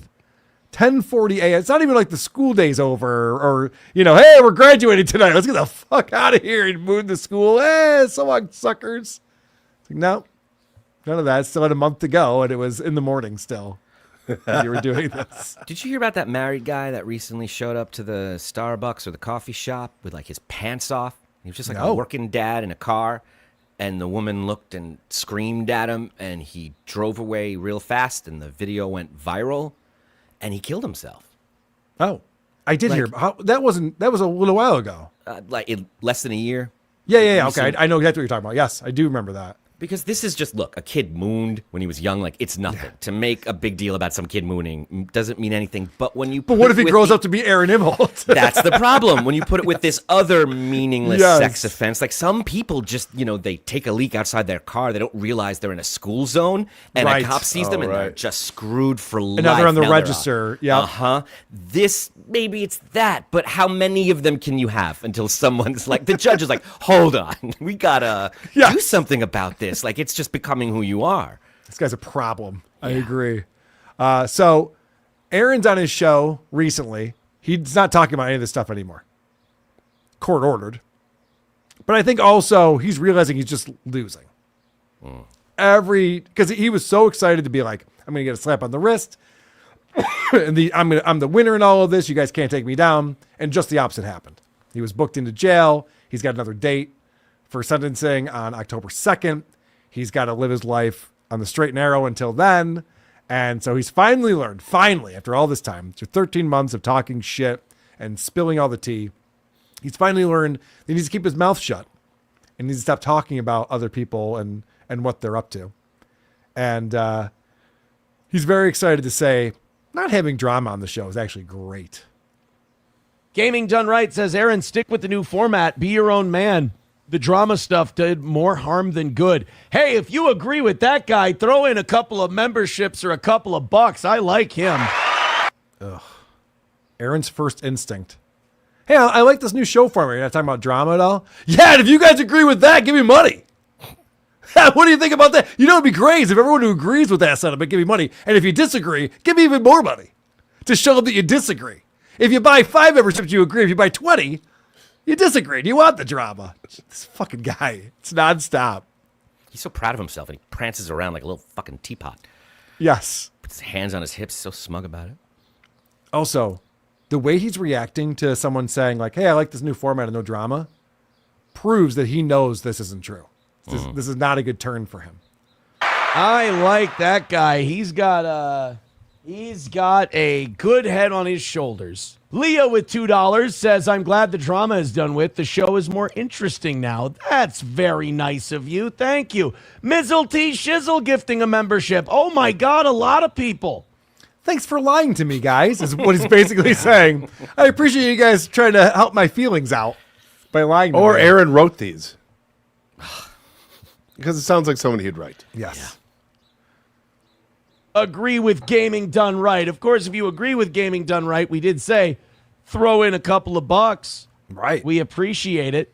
Speaker 2: 10:40 a.m. It's not even like the school day's over or, hey, we're graduating tonight. Let's get the fuck out of here and move the school. Hey, so long, suckers. It's like, no, none of that. Still had a month to go, and it was in the morning still. you were doing this.
Speaker 3: Did you hear about that married guy that recently showed up to the Starbucks or the coffee shop with like his pants off? He was just like a working dad in a car, and the woman looked and screamed at him, and he drove away real fast, and the video went viral, and he killed himself.
Speaker 2: Oh, I did hear. That was a little while ago.
Speaker 3: Less than a year.
Speaker 2: Yeah. Okay, I know exactly what you're talking about. Yes, I do remember that.
Speaker 3: Because this is just, look, a kid mooned when he was young. Like, it's nothing. To make a big deal about some kid mooning doesn't mean anything. But when you
Speaker 2: But what if he grows up to be Aaron Imholt?
Speaker 3: That's the problem. When you put it with this other meaningless sex offense, like some people just, they take a leak outside their car. They don't realize they're in a school zone, and a cop sees them, and they're just screwed for life.
Speaker 2: And now they're on the register. Yeah.
Speaker 3: Uh-huh. This, maybe it's that, but how many of them can you have until someone's like, the judge is like, hold on, we gotta do something about this. Like, it's just becoming who you are.
Speaker 2: This guy's a problem. I agree. So Aaron's on his show recently. He's not talking about any of this stuff anymore. Court ordered. But I think also he's realizing he's just losing. Because he was so excited to be like, I'm going to get a slap on the wrist. And I'm the winner in all of this. You guys can't take me down. And just the opposite happened. He was booked into jail. He's got another date for sentencing on October 2nd. He's got to live his life on the straight and narrow until then. And so he's finally learned, after all this time, after 13 months of talking shit and spilling all the tea, he's finally learned that he needs to keep his mouth shut and needs to stop talking about other people and what they're up to. And he's very excited to say not having drama on the show is actually great.
Speaker 11: Gaming Done Right says, Aaron, stick with the new format. Be your own man. The drama stuff did more harm than good. Hey, if you agree with that guy, throw in a couple of memberships or a couple of bucks. I like him.
Speaker 2: Ugh. Aaron's first instinct. Hey, I like this new show format. You're not talking about drama at all? Yeah, and if you guys agree with that, give me money. What do you think about that? You know, it'd be great if everyone who agrees with that setup would give me money. And if you disagree, give me even more money to show them that you disagree. If you buy 5 memberships, you agree. If you buy 20, you disagree. Do you want the drama? This fucking guy. It's nonstop.
Speaker 3: He's so proud of himself, and he prances around like a little fucking teapot.
Speaker 2: Yes.
Speaker 3: Puts his hands on his hips, so smug about it.
Speaker 2: Also, the way he's reacting to someone saying, like, hey, I like this new format of no drama, proves that he knows this isn't true. This is not a good turn for him.
Speaker 11: I like that guy. He's got a good head on his shoulders. Leo with $2 says, I'm glad the drama is done with. The show is more interesting now. That's very nice of you. Thank you. Mizzle T Shizzle gifting a membership. Oh my God, a lot of people.
Speaker 2: Thanks for lying to me, guys, is what he's basically saying. I appreciate you guys trying to help my feelings out by lying to me.
Speaker 1: Or Aaron wrote these. Because it sounds like someone he'd write.
Speaker 2: Yes.
Speaker 11: Agree with Gaming Done Right. Of course, if you agree with Gaming Done Right, we did say throw in a couple of bucks.
Speaker 2: Right.
Speaker 11: We appreciate it.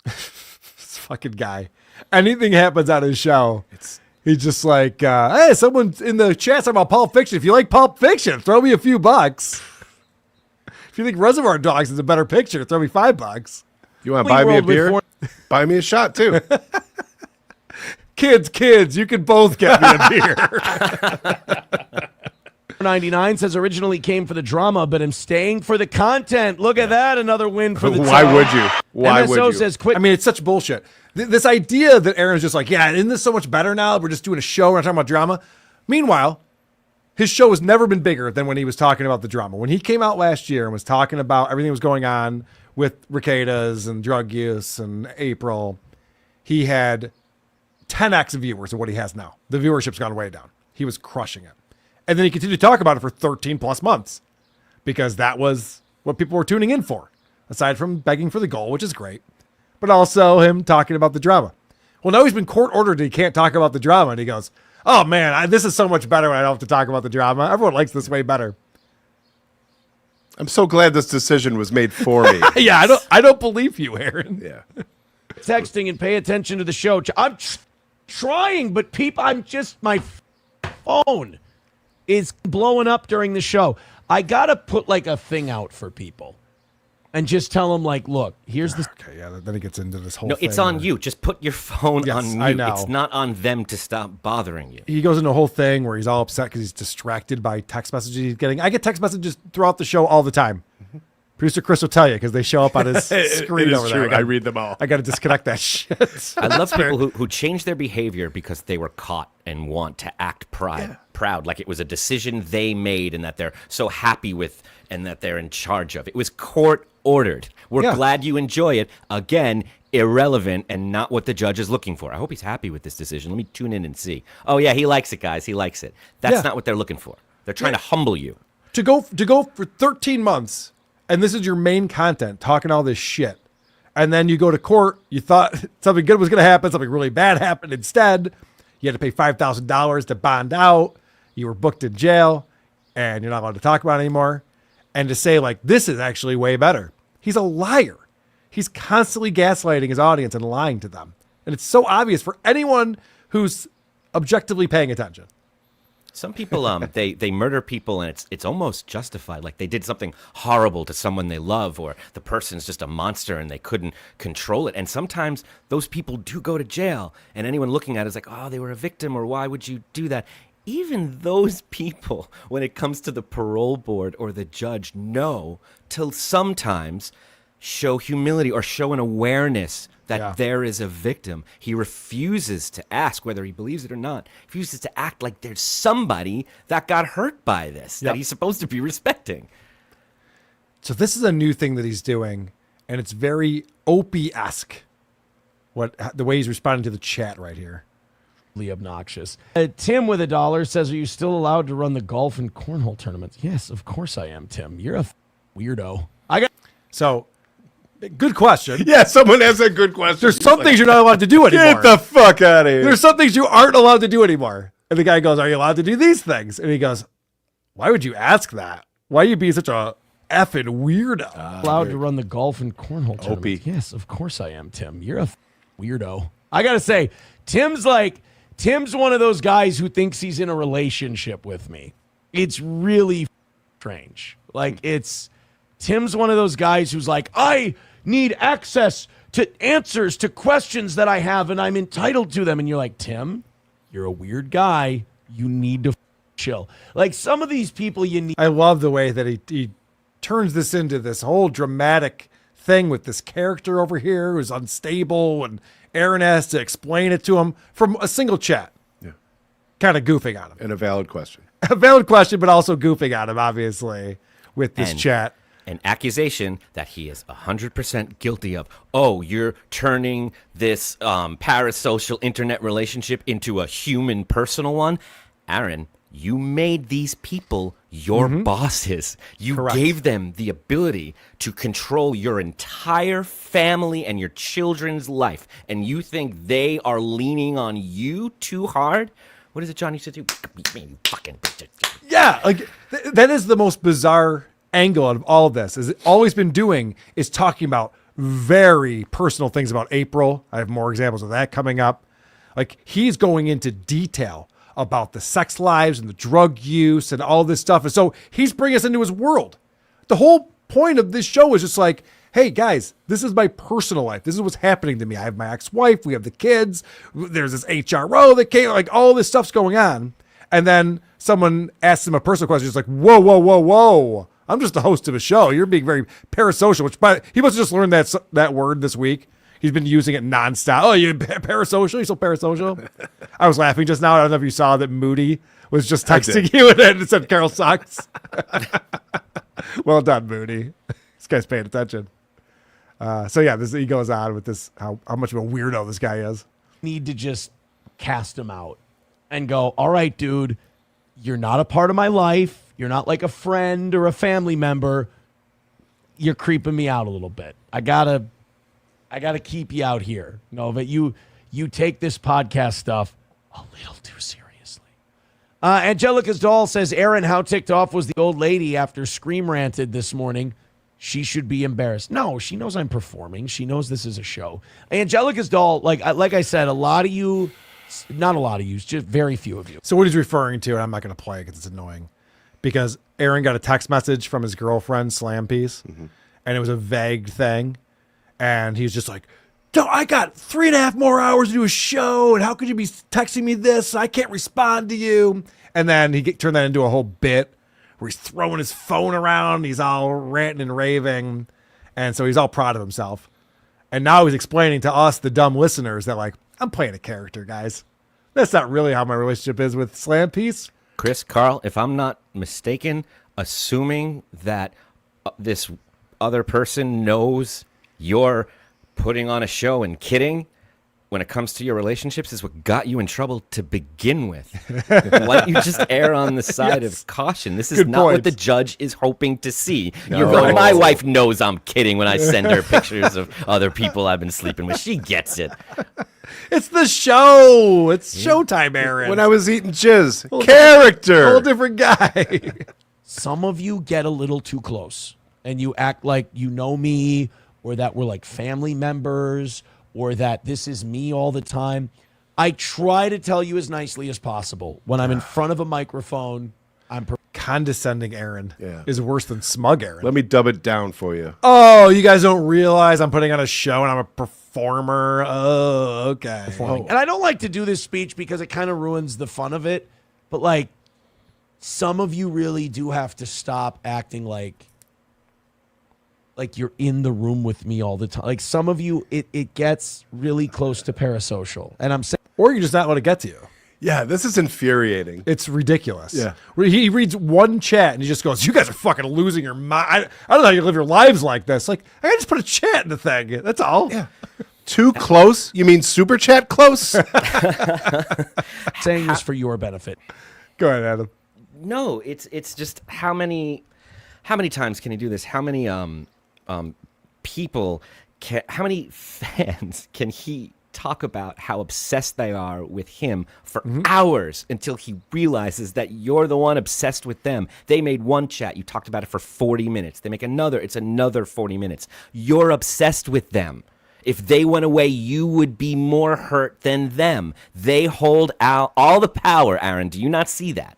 Speaker 2: This fucking guy. Anything happens on his show, he's just like, hey, someone's in the chat talking about Pulp Fiction. If you like Pulp Fiction, throw me a few bucks. If you think Reservoir Dogs is a better picture, throw me $5.
Speaker 1: You want to buy me a beer? Buy me a shot, too.
Speaker 2: Kids, you can both get me a beer.
Speaker 11: 99 says originally came for the drama, but I'm staying for the content. Look at that, another win for the
Speaker 1: Why
Speaker 11: team.
Speaker 1: would you? Why
Speaker 11: MSO
Speaker 1: would you?
Speaker 11: says quit.
Speaker 2: I mean, it's such bullshit. This idea that Aaron's just like, yeah, isn't this so much better now? We're just doing a show. We're not talking about drama. Meanwhile, his show has never been bigger than when he was talking about the drama. When he came out last year and was talking about everything that was going on with Ricadas and drug use and April, he had 10x viewers of what he has now. The viewership's gone way down. He was crushing it. And then he continued to talk about it for 13 plus months because that was what people were tuning in for, aside from begging for the goal, which is great, but also him talking about the drama. Well, now he's been court ordered. He can't talk about the drama. And he goes, oh man, this is so much better when I don't have to talk about the drama. Everyone likes this way better.
Speaker 1: I'm so glad this decision was made for me.
Speaker 2: Yeah, I don't believe you, Aaron.
Speaker 1: Yeah.
Speaker 11: Texting and pay attention to the show. I'm trying, but my phone is blowing up during the show. I got to put like a thing out for people. and just tell him like, look, here's the.
Speaker 2: Okay, yeah. Then he gets into this whole.
Speaker 3: No,
Speaker 2: thing
Speaker 3: it's on
Speaker 2: where-
Speaker 3: you. Just put your phone
Speaker 2: Yes,
Speaker 3: on
Speaker 2: I
Speaker 3: mute.
Speaker 2: know.
Speaker 3: It's not on them to stop bothering you.
Speaker 2: He goes into a whole thing where he's all upset because he's distracted by text messages he's getting. I get text messages throughout the show all the time. Producer Chris will tell you because they show up on his screen
Speaker 1: It is
Speaker 2: over
Speaker 1: true.
Speaker 2: there.
Speaker 1: I read them all.
Speaker 2: I got to disconnect that shit.
Speaker 3: I love people who change their behavior because they were caught and want to act proud, like it was a decision they made and that they're so happy with and that they're in charge of. It was court ordered. We're glad you enjoy it. Again, irrelevant and not what the judge is looking for. I hope he's happy with this decision. Let me tune in and see. Oh yeah, he likes it, guys. He likes it. That's not what they're looking for. They're trying to humble you.
Speaker 2: To go for 13 months, and this is your main content, talking all this shit, and then you go to court. You thought something good was going to happen. Something really bad happened instead. You had to pay $5,000 to bond out. You were booked in jail, and you're not allowed to talk about it anymore. And to say like this is actually way better. He's a liar. He's constantly gaslighting his audience and lying to them, and it's so obvious for anyone who's objectively paying attention.
Speaker 3: Some people, they murder people and it's almost justified. Like they did something horrible to someone they love, or the person's just a monster and they couldn't control it. And sometimes those people do go to jail, and anyone looking at it is like, oh, they were a victim, or why would you do that? Even those people, when it comes to the parole board or the judge, know to sometimes show humility or show an awareness that there is a victim. He refuses to ask whether he believes it or not. He refuses to act like there's somebody that got hurt by this that he's supposed to be respecting.
Speaker 2: So this is a new thing that he's doing, and it's very Opie-esque. The way he's responding to the chat right here.
Speaker 11: Obnoxious. Tim with $1 says, are you still allowed to run the golf and cornhole tournaments? Yes, of course I am, Tim. You're a weirdo.
Speaker 2: So, good question.
Speaker 1: Yeah, someone has a good question.
Speaker 2: There's some things you're not allowed to do anymore.
Speaker 1: Get the fuck out of here.
Speaker 2: There's some things you aren't allowed to do anymore. And the guy goes, are you allowed to do these things? And he goes, why would you ask that? Why are you being such a effing weirdo?
Speaker 11: Allowed to run the golf and cornhole tournaments?
Speaker 1: Opie.
Speaker 11: Yes, of course I am, Tim. You're a weirdo. I got to say, Tim's one of those guys who thinks he's in a relationship with me. It's really strange. Tim's one of those guys who's like, I need access to answers to questions that I have and I'm entitled to them. And you're like, Tim, you're a weird guy. You need to chill. Like some of these people you need.
Speaker 2: I love the way that he turns this into this whole dramatic thing with this character over here who's unstable, and Aaron has to explain it to him from a single chat.
Speaker 1: Yeah.
Speaker 2: Kind of goofing on him.
Speaker 1: And a valid question.
Speaker 2: A valid question, but also goofing on him, obviously, with this chat.
Speaker 3: An accusation that he is 100% guilty of. Oh, you're turning this parasocial internet relationship into a human personal one? Aaron, you made these people your bosses. You gave them the ability to control your entire family and your children's life. And you think they are leaning on you too hard? What is it John used to do? Fucking bitches.
Speaker 2: Yeah, like that is the most bizarre angle out of all of this. Is all he's been doing is talking about very personal things about April. I have more examples of that coming up. Like he's going into detail about the sex lives and the drug use and all this stuff. And so he's bringing us into his world. The whole point of this show is just like, hey guys, this is my personal life. This is what's happening to me. I have my ex-wife. We have the kids. There's this HRO that came, like all this stuff's going on. And then someone asks him a personal question. It's like, whoa, whoa, whoa, whoa. I'm just the host of a show. You're being very parasocial, which he must have just learned that word this week. He's been using it nonstop. Oh, you parasocial? You so parasocial? I was laughing just now. I don't know if you saw that Moody was just texting you and it said Carol sucks. Well done, Moody. This guy's paying attention. So yeah, he goes on with this, how much of a weirdo this guy is.
Speaker 11: Need to just cast him out and go, all right, dude, you're not a part of my life. You're not like a friend or a family member. You're creeping me out a little bit. I gotta keep you out here. No, but you take this podcast stuff a little too seriously. Angelica's doll says, Aaron, how ticked off was the old lady after Scream ranted this morning? She should be embarrassed. No, she knows I'm performing. She knows this is a show. Angelica's doll, like I said, a lot of you, not a lot of you, just very few of you.
Speaker 2: So what he's referring to, and I'm not going to play it because it's annoying, because Aaron got a text message from his girlfriend, Slam Piece, and it was a vague thing. And he's just like, I got 3.5 more hours to do a show, and how could you be texting me this? I can't respond to you. And then he turned that into a whole bit where he's throwing his phone around. He's all ranting and raving. And so he's all proud of himself. And now he's explaining to us, the dumb listeners, that like, I'm playing a character, guys. That's not really how my relationship is with Slam Piece.
Speaker 3: Chris, Carl, if I'm not mistaken, assuming that this other person knows you're putting on a show and kidding when it comes to your relationships is what got you in trouble to begin with. Why don't you just err on the side of caution? This is
Speaker 2: Good
Speaker 3: not
Speaker 2: point.
Speaker 3: what the judge is hoping to see.
Speaker 2: No.
Speaker 3: You're going, my wife knows I'm kidding when I send her pictures of other people I've been sleeping with. She gets it.
Speaker 2: It's the show. It's showtime, Aaron.
Speaker 1: When I was eating jizz.
Speaker 2: Whole
Speaker 1: Character.
Speaker 2: Whole different guy.
Speaker 11: Some of you get a little too close and you act like you know me, or that we're like family members, or that this is me all the time. I try to tell you as nicely as possible. When I'm in front of a microphone, I'm
Speaker 2: condescending Aaron is worse than smug Aaron.
Speaker 1: Let me dub it down for you.
Speaker 2: Oh, you guys don't realize I'm putting on a show and I'm a performer. Oh, okay.
Speaker 11: And I don't like to do this speech because it kind of ruins the fun of it. But like, some of you really do have to stop acting like you're in the room with me all the time. Like some of you, it gets really close to parasocial. And I'm saying,
Speaker 2: or you just not let it get to you.
Speaker 1: Yeah, this is infuriating.
Speaker 2: It's ridiculous.
Speaker 1: Yeah.
Speaker 2: Where he reads one chat and he just goes, you guys are fucking losing your mind. I don't know how you live your lives like this. Like, I just put a chat in the thing. That's all.
Speaker 1: Yeah. Too close? You mean super chat close?
Speaker 11: saying this for your benefit.
Speaker 2: Go ahead, Adam.
Speaker 3: No, it's just how many times can he do this? How many people how many fans can he talk about how obsessed they are with him for hours until he realizes that you're the one obsessed with them? They made one chat, you talked about it for 40 minutes. They make another, it's another 40 minutes. You're obsessed with them. If they went away, you would be more hurt than them. They hold out all the power, Aaron. Do you not see that?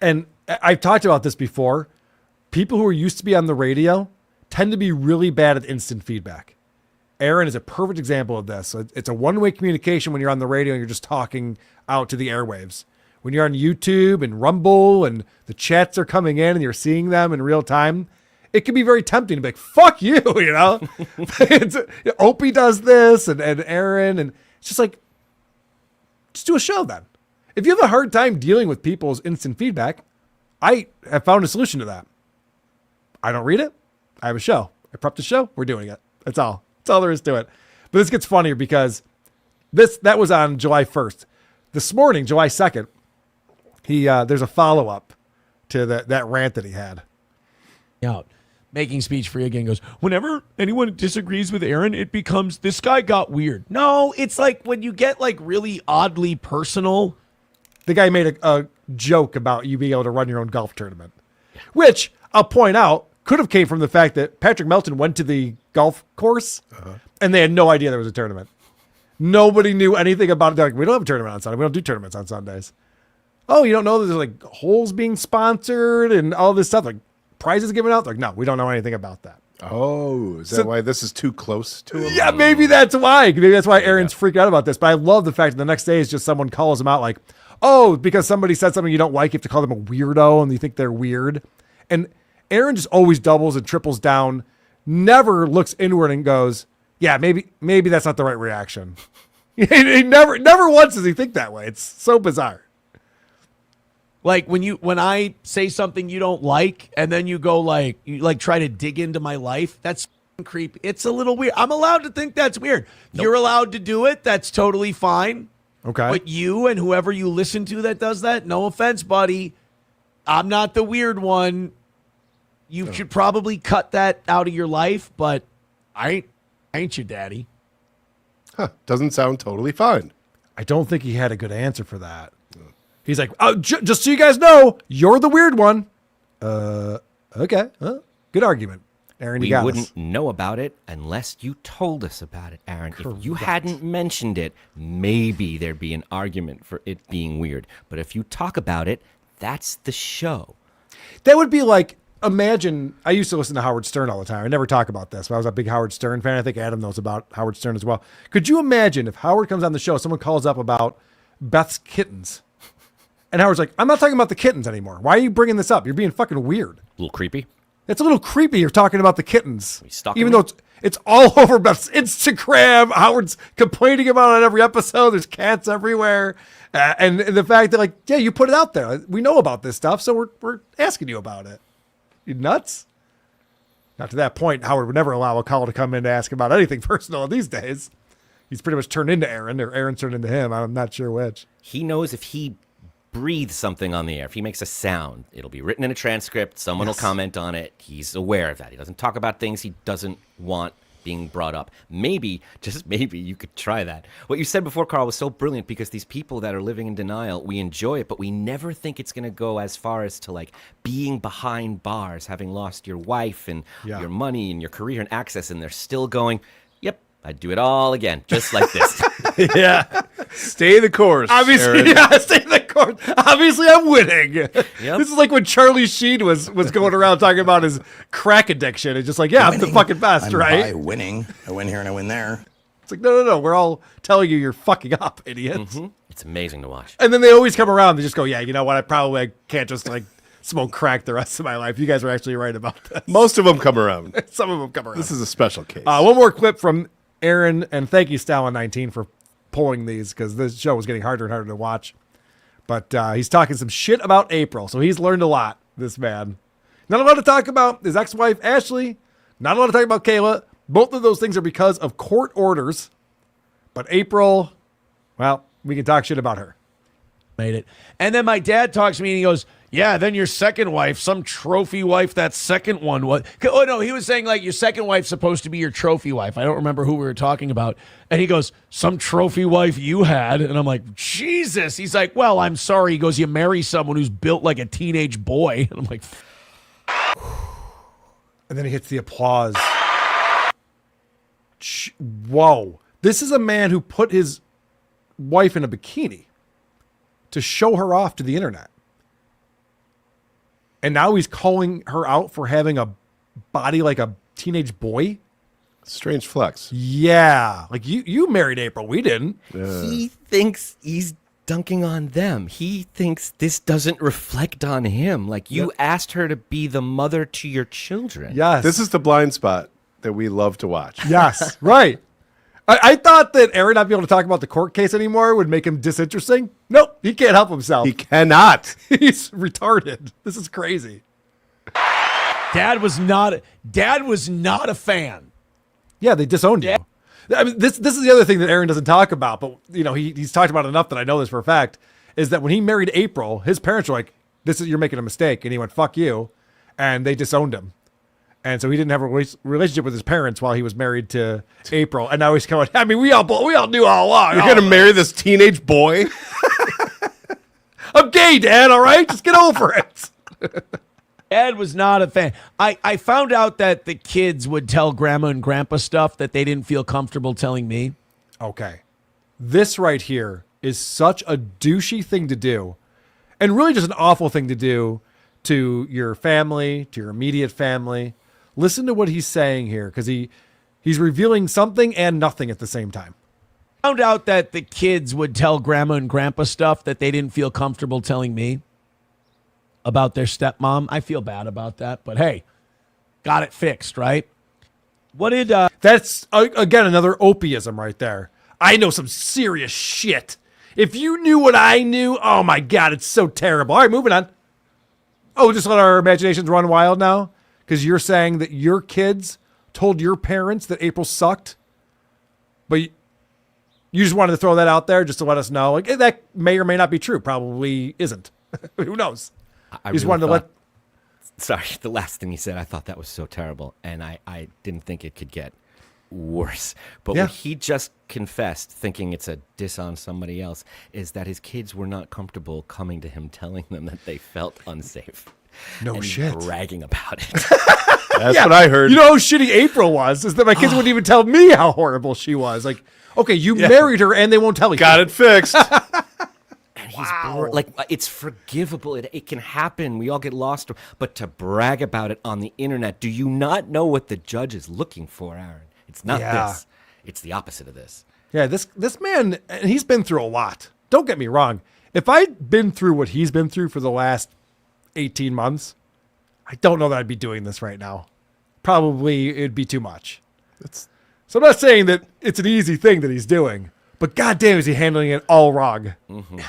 Speaker 2: And I've talked about this before. People who are used to be on the radio tend to be really bad at instant feedback. Aaron is a perfect example of this. It's a one-way communication when you're on the radio and you're just talking out to the airwaves. When you're on YouTube and Rumble and the chats are coming in and you're seeing them in real time, it can be very tempting to be like, fuck you, you know? Opie does this and Aaron, and it's just like, just do a show then. If you have a hard time dealing with people's instant feedback, I have found a solution to that. I don't read it. I have a show. I prepped a show. We're doing it. That's all. That's all there is to it. But this gets funnier because that was on July 1st. This morning, July 2nd, there's a follow-up to that rant that he had.
Speaker 11: Out. Making speech for you again goes, whenever anyone disagrees with Aaron, it becomes, this guy got weird. No, it's like when you get like really oddly personal.
Speaker 2: The guy made a joke about you being able to run your own golf tournament, which I'll point out could have came from the fact that Patrick Melton went to the golf course and they had no idea there was a tournament. Nobody knew anything about it. They're like, we don't have a tournament on Sunday. We don't do tournaments on Sundays. Oh, you don't know there's like holes being sponsored and all this stuff, like prizes given out? They're like, no, we don't know anything about that.
Speaker 1: Oh, is that why this is too close to him?
Speaker 2: Yeah, maybe that's why. Maybe that's why Aaron's freaked out about this. But I love the fact that the next day is just someone calls him out like, oh, because somebody said something you don't like, you have to call them a weirdo and you think they're weird. And Aaron just always doubles and triples down, never looks inward and goes, yeah, maybe that's not the right reaction. He never once does he think that way. It's so bizarre.
Speaker 11: Like when I say something you don't like and then you go you try to dig into my life, that's creepy. It's a little weird. I'm allowed to think that's weird. Nope. You're allowed to do it. That's totally fine.
Speaker 2: Okay.
Speaker 11: But you and whoever you listen to that does that, no offense, buddy, I'm not the weird one. You should probably cut that out of your life, but I ain't your daddy.
Speaker 1: Huh. Doesn't sound totally fine.
Speaker 2: I don't think he had a good answer for that. He's like, oh, just so you guys know, you're the weird one. Okay. Good argument. Aaron,
Speaker 3: we wouldn't know about it unless you told us about it, Aaron. Correct. If you hadn't mentioned it, maybe there'd be an argument for it being weird. But if you talk about it, that's the show.
Speaker 2: That would be like imagine, I used to listen to Howard Stern all the time. I never talk about this, but I was a big Howard Stern fan. I think Adam knows about Howard Stern as well. Could you imagine if Howard comes on the show, someone calls up about Beth's kittens, and Howard's like, I'm not talking about the kittens anymore. Why are you bringing this up? You're being fucking weird.
Speaker 3: A little creepy.
Speaker 2: It's a little creepy. You're talking about the kittens,
Speaker 3: me?
Speaker 2: even though it's all over Beth's Instagram. Howard's complaining about it on every episode. There's cats everywhere, and the fact that like, yeah, you put it out there. We know about this stuff, so we're asking you about it. You nuts? Not to that point, Howard would never allow a caller to come in to ask about anything personal these days. He's pretty much turned into Aaron, or Aaron's turned into him. I'm not sure which.
Speaker 3: He knows if he breathes something on the air, if he makes a sound, it'll be written in a transcript. Someone will comment on it. He's aware of that. He doesn't talk about things he doesn't want being brought up. Maybe, just maybe, you could try that. What you said before, Carl, was so brilliant because these people that are living in denial, we enjoy it, but we never think it's going to go as far as to like being behind bars, having lost your wife and your money and your career and access, and they're still going, yep, I'd do it all again, just like this.
Speaker 1: Yeah. Stay the course.
Speaker 2: Obviously,
Speaker 1: Aaron.
Speaker 2: stay the course. Obviously, I'm winning.
Speaker 3: Yep.
Speaker 2: This is like when Charlie Sheen was going around talking about his crack addiction. It's just like, yeah, I'm the fucking best, right?
Speaker 13: By winning. I win here and I win there.
Speaker 2: It's like, no. We're all telling you you're fucking up, idiots.
Speaker 3: Mm-hmm. It's amazing to watch.
Speaker 2: And then they always come around. They just go, yeah, you know what? I probably can't just like smoke crack the rest of my life. You guys are actually right about this.
Speaker 1: Most of them come around.
Speaker 2: Some of them come around.
Speaker 1: This is a special case.
Speaker 2: One more clip from Aaron, and thank you, Stalin19, for pulling these because this show was getting harder and harder to watch. But he's talking some shit about April, so he's learned a lot, this man. Not allowed to talk about his ex-wife, Ashley. Not allowed to talk about Kayla. Both of those things are because of court orders. But April, well, we can talk shit about her.
Speaker 11: Made it. And then my dad talks to me and he goes, yeah, then your second wife, some trophy wife, that second one was. Oh, no, he was saying like your second wife's supposed to be your trophy wife. I don't remember who we were talking about. And he goes, some trophy wife you had. And I'm like, Jesus. He's like, well, I'm sorry. He goes, you marry someone who's built like a teenage boy. And I'm like,
Speaker 2: and then he hits the applause. Whoa. This is a man who put his wife in a bikini to show her off to the internet. And now he's calling her out for having a body like a teenage boy.
Speaker 1: Strange flex.
Speaker 2: Yeah. Like you married April. We didn't.
Speaker 3: He thinks he's dunking on them. He thinks this doesn't reflect on him. Like you asked her to be the mother to your children.
Speaker 2: Yes.
Speaker 1: This is the blind spot that we love to watch.
Speaker 2: Yes. Right. I thought that Aaron not being able to talk about the court case anymore would make him disinteresting. Nope, he can't help himself.
Speaker 1: He cannot.
Speaker 2: He's retarded. This is crazy.
Speaker 11: Dad was not a fan.
Speaker 2: Yeah, they disowned you. I mean, this is the other thing that Aaron doesn't talk about, but you know he's talked about it enough that I know this for a fact. Is that when he married April, his parents were like, you're making a mistake," and he went, "Fuck you," and they disowned him. And so he didn't have a relationship with his parents while he was married to April. And now he's going, I mean, we all knew all along.
Speaker 1: You're going to marry this teenage boy?
Speaker 2: I'm gay, Dad, all right? Just get over it.
Speaker 11: Dad was not a fan. I found out that the kids would tell Grandma and Grandpa stuff that they didn't feel comfortable telling me.
Speaker 2: Okay. This right here is such a douchey thing to do. And really just an awful thing to do to your family, to your immediate family. Listen to what he's saying here, because he's revealing something and nothing at the same time.
Speaker 11: Found out that the kids would tell Grandma and Grandpa stuff that they didn't feel comfortable telling me about their stepmom. I feel bad about that, but hey, got it fixed, right? What did...
Speaker 2: That's, again, another Opieism right there. I know some serious shit. If you knew what I knew, oh my God, it's so terrible. All right, moving on. Oh, just let our imaginations run wild now? Because you're saying that your kids told your parents that April sucked, but you just wanted to throw that out there just to let us know. Like that may or may not be true. Probably isn't. Who knows?
Speaker 3: I
Speaker 2: just
Speaker 3: really
Speaker 2: wanted to let...
Speaker 3: Sorry, the last thing he said, I thought that was so terrible, and I didn't think it could get worse. But what he just confessed, thinking it's a diss on somebody else, is that his kids were not comfortable coming to him telling them that they felt unsafe.
Speaker 2: No
Speaker 3: and
Speaker 2: shit.
Speaker 3: bragging about it.
Speaker 1: That's what I heard.
Speaker 2: You know how shitty April was, is that my kids wouldn't even tell me how horrible she was. Like, okay, you married her and they won't tell you.
Speaker 1: Got it fixed.
Speaker 3: And he's Like, it's forgivable. It can happen. We all get lost. But to brag about it on the internet, do you not know what the judge is looking for, Aaron? It's not this. It's the opposite of this.
Speaker 2: Yeah, this man, and he's been through a lot. Don't get me wrong. If I'd been through what he's been through for the last 18 months, I don't know that I'd be doing this right now. Probably it'd be too much. So I'm not saying that it's an easy thing that he's doing, but goddamn is he handling it all wrong.
Speaker 1: Mm-hmm.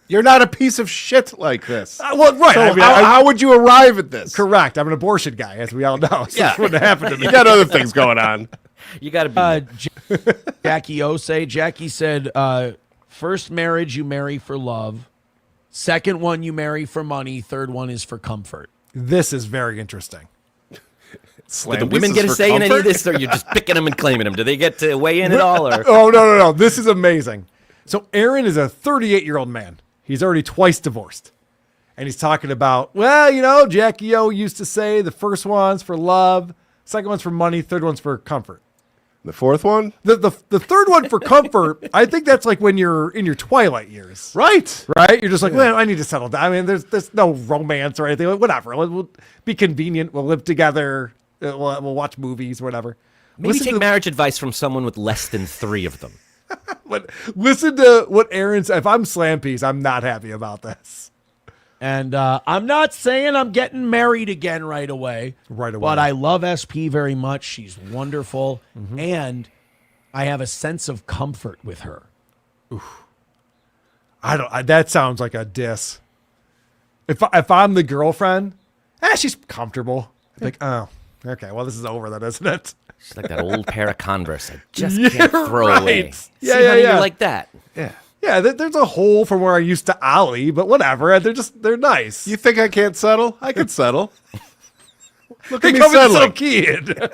Speaker 1: You're not a piece of shit like this.
Speaker 2: Well, right.
Speaker 1: So how would you arrive at this?
Speaker 2: Correct. I'm an abortion guy, as we all know. So this wouldn't happen to me.
Speaker 1: You got other things going on.
Speaker 3: You got to be.
Speaker 11: Jackie Osei. Jackie said, first marriage you marry for love. Second one you marry for money. Third one is for comfort.
Speaker 2: This is very interesting.
Speaker 3: Do the women get a say in any of this, or you're just picking them and claiming them? Do they get to weigh in at all? Or?
Speaker 2: Oh, no. This is amazing. So Aaron is a 38-year-old man. He's already twice divorced. And he's talking about, well, Jackie O used to say the first one's for love, second one's for money, third one's for comfort.
Speaker 1: The fourth one?
Speaker 2: The third one for comfort, I think that's like when you're in your twilight years.
Speaker 1: Right.
Speaker 2: Right? You're just like, well, I need to settle down. I mean, there's no romance or anything. Whatever. We'll be convenient. We'll live together. We'll watch movies, whatever.
Speaker 3: Maybe take marriage advice from someone with less than 3 of them.
Speaker 2: But listen to what Aaron said. If I'm Slam Piece, I'm not happy about this.
Speaker 11: And I'm not saying I'm getting married again right away. But I love SP very much. She's wonderful.
Speaker 2: Mm-hmm.
Speaker 11: And I have a sense of comfort with her.
Speaker 2: Oof. That sounds like a diss. If I'm the girlfriend, she's comfortable. Like, oh, okay, well, this is over then, isn't it?
Speaker 3: She's like that old pair of Converse I just can't throw away.
Speaker 2: Yeah,
Speaker 3: See, honey, you're like that.
Speaker 1: Yeah.
Speaker 2: Yeah, there's a hole from where I used to ollie, but whatever. They're nice.
Speaker 1: You think I can't settle? I could settle. Look at
Speaker 2: He
Speaker 1: me
Speaker 2: comes in so
Speaker 1: settling.
Speaker 2: kid.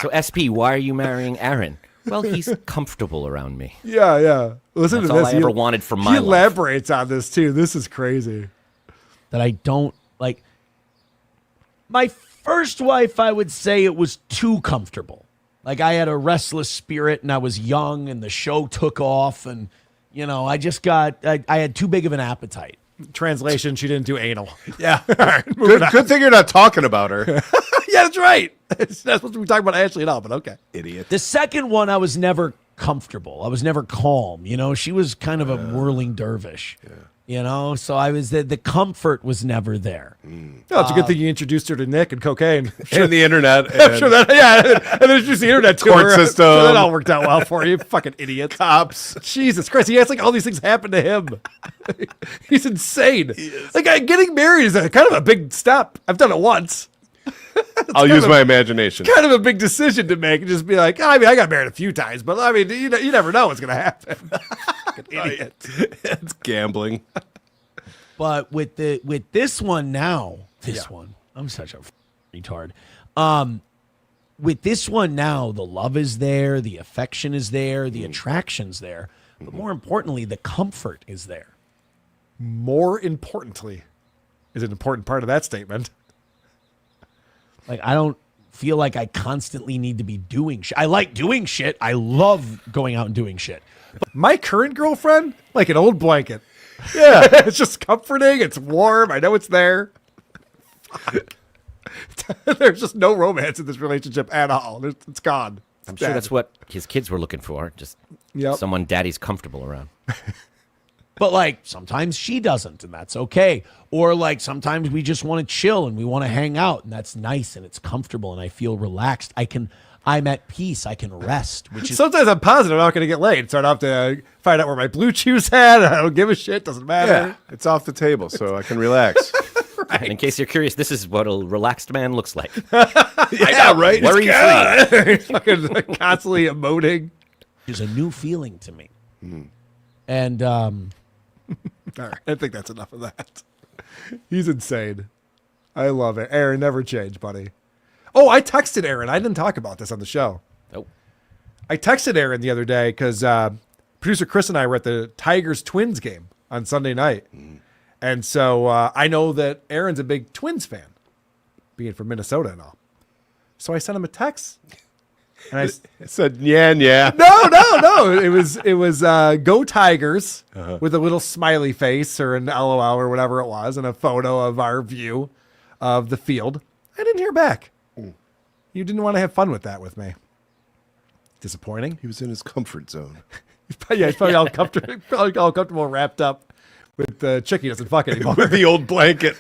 Speaker 3: So, SP, why are you marrying Aaron? Well, he's comfortable around me.
Speaker 2: Yeah. Listen
Speaker 3: That's
Speaker 2: to
Speaker 3: all
Speaker 2: this.
Speaker 3: I ever wanted from my
Speaker 2: He
Speaker 3: life.
Speaker 2: elaborates on this, too. This is crazy.
Speaker 11: That I don't like. My first wife, I would say it was too comfortable. Like I had a restless spirit and I was young and the show took off and, I just I had too big of an appetite.
Speaker 2: Translation, she didn't do anal.
Speaker 1: Yeah.
Speaker 2: All right,
Speaker 1: Good thing you're not talking about her.
Speaker 2: Yeah, that's right. That's supposed to be talking about Ashley and all, but okay.
Speaker 1: Idiot.
Speaker 11: The second one, I was never comfortable. I was never calm. She was kind of a whirling dervish. So I was the comfort was never there.
Speaker 2: No, it's a good thing you introduced her to Nick and cocaine.
Speaker 1: And the internet.
Speaker 2: I'm sure that, and then introduced the internet to
Speaker 1: Court
Speaker 2: her.
Speaker 1: system.
Speaker 2: So that all worked out well for you, fucking idiot.
Speaker 1: Cops.
Speaker 2: Jesus Christ, he has like all these things happen to him. He's insane. Like getting married is kind of a big step. I've done it once.
Speaker 1: I'll use my imagination.
Speaker 2: Kind of a big decision to make and just be like, I got married a few times, but I mean, you never know what's going to happen. Fucking idiot.
Speaker 1: It's gambling.
Speaker 11: But with this one now, one, I'm such a retard. With this one now, the love is there, the affection is there, the attraction's there, but more importantly, the comfort is there.
Speaker 2: More importantly, is an important part of that statement.
Speaker 11: Like, I don't feel like I constantly need to be doing shit. I like doing shit. I love going out and doing shit.
Speaker 2: My current girlfriend, like an old blanket.
Speaker 1: Yeah.
Speaker 2: It's just comforting. It's warm. I know it's there. There's just no romance in this relationship at all. It's gone.
Speaker 3: I'm sure that's what his kids were looking for. Just someone daddy's comfortable around.
Speaker 11: But like sometimes she doesn't, and that's okay. Or like sometimes we just want to chill and we want to hang out, and that's nice and it's comfortable and I feel relaxed. I'm at peace. I can rest. Which is
Speaker 2: Sometimes I'm positive I'm not going to get laid, so I don't have to find out where my blue chew's at. I don't give a shit. Doesn't matter.
Speaker 1: Yeah, it's off the table, so I can relax.
Speaker 3: Right. In case you're curious, this is what a relaxed man looks like.
Speaker 1: Yeah, right.
Speaker 3: Worry-free.
Speaker 2: Fucking constantly emoting.
Speaker 11: It's a new feeling to me. And
Speaker 2: all right, I think that's enough of that. He's insane. I love it. Aaron, never change, buddy. Oh, I texted Aaron. I didn't talk about this on the show.
Speaker 3: Nope.
Speaker 2: I texted Aaron the other day because producer Chris and I were at the Tigers-Twins game on Sunday night. And so I know that Aaron's a big Twins fan, being from Minnesota and all. So I sent him a text. And I
Speaker 1: said, yeah.
Speaker 2: No. It was Go Tigers with a little smiley face or an LOL or whatever it was, and a photo of our view of the field. I didn't hear back. You didn't want to have fun with that with me. Disappointing.
Speaker 1: He was in his comfort zone.
Speaker 2: He's probably all comfortable wrapped up with the chick he doesn't fuck anymore.
Speaker 1: With the old blanket.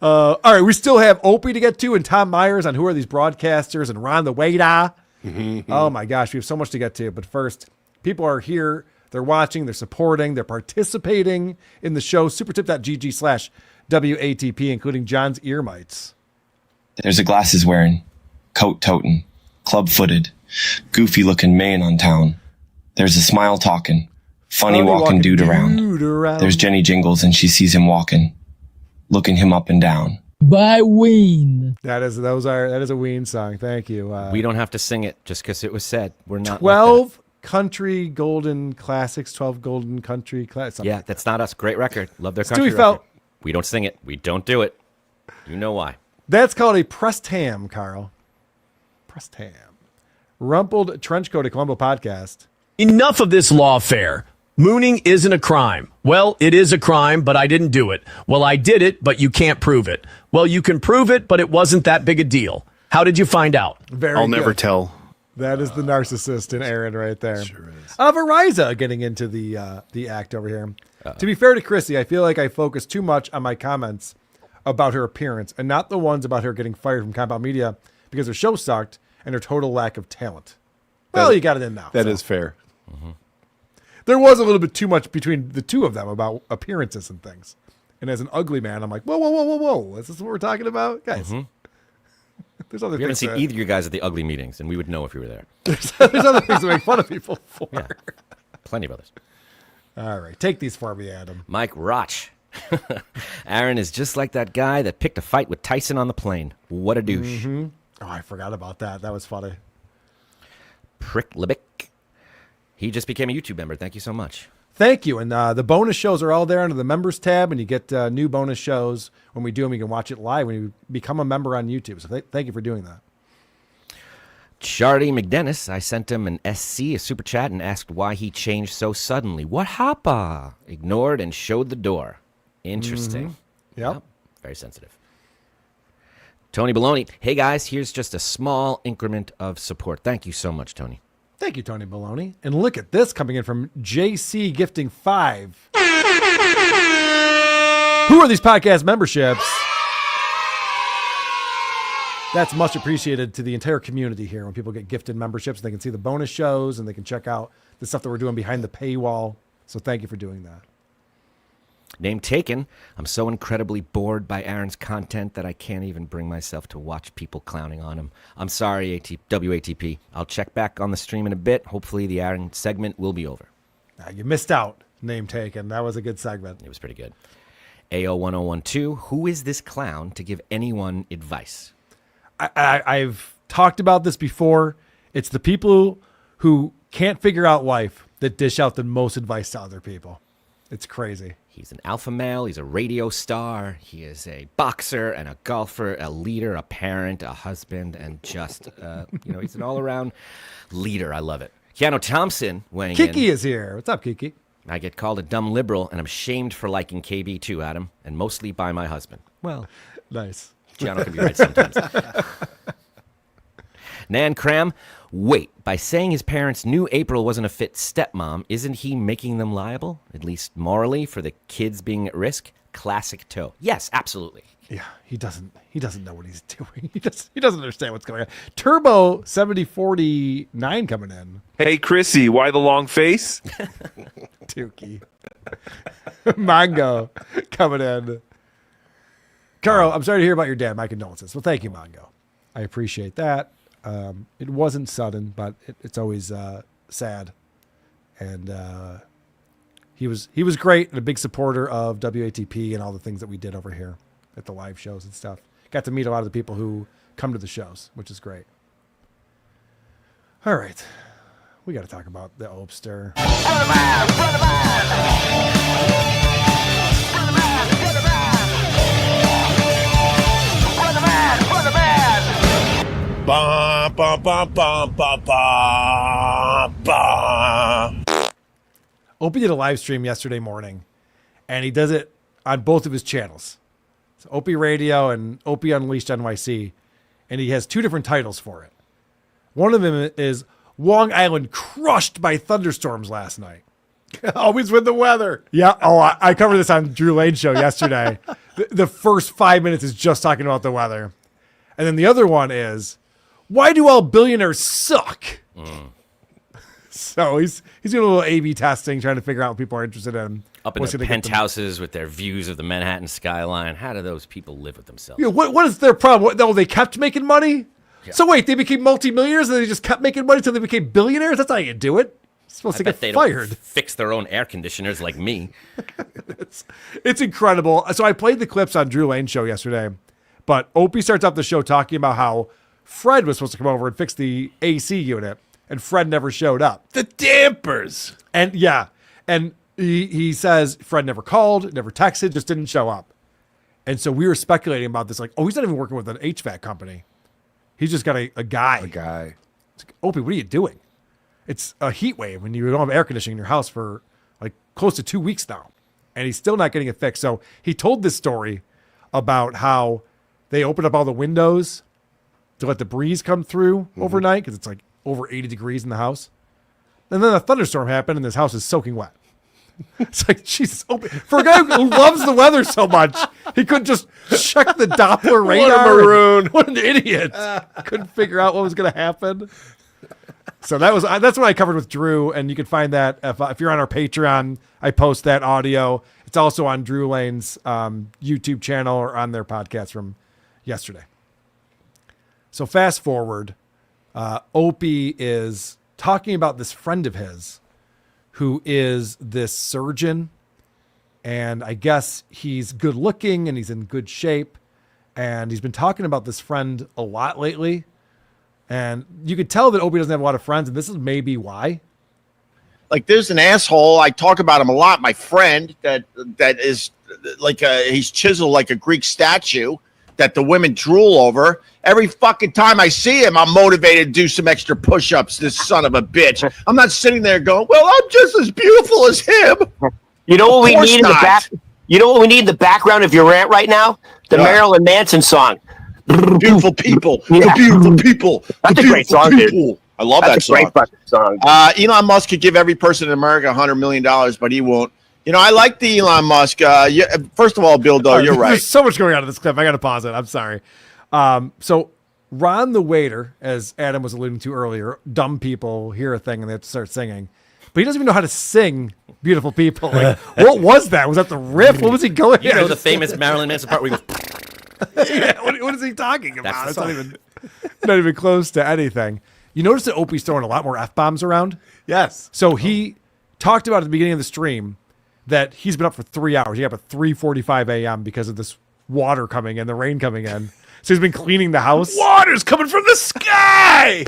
Speaker 2: All right, we still have Opie to get to and Tom Myers on Who Are These Broadcasters and Ron the Waiter. Oh my gosh, we have so much to get to. But first, people are here. They're watching. They're supporting. They're participating in the show. Supertip.gg/WATP, including John's ear mites.
Speaker 15: There's a glasses wearing, coat toting, club footed, goofy looking man on town. There's a smile talking, funny walking dude around. There's Jenny Jingles and she sees him walking, looking him up and down.
Speaker 9: By Ween.
Speaker 2: That is a Ween song. Thank you.
Speaker 3: We don't have to sing it just because it was said. We're not
Speaker 2: 12 country golden classics, 12 golden country classics.
Speaker 3: Yeah, that's not us. Great record. Love their
Speaker 2: Stewie
Speaker 3: country
Speaker 2: felt.
Speaker 3: record. We don't sing it. We don't do it. You know why.
Speaker 2: That's called a pressed ham, Carl. Pressed ham. Rumpled Trenchcoat at Columbo Podcast.
Speaker 11: Enough of this lawfare. Mooning isn't a crime. Well, it is a crime, but I didn't do it. Well, I did it, but you can't prove it. Well, you can prove it, but it wasn't that big a deal. How did you find out?
Speaker 2: I'll
Speaker 17: never tell.
Speaker 2: That is the narcissist in Aaron right there. Sure is. Verizon getting into the act over here. To be fair to Chrissy, I feel like I focus too much on my comments about her appearance and not the ones about her getting fired from Compound Media because her show sucked and her total lack of talent. Well, you got it in now.
Speaker 1: That is fair.
Speaker 2: Mm-hmm. There was a little bit too much between the two of them about appearances and things. And as an ugly man, I'm like, whoa. Is this what we're talking about? Guys, there's other
Speaker 3: We haven't
Speaker 2: things.
Speaker 3: seen either of you guys at the ugly meetings, and we would know if you were there.
Speaker 2: There's other things to make fun of people for.
Speaker 3: Yeah. Plenty of others.
Speaker 2: All right. Take these for me, Adam.
Speaker 3: Mike Roch. Aaron is just like that guy that picked a fight with Tyson on the plane. What a douche.
Speaker 2: Mm-hmm. Oh, I forgot about that. That was funny.
Speaker 3: Prick Libick. He just became a YouTube member. Thank you so much.
Speaker 2: Thank you. And the bonus shows are all there under the members tab, and you get new bonus shows when we do them. You can watch it live when you become a member on YouTube. So thank you for doing that.
Speaker 3: Charlie McDennis, I sent him an SC, a super chat, and asked why he changed so suddenly. What happened? Ignored and showed the door. Interesting.
Speaker 2: Mm-hmm. Yep.
Speaker 3: Very sensitive. Tony Baloney. Hey, guys, here's just a small increment of support. Thank you so much, Tony.
Speaker 2: Thank you, Tony Baloney. And look at this coming in from JC Gifting 5. Who are these podcast memberships? That's much appreciated to the entire community here when people get gifted memberships. They can see the bonus shows and they can check out the stuff that we're doing behind the paywall. So thank you for doing that.
Speaker 3: Name taken. I'm so incredibly bored by Aaron's content that I can't even bring myself to watch people clowning on him. I'm sorry, WATP. I'll check back on the stream in a bit. Hopefully the Aaron segment will be over.
Speaker 2: You missed out. Name taken. That was a good segment.
Speaker 3: It was pretty good. AO1012. Who is this clown to give anyone advice?
Speaker 2: I've talked about this before. It's the people who can't figure out life that dish out the most advice to other people. It's crazy.
Speaker 3: He's an alpha male. He's a radio star. He is a boxer and a golfer, a leader, a parent, a husband, and just, he's an all-around leader. I love it. Keanu Thompson weighing in.
Speaker 2: Kiki is here. What's up, Kiki?
Speaker 3: I get called a dumb liberal, and I'm shamed for liking KB too, Adam, and mostly by my husband. Well,
Speaker 2: nice.
Speaker 3: Keanu can be right sometimes. Nan Cram, wait, by saying his parents knew April wasn't a fit stepmom, isn't he making them liable, at least morally, for the kids being at risk? Classic toe. Yes, absolutely.
Speaker 2: Yeah, he doesn't know what he's doing. He doesn't understand what's going on. Turbo 7049 coming in.
Speaker 16: Hey, Chrissy, why the long face?
Speaker 2: Tukey. Mongo coming in. Carl, I'm sorry to hear about your dad. My condolences. Well, thank you, Mongo. I appreciate that. It wasn't sudden, but it's always sad. And he was great and a big supporter of WATP and all the things that we did over here at the live shows and stuff. Got to meet a lot of the people who come to the shows, which is great. All right. We got to talk about the Opster.
Speaker 4: bum, bum, bum, bum, bum.
Speaker 2: Opie did a live stream yesterday morning, and he does it on both of his channels. So Opie Radio and Opie Unleashed NYC, and he has two different titles for it. One of them is Long Island crushed by thunderstorms last night.
Speaker 1: Always with the weather.
Speaker 2: Yeah. Oh, I covered this on Drew Lane's show yesterday. The first 5 minutes is just talking about the weather. And then the other one is, why do all billionaires suck? So he's doing a little A/B testing, trying to figure out what people are interested in.
Speaker 3: Up in their penthouses with their views of the Manhattan skyline. How do those people live with themselves?
Speaker 2: Yeah, what is their problem? No, they kept making money? Yeah. So wait, they became multimillionaires and they just kept making money until they became billionaires? That's how you do it. You're supposed to get
Speaker 3: they
Speaker 2: fired.
Speaker 3: Don't fix their own air conditioners like me.
Speaker 2: It's incredible. So I played the clips on Drew Lane's show yesterday, but Opie starts off the show talking about how Fred was supposed to come over and fix the AC unit, and Fred never showed up.
Speaker 1: The dampers.
Speaker 2: And yeah, and he says Fred never called, never texted, just didn't show up. And so we were speculating about this, like, oh, he's not even working with an HVAC company. He's just got a guy.
Speaker 1: A guy.
Speaker 2: It's like, Opie, what are you doing? It's a heat wave when you don't have air conditioning in your house for like close to 2 weeks now. And he's still not getting it fixed. So he told this story about how they opened up all the windows to let the breeze come through overnight because it's like over 80 degrees in the house. And then a thunderstorm happened and this house is soaking wet. It's like, Jesus, Opie. For a guy who loves the weather so much, he couldn't just check the Doppler radar.
Speaker 1: What a maroon.
Speaker 2: What an idiot. Couldn't figure out what was going to happen. So that's what I covered with Drew, and you can find that if you're on our Patreon. I post that audio. It's also on Drew Lane's YouTube channel or on their podcast from yesterday. So fast forward, Opie is talking about this friend of his who is this surgeon, and I guess he's good looking and he's in good shape, and he's been talking about this friend a lot lately. And you could tell that Opie doesn't have a lot of friends, and this is maybe why.
Speaker 14: Like, there's an asshole. I talk about him a lot. My friend that is like he's chiseled like a Greek statue that the women drool over. Every fucking time I see him, I'm motivated to do some extra push-ups. This son of a bitch. I'm not sitting there going, "Well, I'm just as beautiful as him."
Speaker 23: You know what we need in the back? You know what we need in the background of your rant right now? The Marilyn Manson song.
Speaker 14: Beautiful people. The beautiful people.
Speaker 23: That's a great song, dude.
Speaker 14: I love that song.
Speaker 23: Great fucking song.
Speaker 14: Elon Musk could give every person in America $100 million, but he won't. You know, I like the Elon Musk. First of all, Bill, though, you're right.
Speaker 2: There's so much going on in this clip. I got to pause it. I'm sorry. So Ron the waiter, as Adam was alluding to earlier, dumb people hear a thing and they have to start singing. But he doesn't even know how to sing Beautiful People. Like, what was that? Was that the riff? What was he going?
Speaker 3: You know the famous Marilyn Manson part where he goes...
Speaker 2: Yeah, what is he talking about? It's not even close to anything. You notice that Opie's throwing a lot more F-bombs around?
Speaker 1: Yes.
Speaker 2: So he talked about at the beginning of the stream that he's been up for 3 hours. He got up at 3:45 a.m. because of this water coming in, the rain coming in. So he's been cleaning the house.
Speaker 1: Water's coming from the sky!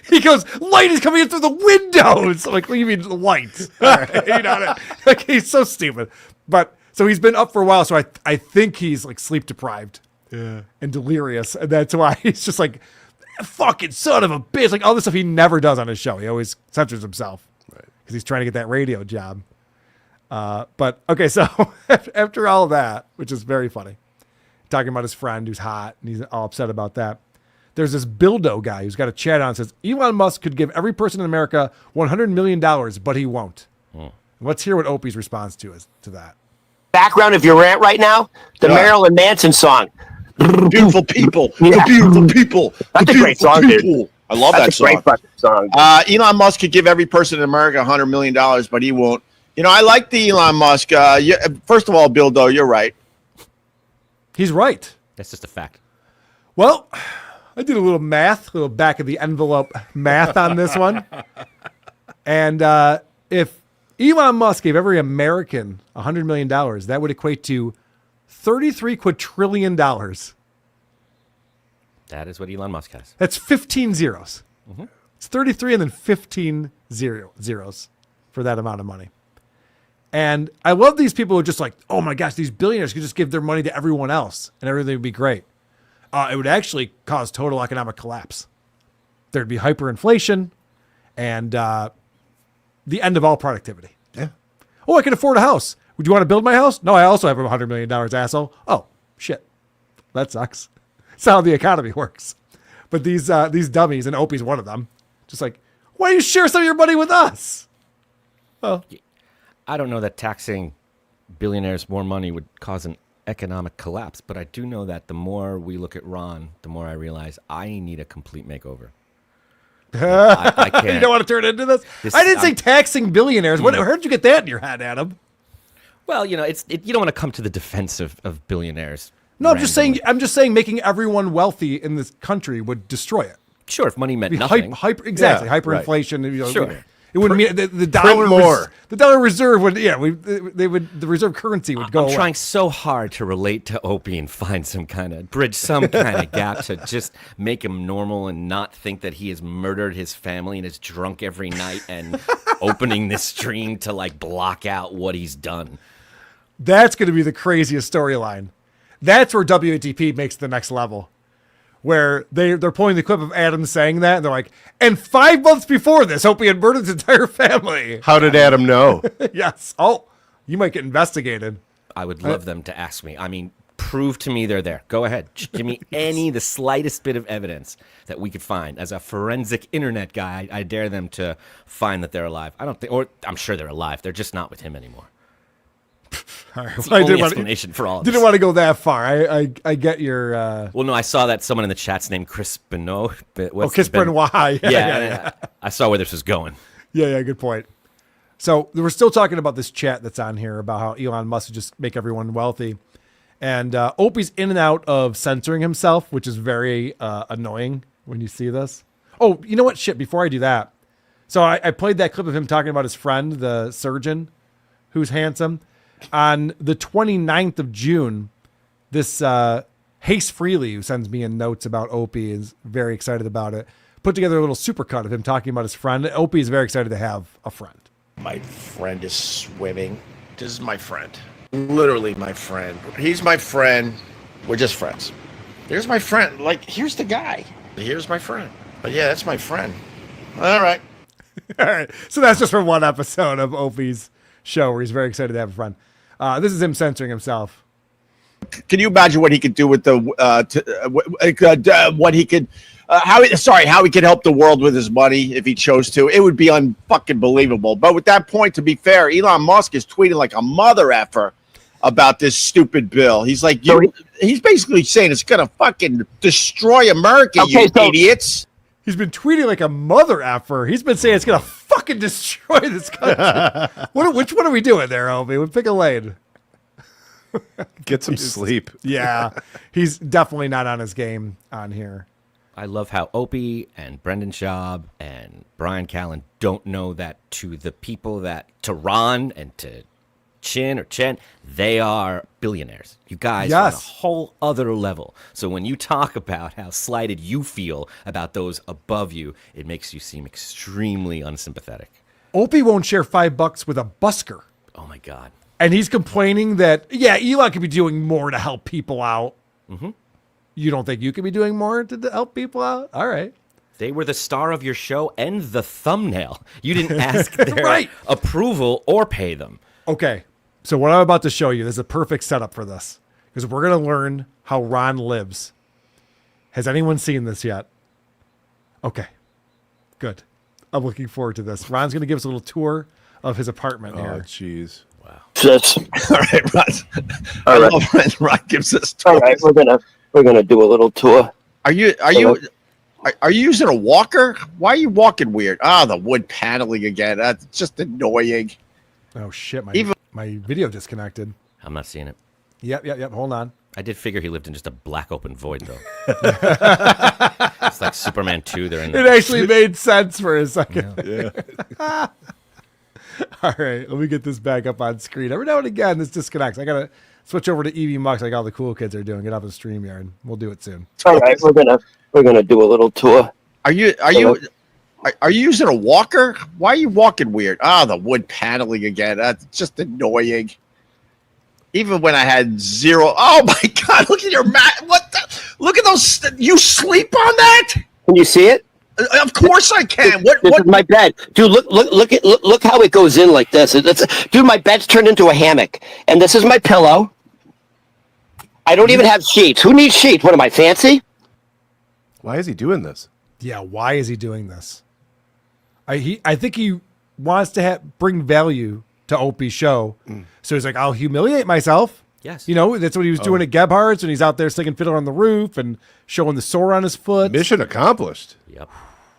Speaker 2: He goes, light is coming in through the windows. I'm like, what do you mean light? All right. You know, like, he's so stupid. But so he's been up for a while. So I think he's like sleep deprived and delirious. And that's why he's just like, fucking son of a bitch. Like all this stuff he never does on his show. He always censors himself because he's trying to get that radio job. But okay, so after all of that, which is very funny, talking about his friend who's hot and he's all upset about that. There's this Bildo guy who's got a chat on and says, Elon Musk could give every person in America $100 million, but he won't. Let's hear what Opie's response to that.
Speaker 23: Background of your rant right now? The Marilyn Manson song.
Speaker 14: Beautiful people. The beautiful people.
Speaker 23: That's a great song, dude.
Speaker 14: I love that song.
Speaker 23: Great fucking song.
Speaker 14: Elon Musk could give every person in America $100 million, but he won't. You know, I like the Elon Musk. First of all, Bill, though, you're right.
Speaker 2: He's right.
Speaker 3: That's just a fact.
Speaker 2: Well, I did a little math, a little back of the envelope math on this one. And if Elon Musk gave every American $100 million, that would equate to $33 quadrillion. That
Speaker 3: is what Elon Musk has.
Speaker 2: That's 15 zeros.
Speaker 3: Mm-hmm.
Speaker 2: It's 33 and then 15 zeros for that amount of money. And I love these people who are just like, oh my gosh, these billionaires could just give their money to everyone else and everything would be great. It would actually cause total economic collapse. there'd be hyperinflation and the end of all productivity.
Speaker 1: Yeah.
Speaker 2: Oh, I can afford a house. Would you want to build my house? No, I also have $100 million, asshole. Oh, shit. That sucks. That's how the economy works. But these dummies, and Opie's one of them, just like, why don't you share some of your money with us? Well,
Speaker 3: I don't know that taxing billionaires more money would cause an economic collapse, but I do know that the more we look at Ron, the more I realize I need a complete makeover. I can't.
Speaker 2: You don't want to turn into this? I didn't say taxing billionaires. Where did you get that in your head, Adam?
Speaker 3: Well, you know, you don't want to come to the defense of billionaires.
Speaker 2: No, I'm just saying making everyone wealthy in this country would destroy it.
Speaker 3: Sure, if money meant nothing.
Speaker 2: Hyperinflation.
Speaker 3: Right. Sure.
Speaker 2: It wouldn't mean the dollar more. The dollar reserve would the reserve currency would go
Speaker 3: I'm
Speaker 2: away.
Speaker 3: trying so hard to relate to Opie and find some kind of gap to just make him normal and not think that he has murdered his family and is drunk every night and opening this stream to like block out what he's done.
Speaker 2: That's going to be the craziest storyline. That's where WATP makes the next level. Where they're pulling the clip of Adam saying that, and they're like, and 5 months before this, Opie had murdered his entire family.
Speaker 1: How did Adam know?
Speaker 2: Yes. Oh, you might get investigated.
Speaker 3: I would love them to ask me. I mean, prove to me they're there. Go ahead. Just give me the slightest bit of evidence that we could find. As a forensic internet guy, I dare them to find that they're alive. I'm sure they're alive. They're just not with him anymore.
Speaker 2: All right.
Speaker 3: It's the only explanation for all of this.
Speaker 2: Didn't want to go that far. I get your...
Speaker 3: Well, no, I saw that someone in the chat's named Chris Benoit.
Speaker 2: Chris Benoit.
Speaker 3: Yeah. I saw where this was going.
Speaker 2: Yeah, good point. So we're still talking about this chat that's on here about how Elon Musk would just make everyone wealthy. And Opie's in and out of censoring himself, which is very annoying when you see this. Oh, you know what? Shit, before I do that. So I played that clip of him talking about his friend, the surgeon, who's handsome. On the 29th of June, this Haste Freely, who sends me in notes about Opie, is very excited about it, put together a little supercut of him talking about his friend. Opie is very excited to have a friend.
Speaker 14: My friend is swimming. This is my friend. Literally my friend. He's my friend. We're just friends. Here's my friend. Like, here's the guy. Here's my friend. But yeah, that's my friend. All right.
Speaker 2: All right. So that's just from one episode of Opie's show where he's very excited to have a friend. This is him censoring himself.
Speaker 14: Can you imagine what he could do with the what he could how he could help the world with his money if he chose to? It would be unfucking believable. But with that point, to be fair, Elon Musk is tweeting like a mother effer about this stupid bill. He's like, he's basically saying it's gonna fucking destroy America, you idiots.
Speaker 2: He's been tweeting like a mother effer. He's been saying it's gonna fucking destroy this country. Which one are we doing there, Opie? We'll pick a lane.
Speaker 1: Get some sleep.
Speaker 2: Yeah, he's definitely not on his game on here.
Speaker 3: I love how Opie and Brendan Schaub and Bryan Callen don't know that to the people to Ron and to Chin or Chen, they are billionaires. You guys are on a whole other level. So when you talk about how slighted you feel about those above you, it makes you seem extremely unsympathetic.
Speaker 2: Opie won't share $5 with a busker.
Speaker 3: Oh my God.
Speaker 2: And he's complaining that, Elon could be doing more to help people out.
Speaker 3: Mm-hmm.
Speaker 2: You don't think you could be doing more to help people out? All right.
Speaker 3: They were the star of your show and the thumbnail. You didn't ask their approval or pay them.
Speaker 2: Okay. So what I'm about to show you, there's a perfect setup for this. Because we're going to learn how Ron lives. Has anyone seen this yet? Okay. Good. I'm looking forward to this. Ron's going to give us a little tour of his apartment here.
Speaker 1: Oh, jeez.
Speaker 3: Wow.
Speaker 14: All right, Ron.
Speaker 23: All right.
Speaker 14: Ron gives us tours.
Speaker 23: All right, we're gonna do a little tour.
Speaker 14: Are you using a walker? Why are you walking weird? The wood paneling again. That's just annoying.
Speaker 2: Oh shit! My video disconnected.
Speaker 3: I'm not seeing it.
Speaker 2: Yep. Hold on.
Speaker 3: I did figure he lived in just a black open void, though. It's like Superman 2. They're in
Speaker 2: It actually made sense for a second.
Speaker 1: Yeah.
Speaker 2: All right, let me get this back up on screen. Every now and again, this disconnects. I gotta switch over to EV Mux like all the cool kids are doing. Get up in StreamYard. We'll do it soon.
Speaker 23: All right, we're gonna do a little tour.
Speaker 14: Are you using a walker? Why are you walking weird? The wood paneling again. That's just annoying. Even when I had zero. Oh my God! Look at your mat. What the? Look at those. You sleep on that?
Speaker 23: Can you see it?
Speaker 14: Of course I can.
Speaker 23: This is my bed, dude. Look how it goes in like this. Dude, my bed's turned into a hammock, and this is my pillow. I don't even have sheets. Who needs sheets? What am I, fancy?
Speaker 1: Why is he doing this?
Speaker 2: Yeah, why is he doing this? I think he wants to bring value to Opie's show. So he's like, I'll humiliate myself.
Speaker 3: Yes.
Speaker 2: You know, that's what he was doing at Gebhardt's when he's out there singing Fiddler on the Roof and showing the sore on his foot.
Speaker 1: Mission accomplished.
Speaker 3: Yep.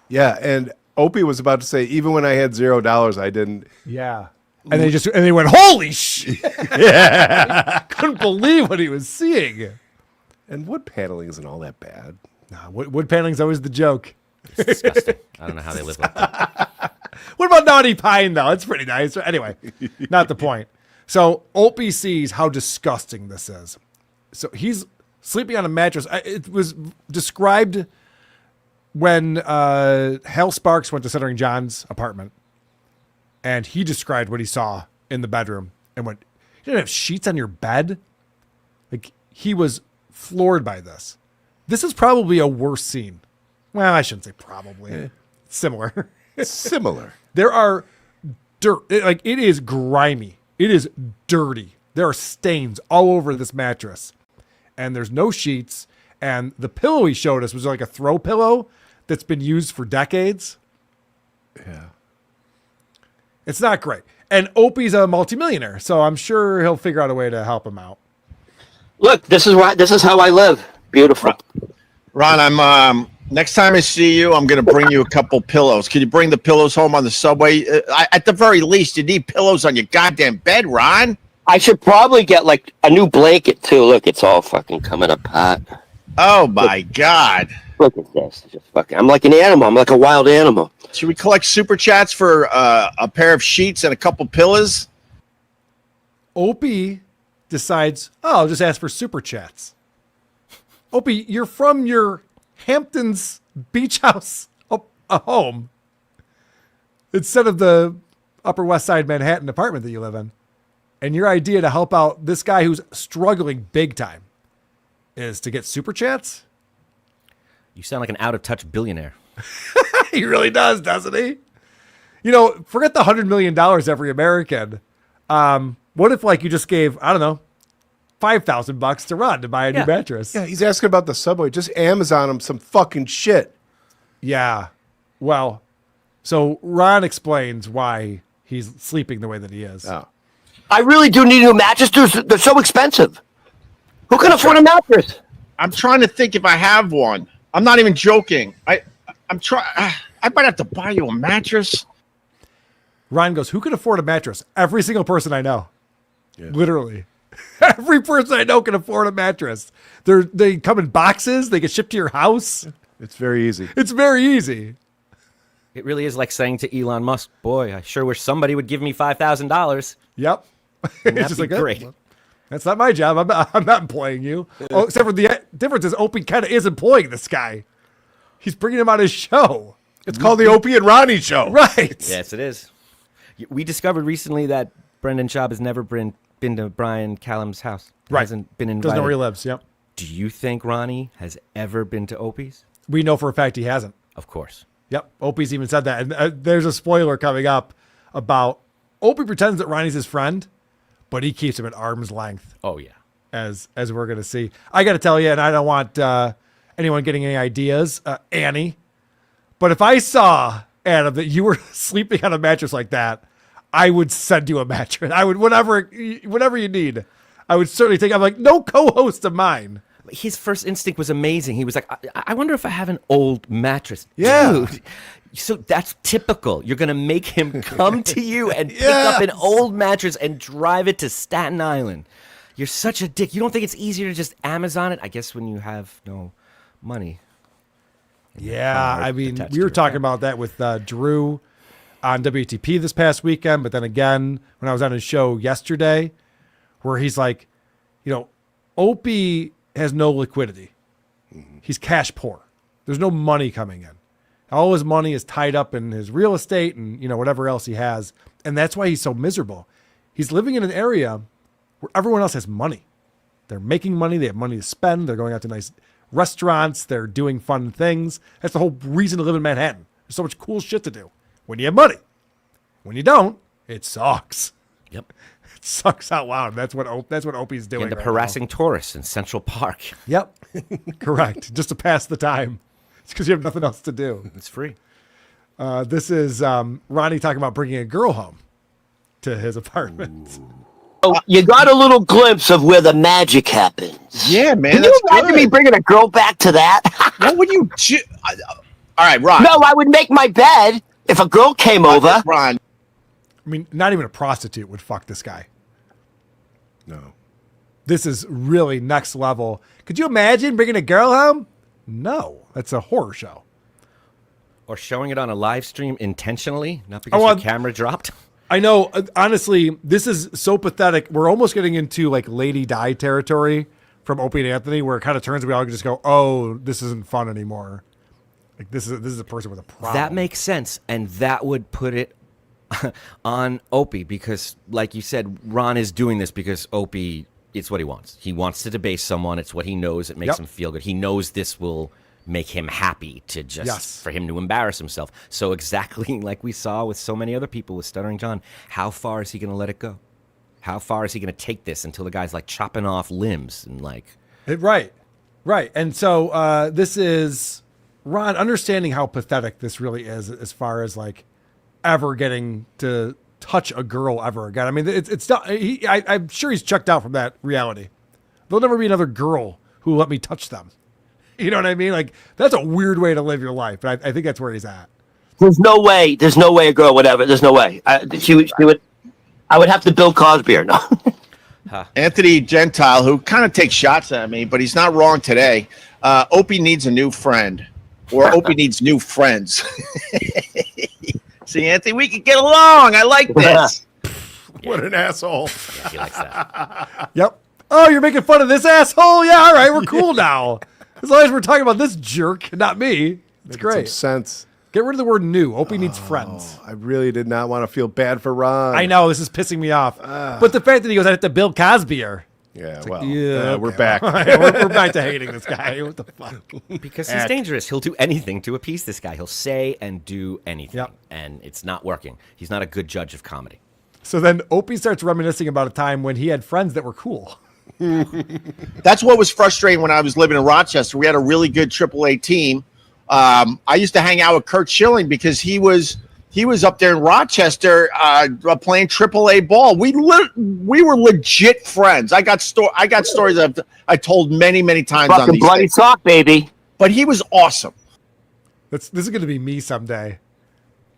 Speaker 1: Yeah, and Opie was about to say, even when I had $0, I didn't.
Speaker 2: Yeah. And they went, holy shit.
Speaker 1: Yeah.
Speaker 2: Couldn't believe what he was seeing.
Speaker 1: And wood paneling isn't all that bad.
Speaker 2: Nah, wood paneling's always the joke.
Speaker 3: It's disgusting. I don't know how they live like that.
Speaker 2: What about Naughty Pine, though? It's pretty nice. Anyway, not the point. So Opie sees how disgusting this is. So he's sleeping on a mattress. It was described when Hal Sparks went to Stuttering John's apartment, and he described what he saw in the bedroom and went, you didn't have sheets on your bed? Like, he was floored by this. This is probably a worse scene. Well, I shouldn't say probably. Similar.
Speaker 1: Similar.
Speaker 2: There are dirt. It is grimy. It is dirty. There are stains all over this mattress. And there's no sheets. And the pillow he showed us was like a throw pillow that's been used for decades.
Speaker 1: Yeah.
Speaker 2: It's not great. And Opie's a multimillionaire, so I'm sure he'll figure out a way to help him out.
Speaker 23: Look, this is how I live. Beautiful.
Speaker 14: Ron, I'm next time I see you, I'm going to bring you a couple pillows. Can you bring the pillows home on the subway? At the very least, you need pillows on your goddamn bed, Ron.
Speaker 23: I should probably get like a new blanket too. Look, it's all fucking coming apart.
Speaker 14: Oh my God.
Speaker 23: Look at this. Just fucking, I'm like an animal. I'm like a wild animal.
Speaker 14: Should we collect super chats for a pair of sheets and a couple pillows?
Speaker 2: Opie decides, I'll just ask for super chats. Opie, you're from your Hamptons beach house home instead of the Upper West Side Manhattan apartment that you live in. And your idea to help out this guy who's struggling big time is to get super chats?
Speaker 3: You sound like an out-of-touch billionaire.
Speaker 2: He really does, doesn't he? You know, forget the $100 million every American. What if, like, you just gave, I don't know, $5,000 to Ron to buy a new mattress?
Speaker 1: Yeah, he's asking about the subway. Just Amazon him some fucking shit.
Speaker 2: Yeah. Well, so Ron explains why he's sleeping the way that he is.
Speaker 1: Oh.
Speaker 23: I really do need a new mattress. They're so expensive. Who can afford a mattress?
Speaker 14: I'm trying to think if I have one. I'm not even joking. I'm trying. I might have to buy you a mattress.
Speaker 2: Ron goes, who can afford a mattress? Every single person I know. Yeah. Literally. Every person I know can afford a mattress. They come in boxes. They get shipped to your house.
Speaker 1: It's very easy.
Speaker 2: It's very easy.
Speaker 3: It really is like saying to Elon Musk, boy, I sure wish somebody would give me $5,000.
Speaker 2: Yep.
Speaker 3: It's just like, great.
Speaker 2: That's not my job. I'm not employing you. Oh, except for the difference is Opie kind of is employing this guy. He's bringing him on his show.
Speaker 1: It's called the Opie and Ronnie Show.
Speaker 2: Right.
Speaker 3: Yes, it is. We discovered recently that Brendan Schaub has never been to Bryan Callen's house.
Speaker 2: Right.
Speaker 3: Hasn't been invited.
Speaker 2: Doesn't know where he lives. Yep.
Speaker 3: Do you think Ronnie has ever been to Opie's?
Speaker 2: We know for a fact he hasn't.
Speaker 3: Of course.
Speaker 2: Yep. Opie's even said that. And there's a spoiler coming up about Opie pretends that Ronnie's his friend, but he keeps him at arm's length.
Speaker 3: Oh, yeah.
Speaker 2: As we're going to see. I got to tell you, and I don't want anyone getting any ideas, Annie, but if I saw, Adam, that you were sleeping on a mattress like that, I would send you a mattress. I would, whatever you need, I would certainly take. I'm like, no co-host of mine.
Speaker 3: His first instinct was amazing. He was like, I wonder if I have an old mattress.
Speaker 2: Yeah.
Speaker 3: Dude. So that's typical. You're going to make him come to you and pick up an old mattress and drive it to Staten Island. You're such a dick. You don't think it's easier to just Amazon it? I guess when you have no money.
Speaker 2: Yeah, I mean, we were talking about that with Drew on WATP this past weekend, but then again, when I was on his show yesterday, where he's like, you know, Opie has no liquidity. He's cash poor. There's no money coming in. All his money is tied up in his real estate and, you know, whatever else he has. And that's why he's so miserable. He's living in an area where everyone else has money. They're making money. They have money to spend. They're going out to nice restaurants. They're doing fun things. That's the whole reason to live in Manhattan. There's so much cool shit to do when you have money. When you don't, it sucks.
Speaker 3: Yep.
Speaker 2: It sucks out loud. That's what Opie's doing.
Speaker 3: You end up
Speaker 2: right
Speaker 3: harassing tourists in Central Park.
Speaker 2: Yep. Correct. Just to pass the time. It's because you have nothing else to do.
Speaker 3: It's free.
Speaker 2: This is Ronnie talking about bringing a girl home to his apartment.
Speaker 23: Oh, you got a little glimpse of where the magic happens.
Speaker 14: Yeah, man.
Speaker 23: Can you imagine me bringing a girl back to that?
Speaker 14: What would you do? All right, Ron.
Speaker 23: No, I would make my bed if a girl came over.
Speaker 14: Ron.
Speaker 2: I mean, not even a prostitute would fuck this guy.
Speaker 1: No.
Speaker 2: This is really next level. Could you imagine bringing a girl home? No. That's a horror show.
Speaker 3: Or showing it on a live stream intentionally, not because your camera dropped.
Speaker 2: I know. Honestly, this is so pathetic. We're almost getting into like Lady Di territory from Opie and Anthony, where it kind of turns and we all just go, "Oh, this isn't fun anymore." Like this is a person with a problem.
Speaker 3: That makes sense, and that would put it on Opie because, like you said, Ron is doing this because Opie. It's what he wants. He wants to debase someone. It's what he knows. It makes him feel good. He knows this will make him happy to just for him to embarrass himself. So exactly like we saw with so many other people with Stuttering John, how far is he going to let it go? How far is he going to take this until the guy's like chopping off limbs and like
Speaker 2: right. And so this is Ron understanding how pathetic this really is as far as like ever getting to touch a girl ever again. I mean, it's not. I'm sure he's checked out from that reality. There'll never be another girl who will let me touch them. You know what I mean? Like that's a weird way to live your life. But I think that's where he's at.
Speaker 23: There's no way a girl would ever. There's no way. She would. I would have to Bill Cosby or no.
Speaker 14: Anthony Gentile, who kind of takes shots at me, but he's not wrong today. Opie needs a new friend, or Opie needs new friends. See, Anthony, we can get along. I like this.
Speaker 1: What an asshole.
Speaker 3: Yeah, he likes that.
Speaker 2: Yep. Oh, you're making fun of this asshole? Yeah, all right, we're cool now. As long as we're talking about this jerk, not me. It's great.
Speaker 1: Some sense.
Speaker 2: Get rid of the word new. Opie needs friends.
Speaker 1: I really did not want to feel bad for Ron.
Speaker 2: I know, this is pissing me off. But the fact that he goes, I have to Bill Cosby her.
Speaker 1: Yeah,
Speaker 2: It's
Speaker 1: well,
Speaker 2: like, yeah,
Speaker 1: we're
Speaker 2: okay.
Speaker 1: back.
Speaker 2: we're back to hating this guy. What the fuck?
Speaker 3: Because he's dangerous. He'll do anything to appease this guy. He'll say and do anything. And it's not working. He's not a good judge of comedy.
Speaker 2: So then Opie starts reminiscing about a time when he had friends that were cool.
Speaker 14: That's what was frustrating when I was living in Rochester. We had a really good AAA team. I used to hang out with Kurt Schilling because he was up there in Rochester playing AAA ball. We were legit friends. I got stories I told many times on
Speaker 23: Fucking
Speaker 14: these
Speaker 23: bloody
Speaker 14: things.
Speaker 23: sock, baby.
Speaker 14: But he was awesome.
Speaker 2: This is going to be me someday.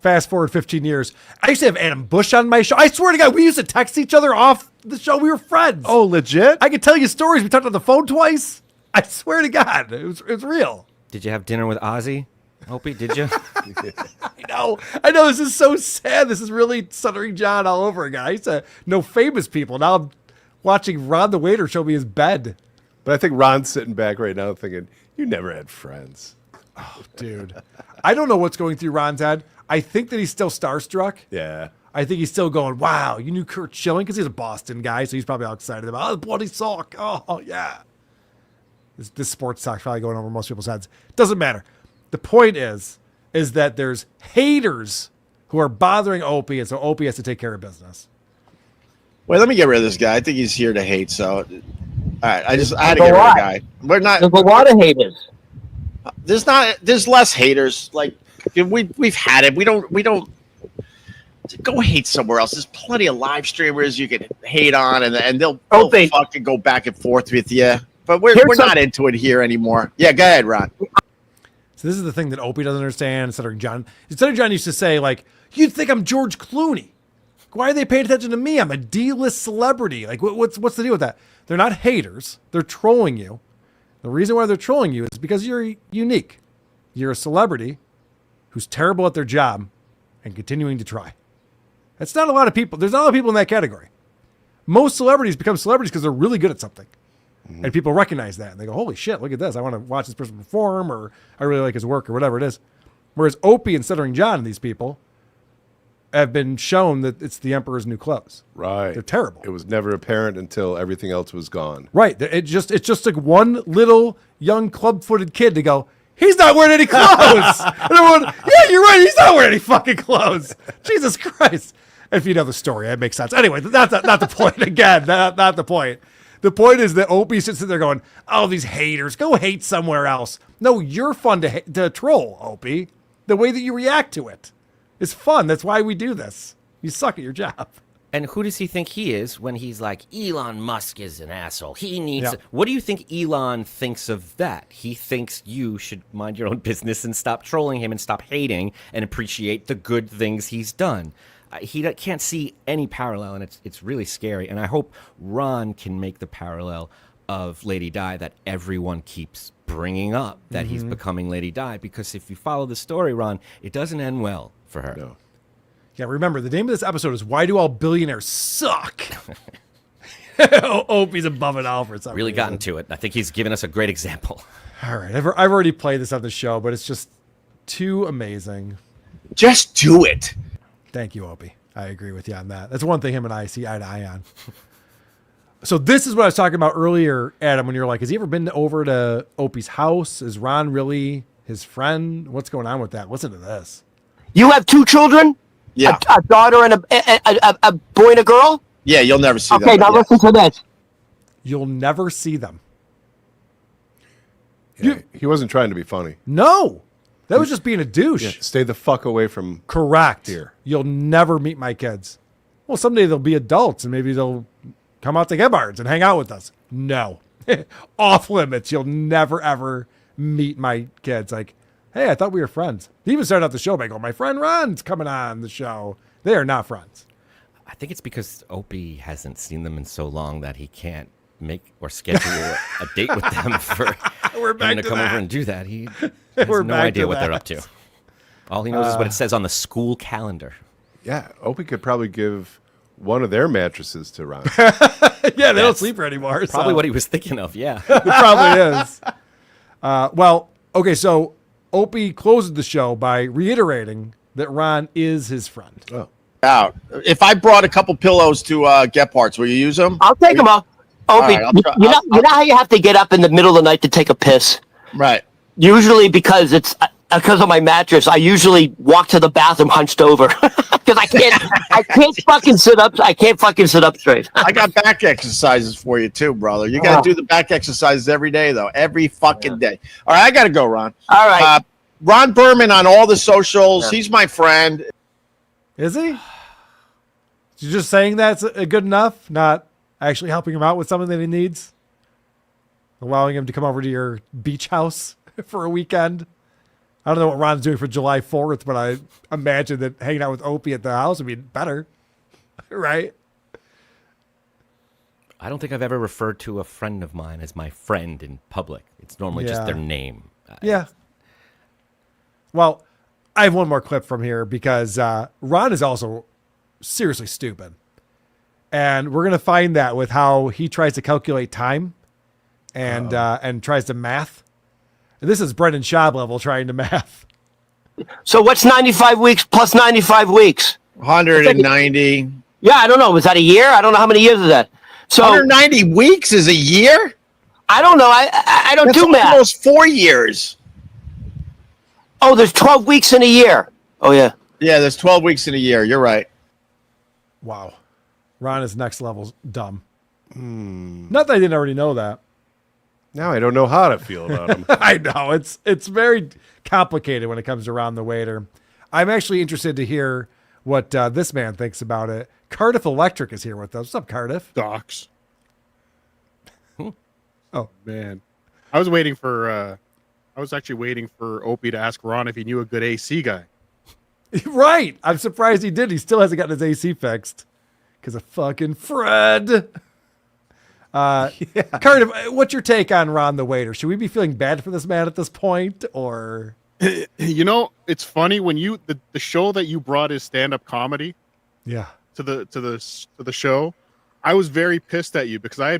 Speaker 2: Fast forward 15 years. I used to have Adam Busch on my show. I swear to God, we used to text each other off the show. We were friends.
Speaker 1: Oh, legit?
Speaker 2: I could tell you stories. We talked on the phone twice. I swear to God, it was real.
Speaker 3: Did you have dinner with Ozzy? Opie, did you?
Speaker 2: I know. This is so sad. This is really Stuttering John all over again. I used to know famous people. Now I'm watching Ron the waiter show me his bed.
Speaker 1: But I think Ron's sitting back right now thinking, you never had friends.
Speaker 2: Oh, dude. I don't know what's going through Ron's head. I think that he's still starstruck.
Speaker 1: Yeah.
Speaker 2: I think he's still going, wow, you knew Kurt Schilling? Because he's a Boston guy, so he's probably all excited about, oh, bloody sock. Oh, yeah. This sports talk's probably going over most people's heads. Doesn't matter. The point is that there's haters who are bothering Opie, and so Opie has to take care of business.
Speaker 14: Wait, let me get rid of this guy. I think he's here to hate. So, all right, I had to get rid of the guy. We're not.
Speaker 23: There's a lot of haters.
Speaker 14: There's less haters. Like we've had it. We don't go hate somewhere else. There's plenty of live streamers you can hate on, and they'll fucking go back and forth with you. But we're not into it here anymore. Yeah, go ahead, Ron.
Speaker 2: So this is the thing that Opie doesn't understand. Stuttering John used to say, like, you'd think I'm George Clooney. Why are they paying attention to me? I'm a D-list celebrity. Like, what's the deal with that? They're not haters. They're trolling you. The reason why they're trolling you is because you're unique. You're a celebrity who's terrible at their job and continuing to try. That's not a lot of people. There's not a lot of people in that category. Most celebrities become celebrities because they're really good at something. Mm-hmm. And people recognize that. And they go, holy shit, look at this. I want to watch this person perform, or I really like his work, or whatever it is. Whereas Opie and Stuttering John and these people, have been shown that it's the Emperor's new clothes.
Speaker 1: Right.
Speaker 2: They're terrible.
Speaker 1: It was never apparent until everything else was gone.
Speaker 2: Right. It's just like one little young club-footed kid to go, he's not wearing any clothes. And everyone, yeah, you're right. He's not wearing any fucking clothes. Jesus Christ. If you know the story, it makes sense. Anyway, that's not the point. Again, not the point. The point is that Opie sits there going, oh, these haters, go hate somewhere else. No, you're fun to troll, Opie. The way that you react to it is fun. That's why we do this. You suck at your job.
Speaker 3: And who does he think he is when he's like, Elon Musk is an asshole? He needs...
Speaker 2: Yeah.
Speaker 3: What do you think Elon thinks of that? He thinks you should mind your own business and stop trolling him and stop hating and appreciate the good things he's done. He can't see any parallel, and it's really scary. And I hope Ron can make the parallel of Lady Di that everyone keeps bringing up, that he's becoming Lady Di, because if you follow the story, Ron, it doesn't end well for her.
Speaker 1: No.
Speaker 2: Yeah, remember, the name of this episode is Why Do All Billionaires Suck? Opie's above it all for some
Speaker 3: Really
Speaker 2: reason.
Speaker 3: gotten to it. I think he's given us a great example.
Speaker 2: All right, I've already played this on the show, but it's just too amazing.
Speaker 14: Just do it.
Speaker 2: Thank you, Opie. I agree with you on that. That's one thing him and I see eye to eye on. So this is what I was talking about earlier, Adam, when you were like, has he ever been over to Opie's house? Is Ron really his friend? What's going on with that? Listen to this.
Speaker 23: You have 2 children?
Speaker 14: Yeah.
Speaker 23: A daughter and a boy and a girl?
Speaker 14: Yeah, you'll never see them.
Speaker 23: Okay, now listen to this.
Speaker 2: You'll never see them.
Speaker 1: Yeah, he wasn't trying to be funny.
Speaker 2: No. That was just being a douche.
Speaker 1: Yeah, stay the fuck away from
Speaker 2: Correct.
Speaker 1: here.
Speaker 2: You'll never meet my kids. Well, someday they'll be adults and maybe they'll come out to Gebhard's and hang out with us. No. Off limits. You'll never, ever meet my kids. Like, hey, I thought we were friends. He even started out the show by going, my friend Ron's coming on the show. They are not friends.
Speaker 3: I think it's because Opie hasn't seen them in so long that he can't make or schedule a date with them for him to come over and do that. He has no idea what they're up to. All he knows is what it says on the school calendar.
Speaker 1: Yeah, Opie could probably give one of their mattresses to Ron.
Speaker 2: Yeah, they don't sleep here anymore.
Speaker 3: Probably
Speaker 2: so.
Speaker 3: what he was thinking of, yeah.
Speaker 2: It probably is. Well, okay, so Opie closes the show by reiterating that Ron is his friend.
Speaker 1: Oh.
Speaker 14: Out. If I brought a couple pillows to Gephardt, will you use them?
Speaker 23: I'll take them off. Opie,
Speaker 14: Right,
Speaker 23: you know how you have to get up in the middle of the night to take a piss?
Speaker 14: Right.
Speaker 23: Usually because it's because of my mattress, I usually walk to the bathroom hunched over because I can't fucking sit up. I can't fucking sit up straight.
Speaker 14: I got back exercises for you too, brother. You got to do the back exercises every day, though. Every fucking day. All right, I got to go, Ron.
Speaker 23: All right.
Speaker 14: Ron Berman on all the socials. He's my friend.
Speaker 2: Is he? You're just saying that's good enough? Not actually helping him out with something that he needs? Allowing him to come over to your beach house for a weekend? I don't know what Ron's doing for July 4th, but I imagine that hanging out with Opie at the house would be better. Right?
Speaker 3: I don't think I've ever referred to a friend of mine as my friend in public. It's normally just their name.
Speaker 2: Yeah. Well, I have one more clip from here because Ron is also seriously stupid. And we're going to find that with how he tries to calculate time and tries to math. This is Brendan Schaub level trying to math.
Speaker 23: So what's 95 weeks plus 95 weeks?
Speaker 14: 190.
Speaker 23: Yeah, I don't know. Was that a year? I don't know how many years is that. So
Speaker 14: 190 weeks is a year?
Speaker 23: I don't know. I don't do math.
Speaker 14: Almost 4 years.
Speaker 23: Oh, there's 12 weeks in a year. Oh, yeah.
Speaker 14: Yeah, there's 12 weeks in a year. You're right.
Speaker 2: Wow. Ron is next level dumb. Not that I didn't already know that.
Speaker 1: Now I don't know how to feel about him.
Speaker 2: I know. It's very complicated when it comes to Ron the Waiter. I'm actually interested to hear what this man thinks about it. Cardiff Electric is here with us. What's up, Cardiff?
Speaker 10: Docs.
Speaker 2: Oh,
Speaker 10: man. I was actually waiting for Opie to ask Ron if he knew a good AC guy.
Speaker 2: Right. I'm surprised he did. He still hasn't gotten his AC fixed. Because of fucking Fred. Cardiff, what's your take on Ron the Waiter? Should we be feeling bad for this man at this point, or?
Speaker 10: You know, it's funny when the show that you brought is stand-up comedy.
Speaker 2: Yeah.
Speaker 10: To the show, I was very pissed at you because I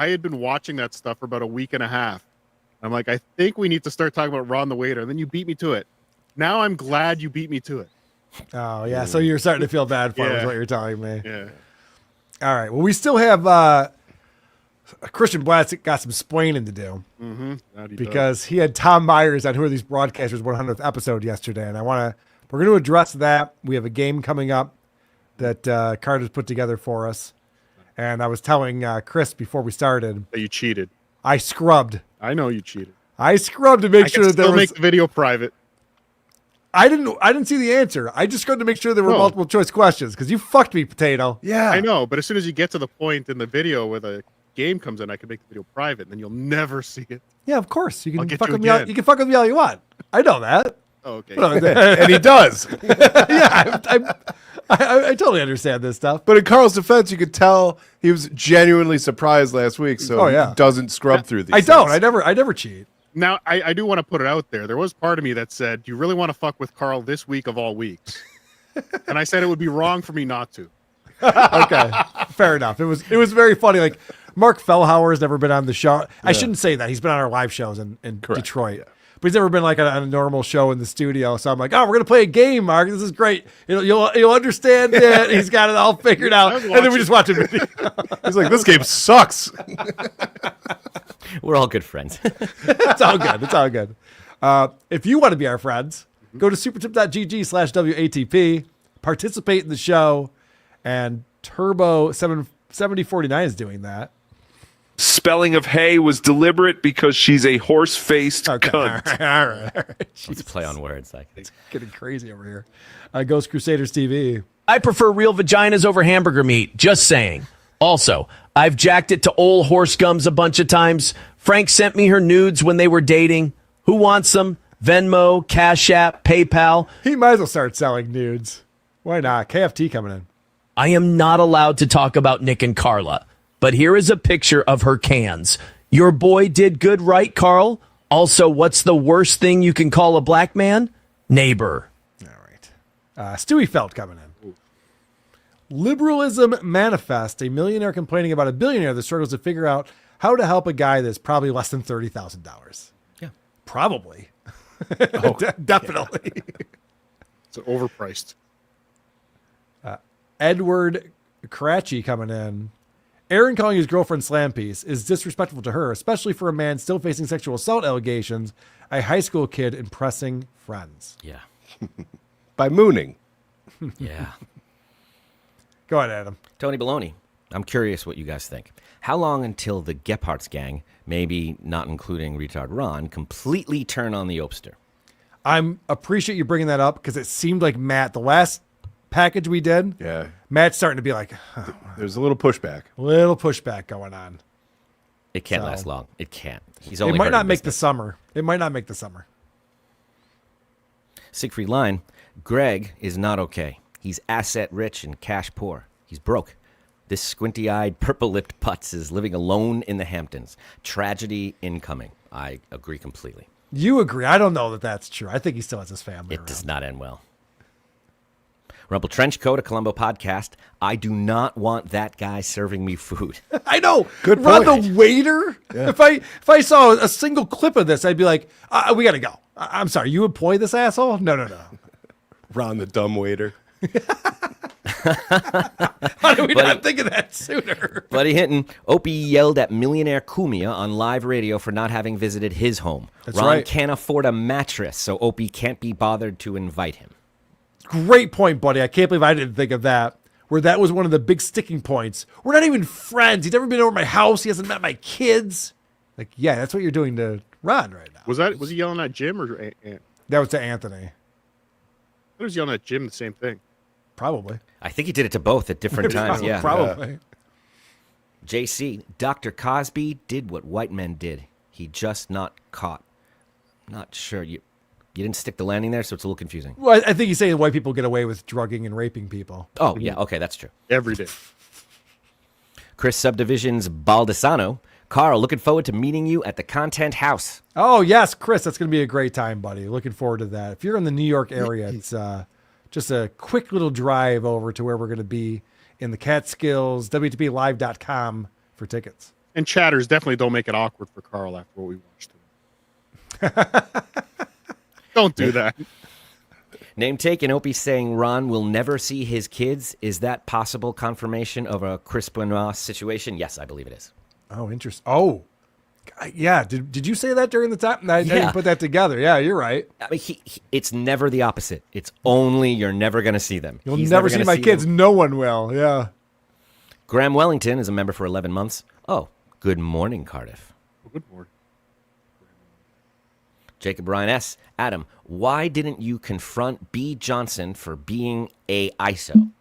Speaker 10: had been watching that stuff for about a week and a half. I'm like, I think we need to start talking about Ron the Waiter, and then you beat me to it. Now I'm glad you beat me to it.
Speaker 2: Oh, yeah. So you're starting to feel bad for him, is
Speaker 10: Yeah.
Speaker 2: what you're telling me.
Speaker 10: Yeah.
Speaker 2: All right. Well, we still have Christian Blatt's got some splaining to do because he had Tom Myers on Who Are These Broadcasters 100th episode yesterday, and we're going to address that. We have a game coming up that Carter's put together for us, and I was telling Chris before we started
Speaker 10: that you cheated.
Speaker 2: I scrubbed.
Speaker 10: I know you cheated.
Speaker 2: I scrubbed to make
Speaker 10: I
Speaker 2: sure
Speaker 10: can
Speaker 2: that there
Speaker 10: still
Speaker 2: was.
Speaker 10: make the video private.
Speaker 2: I didn't see the answer. I just scrubbed to make sure there were
Speaker 10: No.
Speaker 2: multiple choice questions because you fucked me, Potato.
Speaker 1: Yeah.
Speaker 10: I know, but as soon as you get to the point in the video where the game comes in, I can make the video private, and then you'll never see it.
Speaker 2: Yeah, of course. You
Speaker 10: I'll
Speaker 2: can
Speaker 10: get
Speaker 2: fuck
Speaker 10: you
Speaker 2: with me.
Speaker 10: again.
Speaker 2: You can fuck with me all you want. I know that.
Speaker 10: Oh, okay.
Speaker 1: And he does.
Speaker 2: Yeah, I totally understand this stuff.
Speaker 1: But in Carl's defense, you could tell he was genuinely surprised last week, so he doesn't scrub through these.
Speaker 2: I don't. I never cheat.
Speaker 10: Now, I do want to put it out there. There was part of me that said, do you really want to fuck with Carl this week of all weeks? And I said it would be wrong for me not to.
Speaker 2: Okay, fair enough. It was very funny. Like Mark Fellhauer has never been on the show. I shouldn't say that. He's been on our live shows in Detroit. But he's never been like on a normal show in the studio. So I'm like, we're gonna play a game, Mark. This is great. You'll understand it. He's got it all figured out. And then we just watch a video.
Speaker 1: He's like, this game sucks.
Speaker 3: We're all good friends.
Speaker 2: It's all good. It's all good. If you want to be our friends, go to supertip.gg/WATP, participate in the show, and Turbo 7049 is doing that.
Speaker 16: Spelling of hay was deliberate because she's a horse-faced cunt.
Speaker 2: All right.
Speaker 3: Let's play on words.
Speaker 2: It's getting crazy over here. Ghost Crusaders TV.
Speaker 11: I prefer real vaginas over hamburger meat. Just saying. Also, I've jacked it to old horse gums a bunch of times. Frank sent me her nudes when they were dating. Who wants them? Venmo, Cash App, PayPal.
Speaker 2: He might as well start selling nudes. Why not? KFT coming in.
Speaker 11: I am not allowed to talk about Nick and Carla, but here is a picture of her cans. Your boy did good, right, Carl? Also, what's the worst thing you can call a black man? Neighbor.
Speaker 2: Stewie Felt coming in. Liberalism Manifest, a millionaire complaining about a billionaire that struggles to figure out how to help a guy that's probably less than $30,000.
Speaker 3: Yeah.
Speaker 2: Probably. Definitely.
Speaker 10: It's overpriced.
Speaker 2: Edward Karachi coming in. Aaron calling his girlfriend slam piece is disrespectful to her, especially for a man still facing sexual assault allegations, a high school kid impressing friends.
Speaker 3: Yeah.
Speaker 1: By mooning.
Speaker 3: Yeah.
Speaker 2: Go ahead, Adam.
Speaker 3: Tony Baloney, I'm curious what you guys think. How long until the Gephardt's gang, maybe not including retard Ron, completely turn on the Opster?
Speaker 2: I appreciate you bringing that up because it seemed like Matt, the last package we did, Matt's starting to be like,
Speaker 1: there's a little pushback.
Speaker 2: Little pushback going on.
Speaker 3: It can't
Speaker 2: So-
Speaker 3: last long. It can't. He's
Speaker 2: It
Speaker 3: only
Speaker 2: might not
Speaker 3: hurting
Speaker 2: make the
Speaker 3: business.
Speaker 2: summer. It might not make the summer.
Speaker 3: Siegfried Line, Greg is not okay. He's asset rich and cash poor. He's broke. This squinty-eyed, purple-lipped putz is living alone in the Hamptons. Tragedy incoming. I agree completely.
Speaker 2: You agree. I don't know that that's true. I think he still has his family
Speaker 3: It
Speaker 2: around.
Speaker 3: does not end well. Rumble Trenchcoat, a Columbo podcast. I do not want that guy serving me food.
Speaker 2: I know.
Speaker 1: Good
Speaker 2: Ron
Speaker 1: point.
Speaker 2: the waiter.
Speaker 1: Yeah.
Speaker 2: If I saw a single clip of this, I'd be like, we got to go. I'm sorry. You employ this asshole? No.
Speaker 1: Ron the dumb waiter.
Speaker 2: Why did we not think of that sooner?
Speaker 3: Buddy Hinton, Opie yelled at millionaire Kumia on live radio for not having visited his home.
Speaker 2: That's
Speaker 3: Ron
Speaker 2: right.
Speaker 3: can't afford a mattress, so Opie can't be bothered to invite him.
Speaker 2: Great point, buddy. I can't believe I didn't think of that. Where that was one of the big sticking points. We're not even friends. He's never been over my house. He hasn't met my kids. Like, yeah, that's what you're doing to Ron right now.
Speaker 10: Was he yelling at Jim or
Speaker 2: That was to Anthony.
Speaker 10: I was yelling at Jim the same thing.
Speaker 2: Probably.
Speaker 3: I think he did it to both at different times, yeah.
Speaker 2: Probably.
Speaker 3: JC, Dr. Cosby did what white men did. He just not caught. Not sure. You didn't stick the landing there, so it's a little confusing.
Speaker 2: Well, I think he's saying white people get away with drugging and raping people.
Speaker 3: Oh, yeah, okay, that's true.
Speaker 10: Every day.
Speaker 3: Chris Subdivision's Baldessano. Carl, looking forward to meeting you at the Content House.
Speaker 2: Oh, yes, Chris. That's going to be a great time, buddy. Looking forward to that. If you're in the New York area, it's just a quick little drive over to where we're going to be in the Catskills, WTPLive.com for tickets.
Speaker 10: And chatters definitely don't make it awkward for Carl after what we watched. Don't do that.
Speaker 3: Name taken. Opie saying Ron will never see his kids. Is that possible confirmation of a Chris Benoit situation? Yes, I believe it is.
Speaker 2: Oh, interesting. Oh, yeah. Did you say that during the time? I didn't put that together. Yeah, you're right.
Speaker 3: I mean, it's never the opposite. It's only you're never going to see them.
Speaker 2: You'll never see my kids. No one will. Yeah.
Speaker 3: Graham Wellington is a member for 11 months. Oh, good morning, Cardiff.
Speaker 10: Good morning.
Speaker 3: Jacob Ryan S. Adam, why didn't you confront B. Johnson for being a ISO?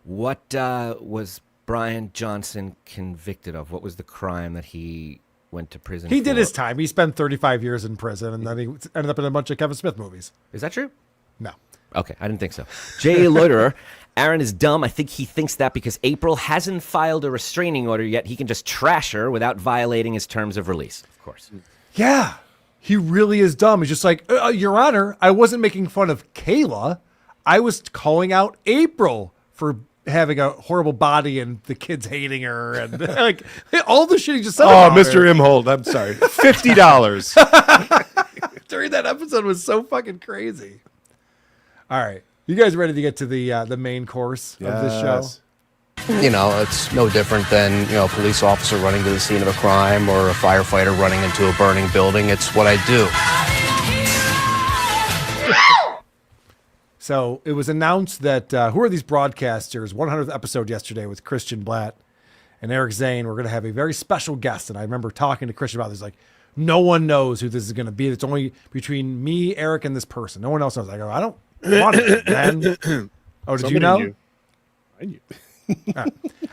Speaker 3: What was Brian Johnson convicted of? What was the crime that he went to prison for?
Speaker 2: He did his time. He spent 35 years in prison, and then he ended up in a bunch of Kevin Smith movies.
Speaker 3: Is that true?
Speaker 2: No.
Speaker 3: Okay, I didn't think so. J. Loiterer, Aaron is dumb. I think he thinks that because April hasn't filed a restraining order yet, he can just trash her without violating his terms of release. Of course.
Speaker 2: Yeah. He really is dumb. He's just like, Your Honor, I wasn't making fun of Kayla. I was calling out April for having a horrible body and the kids hating her and like all the shit he just said.
Speaker 1: Oh,
Speaker 2: about
Speaker 1: Mr.
Speaker 2: her.
Speaker 1: Imhold, I'm sorry. $50.
Speaker 2: During that episode was so fucking crazy. All right. You guys ready to get to the main course of this show?
Speaker 13: You know, it's no different than, a police officer running to the scene of a crime or a firefighter running into a burning building. It's what I do.
Speaker 2: So it was announced that who are these broadcasters? 100th episode yesterday with Christian Blatt and Eric Zane. We're going to have a very special guest. And I remember talking to Christian about this, like, no one knows who this is going to be. It's only between me, Eric, and this person. No one else knows. I go, I don't want it, man. Oh, did you know?
Speaker 10: I knew.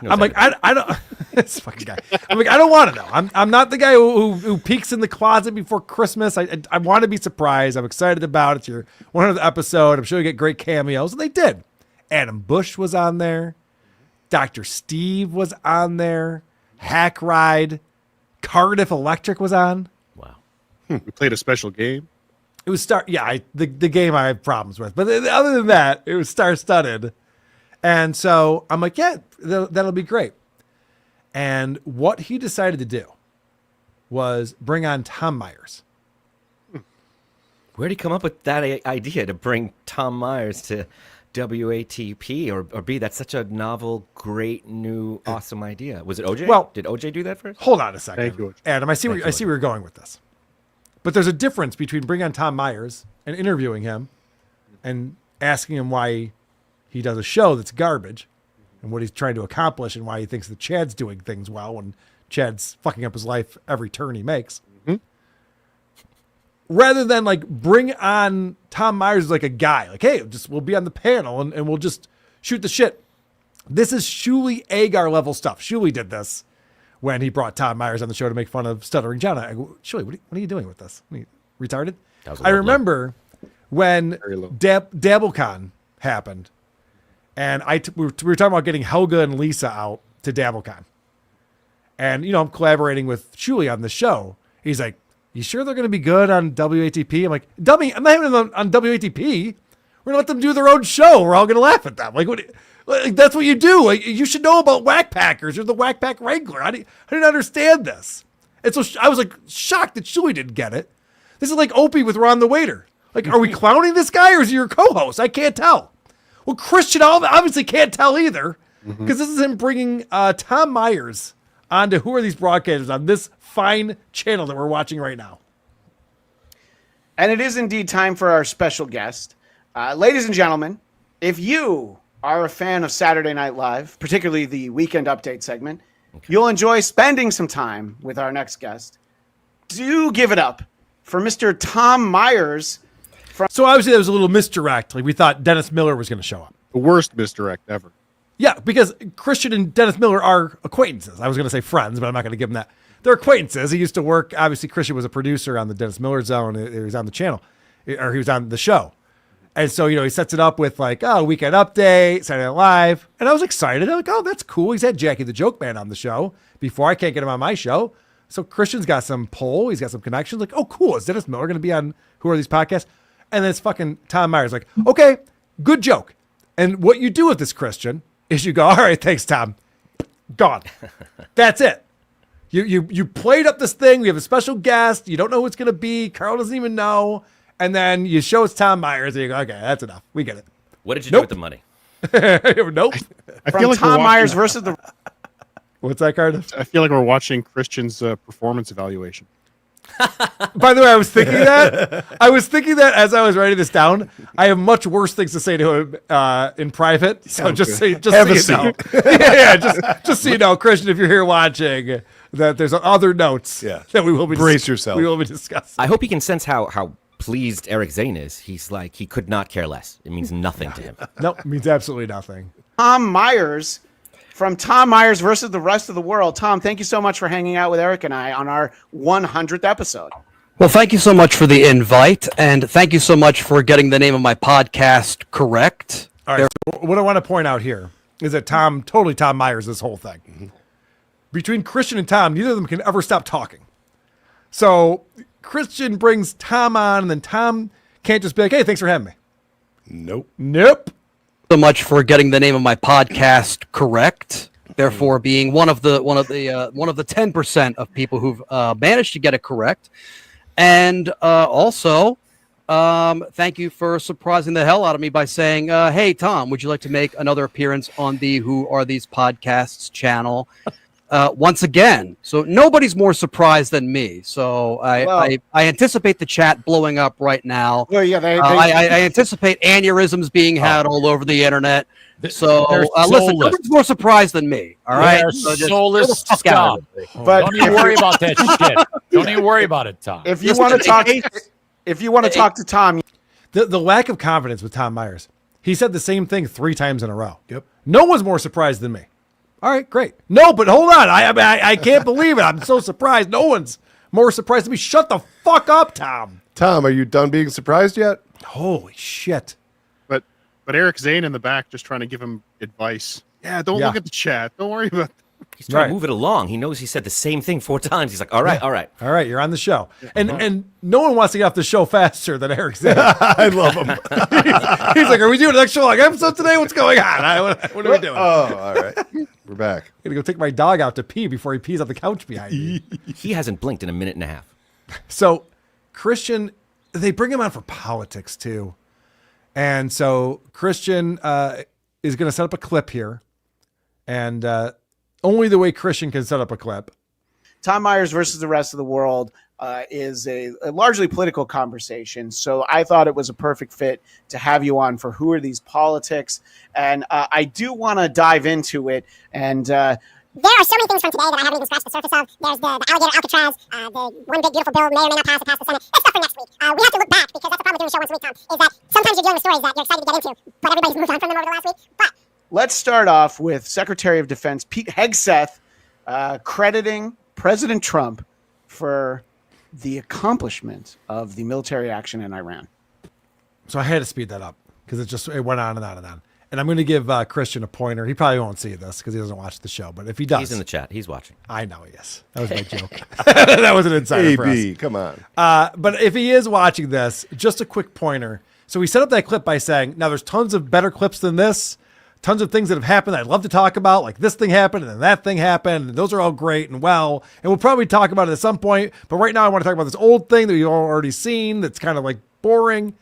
Speaker 2: I'm like, I don't. This fucking guy. I'm like, I don't want to know. I'm not the guy who peeks in the closet before Christmas. I want to be surprised. I'm excited about it. It's your 100th episode. I'm sure you get great cameos, and they did. Adam Busch was on there. Dr. Steve was on there. Hack Ride. Cardiff Electric was on.
Speaker 3: Wow.
Speaker 10: We played a special game.
Speaker 2: It was the game I have problems with, but other than that, it was star-studded. And so I'm like, yeah, that'll be great. And what he decided to do was bring on Tom Myers.
Speaker 3: Where did he come up with that idea to bring Tom Myers to WATP or B? That's such a novel, great, new, awesome idea. Was it OJ?
Speaker 2: Well,
Speaker 3: did OJ do that first?
Speaker 2: Hold on a second.
Speaker 10: Thank you,
Speaker 2: Adam. I see where you're going with this. But there's a difference between bringing on Tom Myers and interviewing him and asking him why he does a show that's garbage and what he's trying to accomplish and why he thinks that Chad's doing things well when Chad's fucking up his life every turn he makes. Mm-hmm. Rather than like bring on Tom Myers as like a guy, like, hey, we'll be on the panel and we'll just shoot the shit. This is Shuli Agar level stuff. Shuli did this when he brought Tom Myers on the show to make fun of Stuttering John. I go, Shuli, what are you doing with this? Are you retarded? I remember when DabbleCon happened. And we were talking about getting Helga and Lisa out to DabbleCon. And, I'm collaborating with Shuli on the show. He's like, you sure they're going to be good on WATP? I'm like, dummy, I'm not having them on WATP. We're going to let them do their own show. We're all going to laugh at them. Like, that's what you do. Like, you should know about Whack Packers. You're the Whack Pack Wrangler. I didn't understand this. And so I was like shocked that Shuli didn't get it. This is like Opie with Ron the Waiter. Like, are we clowning this guy or is he your co-host? I can't tell. Well, Christian obviously can't tell either because this is him bringing Tom Myers onto Who Are These Broadcasters on this fine channel that we're watching right now.
Speaker 5: And it is indeed time for our special guest. Ladies and gentlemen, if you are a fan of Saturday Night Live, particularly the Weekend Update segment, you'll enjoy spending some time with our next guest. Do give it up for Mr. Tom Myers.
Speaker 2: So obviously there was a little misdirect. Like we thought Dennis Miller was going to show up.
Speaker 10: The worst misdirect ever.
Speaker 2: Yeah, because Christian and Dennis Miller are acquaintances. I was going to say friends, but I'm not going to give them that. They're acquaintances. He used to work. Obviously, Christian was a producer on the Dennis Miller Zone. He was on the channel, or he was on the show. And so, he sets it up with like, Weekend Update, Saturday Night Live. And I was excited. I'm like, oh, that's cool. He's had Jackie the Joke Man on the show before. I can't get him on my show. So Christian's got some pull. He's got some connections. Like, oh, cool. Is Dennis Miller going to be on Who Are These Podcasts? And then it's fucking Tom Myers like, okay, good joke. And what you do with this, Christian, is you go, all right, thanks, Tom. Gone. That's it. You played up this thing. We have a special guest. You don't know who it's going to be. Carl doesn't even know. And then you show us Tom Myers, and you go, okay, that's enough. We get it.
Speaker 3: What did you do with the money?
Speaker 2: Nope.
Speaker 10: I
Speaker 5: From
Speaker 10: feel like
Speaker 5: Tom Myers versus the.
Speaker 2: What's that, Cardiff?
Speaker 10: I feel like we're watching Christian's performance evaluation.
Speaker 2: By the way, I was thinking that. As I was writing this down. I have much worse things to say to him in private. So just so you know. Just so you know, Christian, if you're here watching, that there's other notes that we will be
Speaker 1: Brace yourself.
Speaker 2: We will be discussing.
Speaker 3: I hope he can sense how pleased Eric Zane is. He's like, he could not care less. It means nothing to him.
Speaker 2: Nope, it means absolutely nothing.
Speaker 5: Tom Myers from Tom Myers versus the rest of the world. Tom, thank you so much for hanging out with Eric and I on our 100th episode.
Speaker 13: Well, thank you so much for the invite, and thank you so much for getting the name of my podcast correct.
Speaker 2: All right, so what I want to point out here is that Tom Myers this whole thing.
Speaker 1: Mm-hmm.
Speaker 2: Between Christian and Tom, neither of them can ever stop talking. So Christian brings Tom on, and then Tom can't just be like, hey, thanks for having me. Nope.
Speaker 13: So much for getting the name of my podcast correct. Therefore, being one of the 10% of people who've managed to get it correct, and also, thank you for surprising the hell out of me by saying, "Hey, Tom, would you like to make another appearance on the Who Are These Podcasts channel?" Once again, so nobody's more surprised than me. So I anticipate the chat blowing up right now.
Speaker 5: Well, yeah,
Speaker 13: I anticipate aneurysms being had all over the internet. So listen, nobody's more surprised than me. All right,
Speaker 6: They're
Speaker 13: so just
Speaker 6: soulless
Speaker 13: get the fuck out
Speaker 6: scum.
Speaker 13: of it.
Speaker 5: But
Speaker 6: don't even worry about that shit. Don't even worry about it, Tom.
Speaker 5: If you want to talk, to Tom,
Speaker 2: the lack of confidence with Tom Myers. He said the same thing 3 times in a row. Yep. No one's more surprised than me. All right, great. No, but hold on. I can't believe it. I'm so surprised. No one's more surprised than me. Shut the fuck up, Tom.
Speaker 1: Tom, are you done being surprised yet?
Speaker 2: Holy shit.
Speaker 10: But Eric Zane in the back just trying to give him advice. Yeah, don't look at the chat. Don't worry about
Speaker 3: He's trying to move it along. He knows he said the same thing 4 times. He's like, all right.
Speaker 2: All right, you're on the show. And no one wants to get off the show faster than Eric Zane. I love him. He's like, are we doing an extra long episode today? What's going on? What are we doing?
Speaker 1: Oh, all right. We're back.
Speaker 2: I'm going to go take my dog out to pee before he pees on the couch behind me.
Speaker 3: He hasn't blinked in a minute and a half.
Speaker 2: So Christian, they bring him on for politics too. And so Christian is going to set up a clip here. And only the way Christian can set up a clip.
Speaker 5: Tom Myers versus the rest of the world is a largely political conversation. So I thought it was a perfect fit to have you on for Who Are These Politics? And I do want to dive into it. And there
Speaker 12: are so many things from today that I haven't even scratched the surface of. There's the alligator Alcatraz, the one big beautiful bill may or may not pass the Senate. That's stuff for next week. We have to look back because that's the problem with doing a show once a week, Tom, is that sometimes you're dealing with stories that you're excited to get into, but everybody's moved on from them over the last week. But
Speaker 5: let's start off with Secretary of Defense Pete Hegseth crediting President Trump for the accomplishment of the military action in Iran.
Speaker 2: So I had to speed that up because it went on and on and on. And I'm going to give Christian a pointer. He probably won't see this because he doesn't watch the show. But if he does,
Speaker 3: he's in the chat. He's watching.
Speaker 2: I know he is. That was my joke. That was an insider for us.
Speaker 1: Come on.
Speaker 2: But if he is watching this, just a quick pointer. So we set up that clip by saying, now there's tons of better clips than this. Tons of things that have happened that I'd love to talk about, like this thing happened and then that thing happened, and those are all great and well, and we'll probably talk about it at some point, but right now I want to talk about this old thing that you've already seen that's kind of like boring.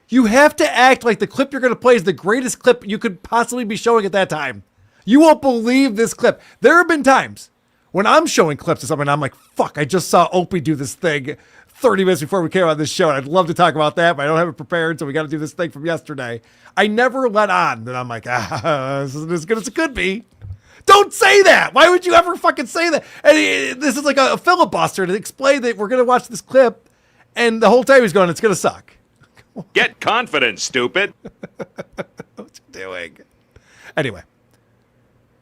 Speaker 2: You have to act like the clip you're going to play is the greatest clip you could possibly be showing at that time. You won't believe this clip. There have been times when I'm showing clips of something and I'm like, fuck, I just saw Opie do this thing 30 minutes before we came on this show, and I'd love to talk about that, but I don't have it prepared, so we got to do this thing from yesterday. I never let on that I'm like, this isn't as good as it could be. Don't say that. Why would you ever fucking say that? And this is like a filibuster to explain that we're going to watch this clip, and the whole time he's going, it's going to suck.
Speaker 16: Get confident, stupid.
Speaker 2: What you doing? Anyway,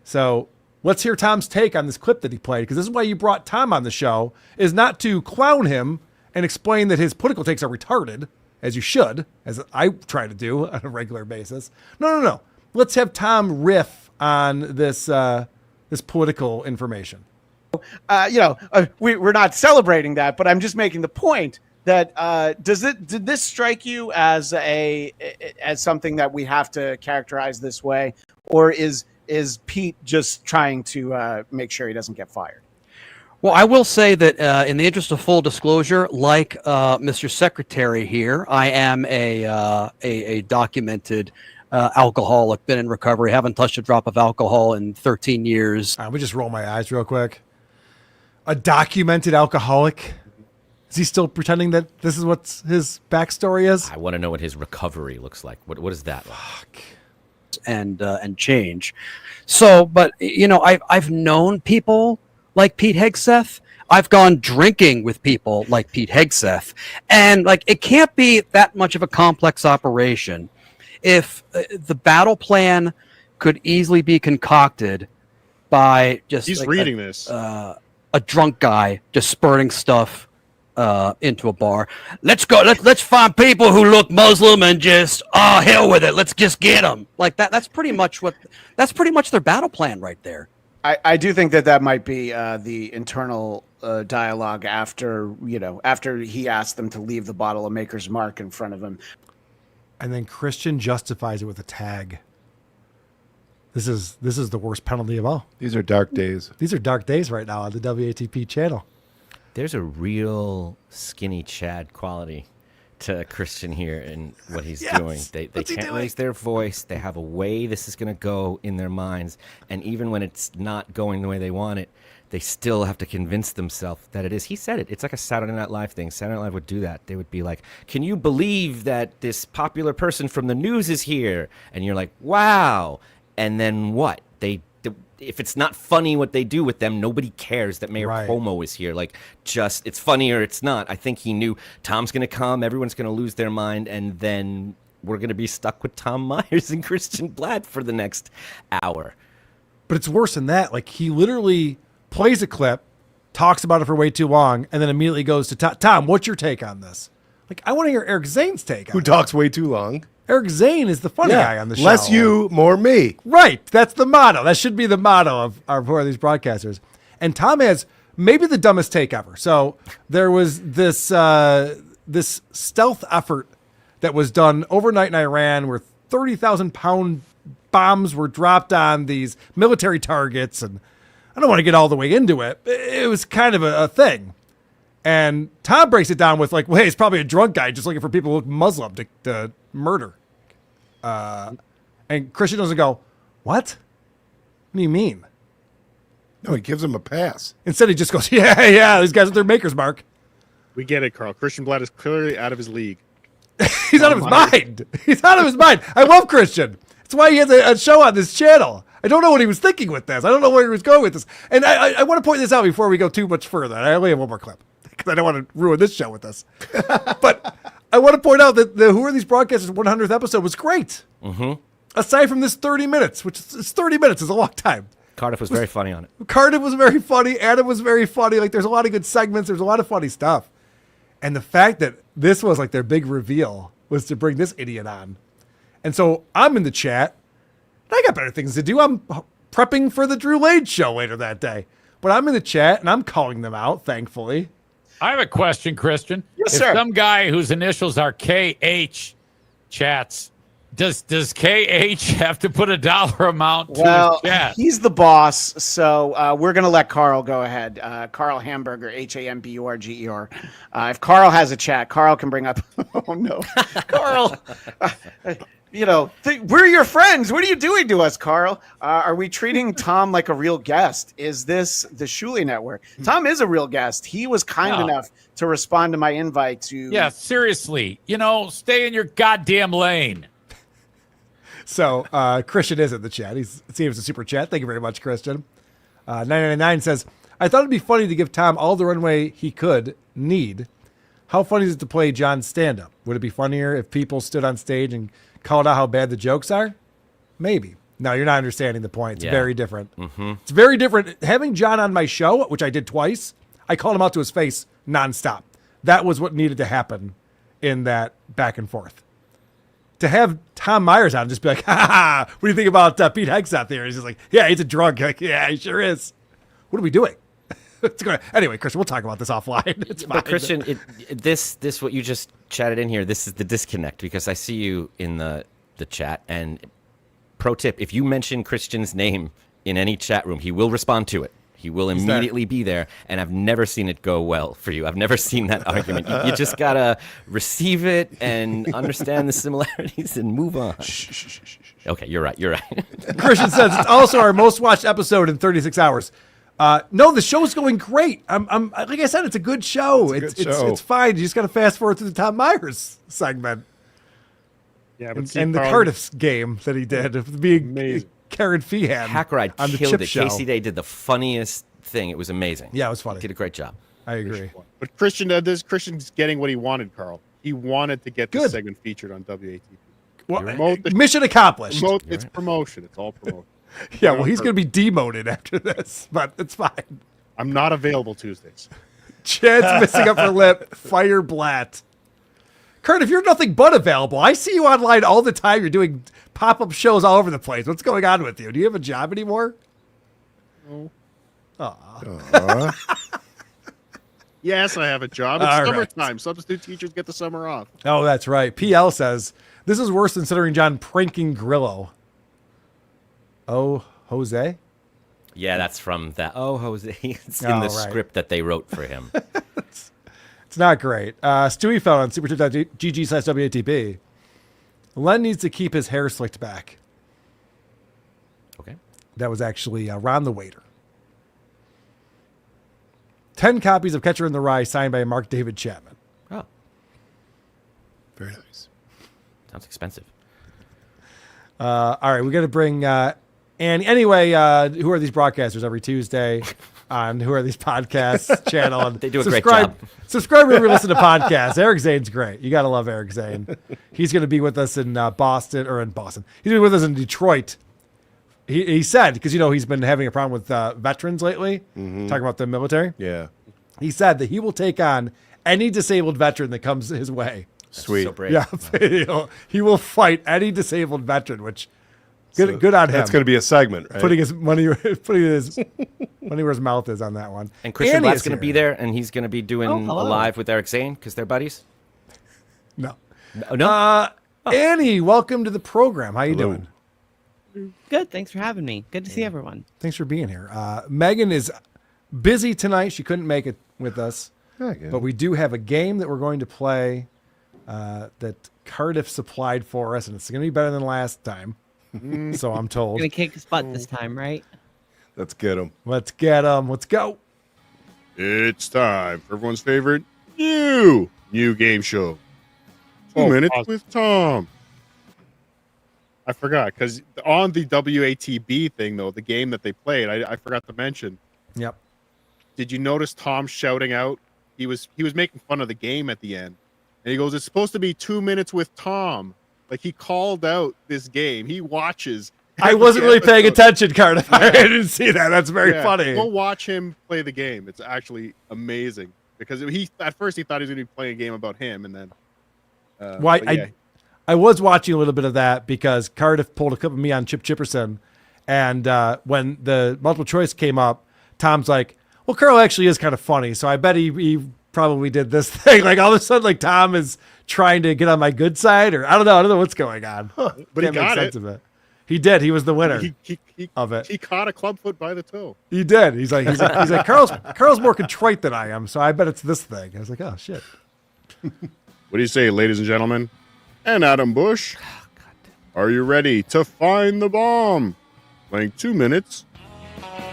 Speaker 2: so let's hear Tom's take on this clip that he played, because this is why you brought Tom on the show, is not to clown him and explain that his political takes are retarded, as you should, as I try to do on a regular basis. No. Let's have Tom riff on this this political information.
Speaker 5: We're not celebrating that, but I'm just making the point that did this strike you as something that we have to characterize this way, or is Pete just trying to make sure he doesn't get fired?
Speaker 13: Well, I will say that in the interest of full disclosure, like Mr. Secretary here, I am a documented alcoholic, been in recovery, haven't touched a drop of alcohol in 13 years.
Speaker 2: Let me just roll my eyes real quick. A documented alcoholic? Is he still pretending that this is what his backstory is?
Speaker 3: I want to know what his recovery looks like. What is that like?
Speaker 13: And change. So, but you know, I've known people like Pete Hegseth. I've gone drinking with people like Pete Hegseth, and like it can't be that much of a complex operation if the battle plan could easily be concocted by just
Speaker 10: He's
Speaker 13: like
Speaker 10: reading this.
Speaker 13: A drunk guy just spurting stuff into a bar. Let's go. Let's find people who look Muslim and just hell with it. Let's just get them like that. That's pretty much their battle plan right there.
Speaker 5: I do think that might be the internal dialogue after he asked them to leave the bottle of Maker's Mark in front of him.
Speaker 2: And then Christian justifies it with a tag. This is the worst penalty of all.
Speaker 1: These are dark days.
Speaker 2: These are dark days right now on the WATP channel.
Speaker 3: There's a real skinny Chad quality to Christian here and what he's doing. They can't raise their voice. They have a way this is going to go in their minds. And even when it's not going the way they want it, they still have to convince themselves that it is. He said it. It's like a Saturday Night Live thing. Saturday Night Live would do that. They would be like, can you believe that this popular person from the news is here? And you're like, wow. And then what? If it's not funny what they do with them, nobody cares that Mayor Cuomo is here. Like, just, it's funny or it's not. I think he knew Tom's going to come, everyone's going to lose their mind, and then we're going to be stuck with Tom Myers and Christian Blatt for the next hour.
Speaker 2: But it's worse than that. Like, he literally plays a clip, talks about it for way too long, and then immediately goes to Tom, what's your take on this? Like, I want to hear Eric Zane's take on it.
Speaker 1: Who talks way too long.
Speaker 2: Eric Zane is the funny guy on the show.
Speaker 1: Less you, more me.
Speaker 2: Right. That's the motto. That should be the motto of these broadcasters. And Tom has maybe the dumbest take ever. So there was this stealth effort that was done overnight in Iran where 30,000-pound bombs were dropped on these military targets. And I don't want to get all the way into it. It was kind of a thing. And Tom breaks it down with like, well, hey, it's probably a drunk guy just looking for people who look Muslim to murder. And Christian doesn't go, what? What do you mean?
Speaker 1: No, he gives him a pass.
Speaker 2: Instead, he just goes, yeah, these guys with their Maker's Mark.
Speaker 10: We get it, Carl. Christian Blatt is clearly out of his league.
Speaker 2: He's out of his mind. He's out of his mind. I love Christian. That's why he has a show on this channel. I don't know what he was thinking with this. I don't know where he was going with this. And I want to point this out before we go too much further. I only have one more clip because I don't want to ruin this show with this. But I want to point out that the Who Are These Broadcasters 100th episode was great.
Speaker 3: Mm-hmm.
Speaker 2: Aside from this 30 minutes, which is 30 minutes is a long time.
Speaker 3: Cardiff was very funny on it.
Speaker 2: Cardiff was very funny. Adam was very funny. Like, there's a lot of good segments. There's a lot of funny stuff. And the fact that this was like their big reveal was to bring this idiot on. And so I'm in the chat. I got better things to do. I'm prepping for the Drew Lade show later that day. But I'm in the chat and I'm calling them out, thankfully.
Speaker 6: I have a question, Christian.
Speaker 5: Yes,
Speaker 6: if
Speaker 5: sir.
Speaker 6: Some guy whose initials are KH chats, does KH have to put a dollar amount to his chat?
Speaker 5: He's the boss, so we're going to let Carl go ahead. Carl Hamburger, Hamburger. If Carl has a chat, Carl can bring up... Oh, no. Carl... we're your friends. What are you doing to us, Carl? Are we treating Tom like a real guest? Is this the Shuley Network? Tom is a real guest. He was kind enough to respond to my invite to...
Speaker 6: Yeah, seriously. Stay in your goddamn lane.
Speaker 2: So Christian is in the chat. He seems a super chat. Thank you very much, Christian. 999 says, I thought it'd be funny to give Tom all the runway he need. How funny is it to play John's stand-up? Would it be funnier if people stood on stage and called out how bad the jokes are? Maybe. No, you're not understanding the point. It's very different.
Speaker 3: Mm-hmm.
Speaker 2: It's very different. Having John on my show, which I did twice, I called him out to his face nonstop. That was what needed to happen in that back and forth. To have Tom Myers on and just be like, ha, what do you think about Pete Hegs out there? He's just like, yeah, he's a drunk. Like, yeah, he sure is. What are we doing? Anyway, Christian, we'll talk about this offline. It's fine.
Speaker 3: But Christian, this what you just chatted in here, this is the disconnect, because I see you in the chat, and pro tip, if you mention Christian's name in any chat room, he will respond to it. He will
Speaker 2: He's there.
Speaker 3: immediately be there, and I've never seen it go well for you. I've never seen that argument. You just gotta receive it and understand the similarities and move on. Okay, you're right. You're right.
Speaker 2: Christian says it's also our most watched episode in 36 hours. No, the show's going great. I'm like I said, it's a good show. It's fine. You just got to fast forward to the Tom Myers segment.
Speaker 10: Yeah,
Speaker 2: and the Cardiff's game that he did of being
Speaker 10: amazing.
Speaker 2: Karen Feehan
Speaker 3: Hackride
Speaker 2: on the
Speaker 3: killed
Speaker 2: Chip
Speaker 3: it.
Speaker 2: Show.
Speaker 3: Casey Day did the funniest thing. It was amazing.
Speaker 2: Yeah, it was funny.
Speaker 3: He did a great job.
Speaker 2: I agree.
Speaker 10: But Christian's getting what he wanted, Carl. He wanted to get this segment featured on WATB.
Speaker 2: Well, mission accomplished.
Speaker 10: It's promotion. It's all promotion.
Speaker 2: Yeah, well, he's going to be demoted after this, but it's fine.
Speaker 10: I'm not available Tuesdays.
Speaker 2: Chad's missing upper lip. Fire Blatt. Kurt, if you're nothing but available, I see you online all the time. You're doing pop-up shows all over the place. What's going on with you? Do you have a job anymore?
Speaker 10: No.
Speaker 2: Aw.
Speaker 10: Yes, I have a job. It's
Speaker 2: All right.
Speaker 10: summertime. Substitute teachers get the summer off.
Speaker 2: Oh, that's right. PL says, this is worse than considering John pranking Grillo. Oh, Jose?
Speaker 3: Yeah, that's from that. Oh, Jose. It's in the script that they wrote for him.
Speaker 2: It's not great. Stewie fell on superchat.gg/WATB. Len needs to keep his hair slicked back.
Speaker 3: Okay.
Speaker 2: That was actually Ron the Waiter. 10 copies of Catcher in the Rye signed by Mark David Chapman.
Speaker 3: Oh.
Speaker 1: Very nice.
Speaker 3: Sounds expensive.
Speaker 2: All right, we got to bring Annie. Anyway, who are these broadcasters every Tuesday on Who Are These Podcasts channel? And
Speaker 3: They do a great job.
Speaker 2: Subscribe wherever you listen to podcasts. Eric Zane's great. You got to love Eric Zane. He's going to be with us in Boston. He's going to be with us in Detroit. He said, because, he's been having a problem with veterans lately, talking about the military.
Speaker 1: Yeah.
Speaker 2: He said that he will take on any disabled veteran that comes his way.
Speaker 1: Sweet.
Speaker 3: So brave.
Speaker 2: Yeah, he will fight any disabled veteran, which good on him.
Speaker 1: That's going to be a segment, right?
Speaker 2: Putting his money where his mouth is on that one.
Speaker 3: And Christian
Speaker 2: Annie
Speaker 3: Blatt's
Speaker 2: is
Speaker 3: going to
Speaker 2: here.
Speaker 3: be there, and he's going to be doing a live with Eric Zane because they're buddies.
Speaker 2: No.
Speaker 3: No.
Speaker 2: Annie, welcome to the program. How you doing?
Speaker 19: Good. Thanks for having me. Good to see everyone.
Speaker 2: Thanks for being here. Megan is busy tonight. She couldn't make it with us, but we do have a game that we're going to play that Cardiff supplied for us, and it's going to be better than last time. So I'm told.
Speaker 19: Gonna kick his butt this time, right?
Speaker 1: Let's get them.
Speaker 2: Let's get them. Let's go.
Speaker 10: It's time for everyone's favorite new game show. 2 minutes with Tom. I forgot because on the WATB thing though, the game that they played, I forgot to mention.
Speaker 2: Yep.
Speaker 10: Did you notice Tom shouting out? He was making fun of the game at the end, and he goes, "It's supposed to be 2 minutes with Tom." Like he called out this game. He watches.
Speaker 2: I wasn't really paying attention, Cardiff. I didn't see that. That's very funny.
Speaker 10: Go watch him play the game. It's actually amazing because at first he thought he was going to be playing a game about him, and then.
Speaker 2: I was watching a little bit of that because Cardiff pulled a clip of me on Chip Chipperson, and when the multiple choice came up, Tom's like, "Well, Carl actually is kind of funny, so I bet he probably did this thing." Like all of a sudden, like Tom is trying to get on my good side, or I don't know what's going on.
Speaker 10: But he
Speaker 2: Can't make
Speaker 10: got
Speaker 2: sense
Speaker 10: it.
Speaker 2: of it. He did. He was the winner of it.
Speaker 10: He caught a clubfoot by the toe.
Speaker 2: He did. He's like Carl's more contrite than I am, so I bet it's this thing. I was like, oh shit.
Speaker 10: What do you say, ladies and gentlemen? And Adam Busch. Are you ready to find the bomb? Playing 2 minutes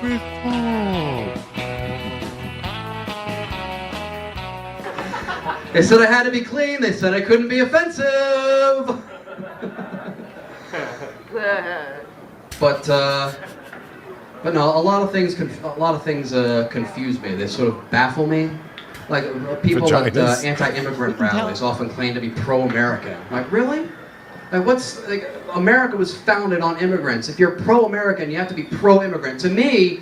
Speaker 10: with Tom.
Speaker 21: They said I had to be clean. They said I couldn't be offensive. But no, a lot of things confuse me. They sort of baffle me. Like people at anti-immigrant rallies often claim to be pro-American. Like really? Like America was founded on immigrants. If you're pro-American, you have to be pro-immigrant. To me,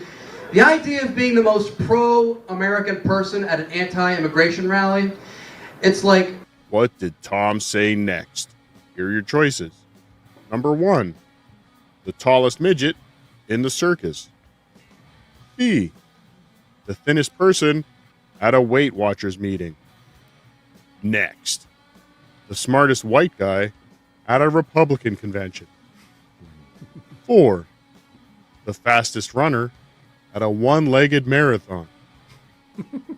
Speaker 21: the idea of being the most pro-American person at an anti-immigration rally, it's like.
Speaker 10: What did Tom say next? Here are your choices. Number 1, the tallest midget in the circus. B, the thinnest person at a Weight Watchers meeting. Next, the smartest white guy at a Republican convention. 4, the fastest runner at a one-legged marathon.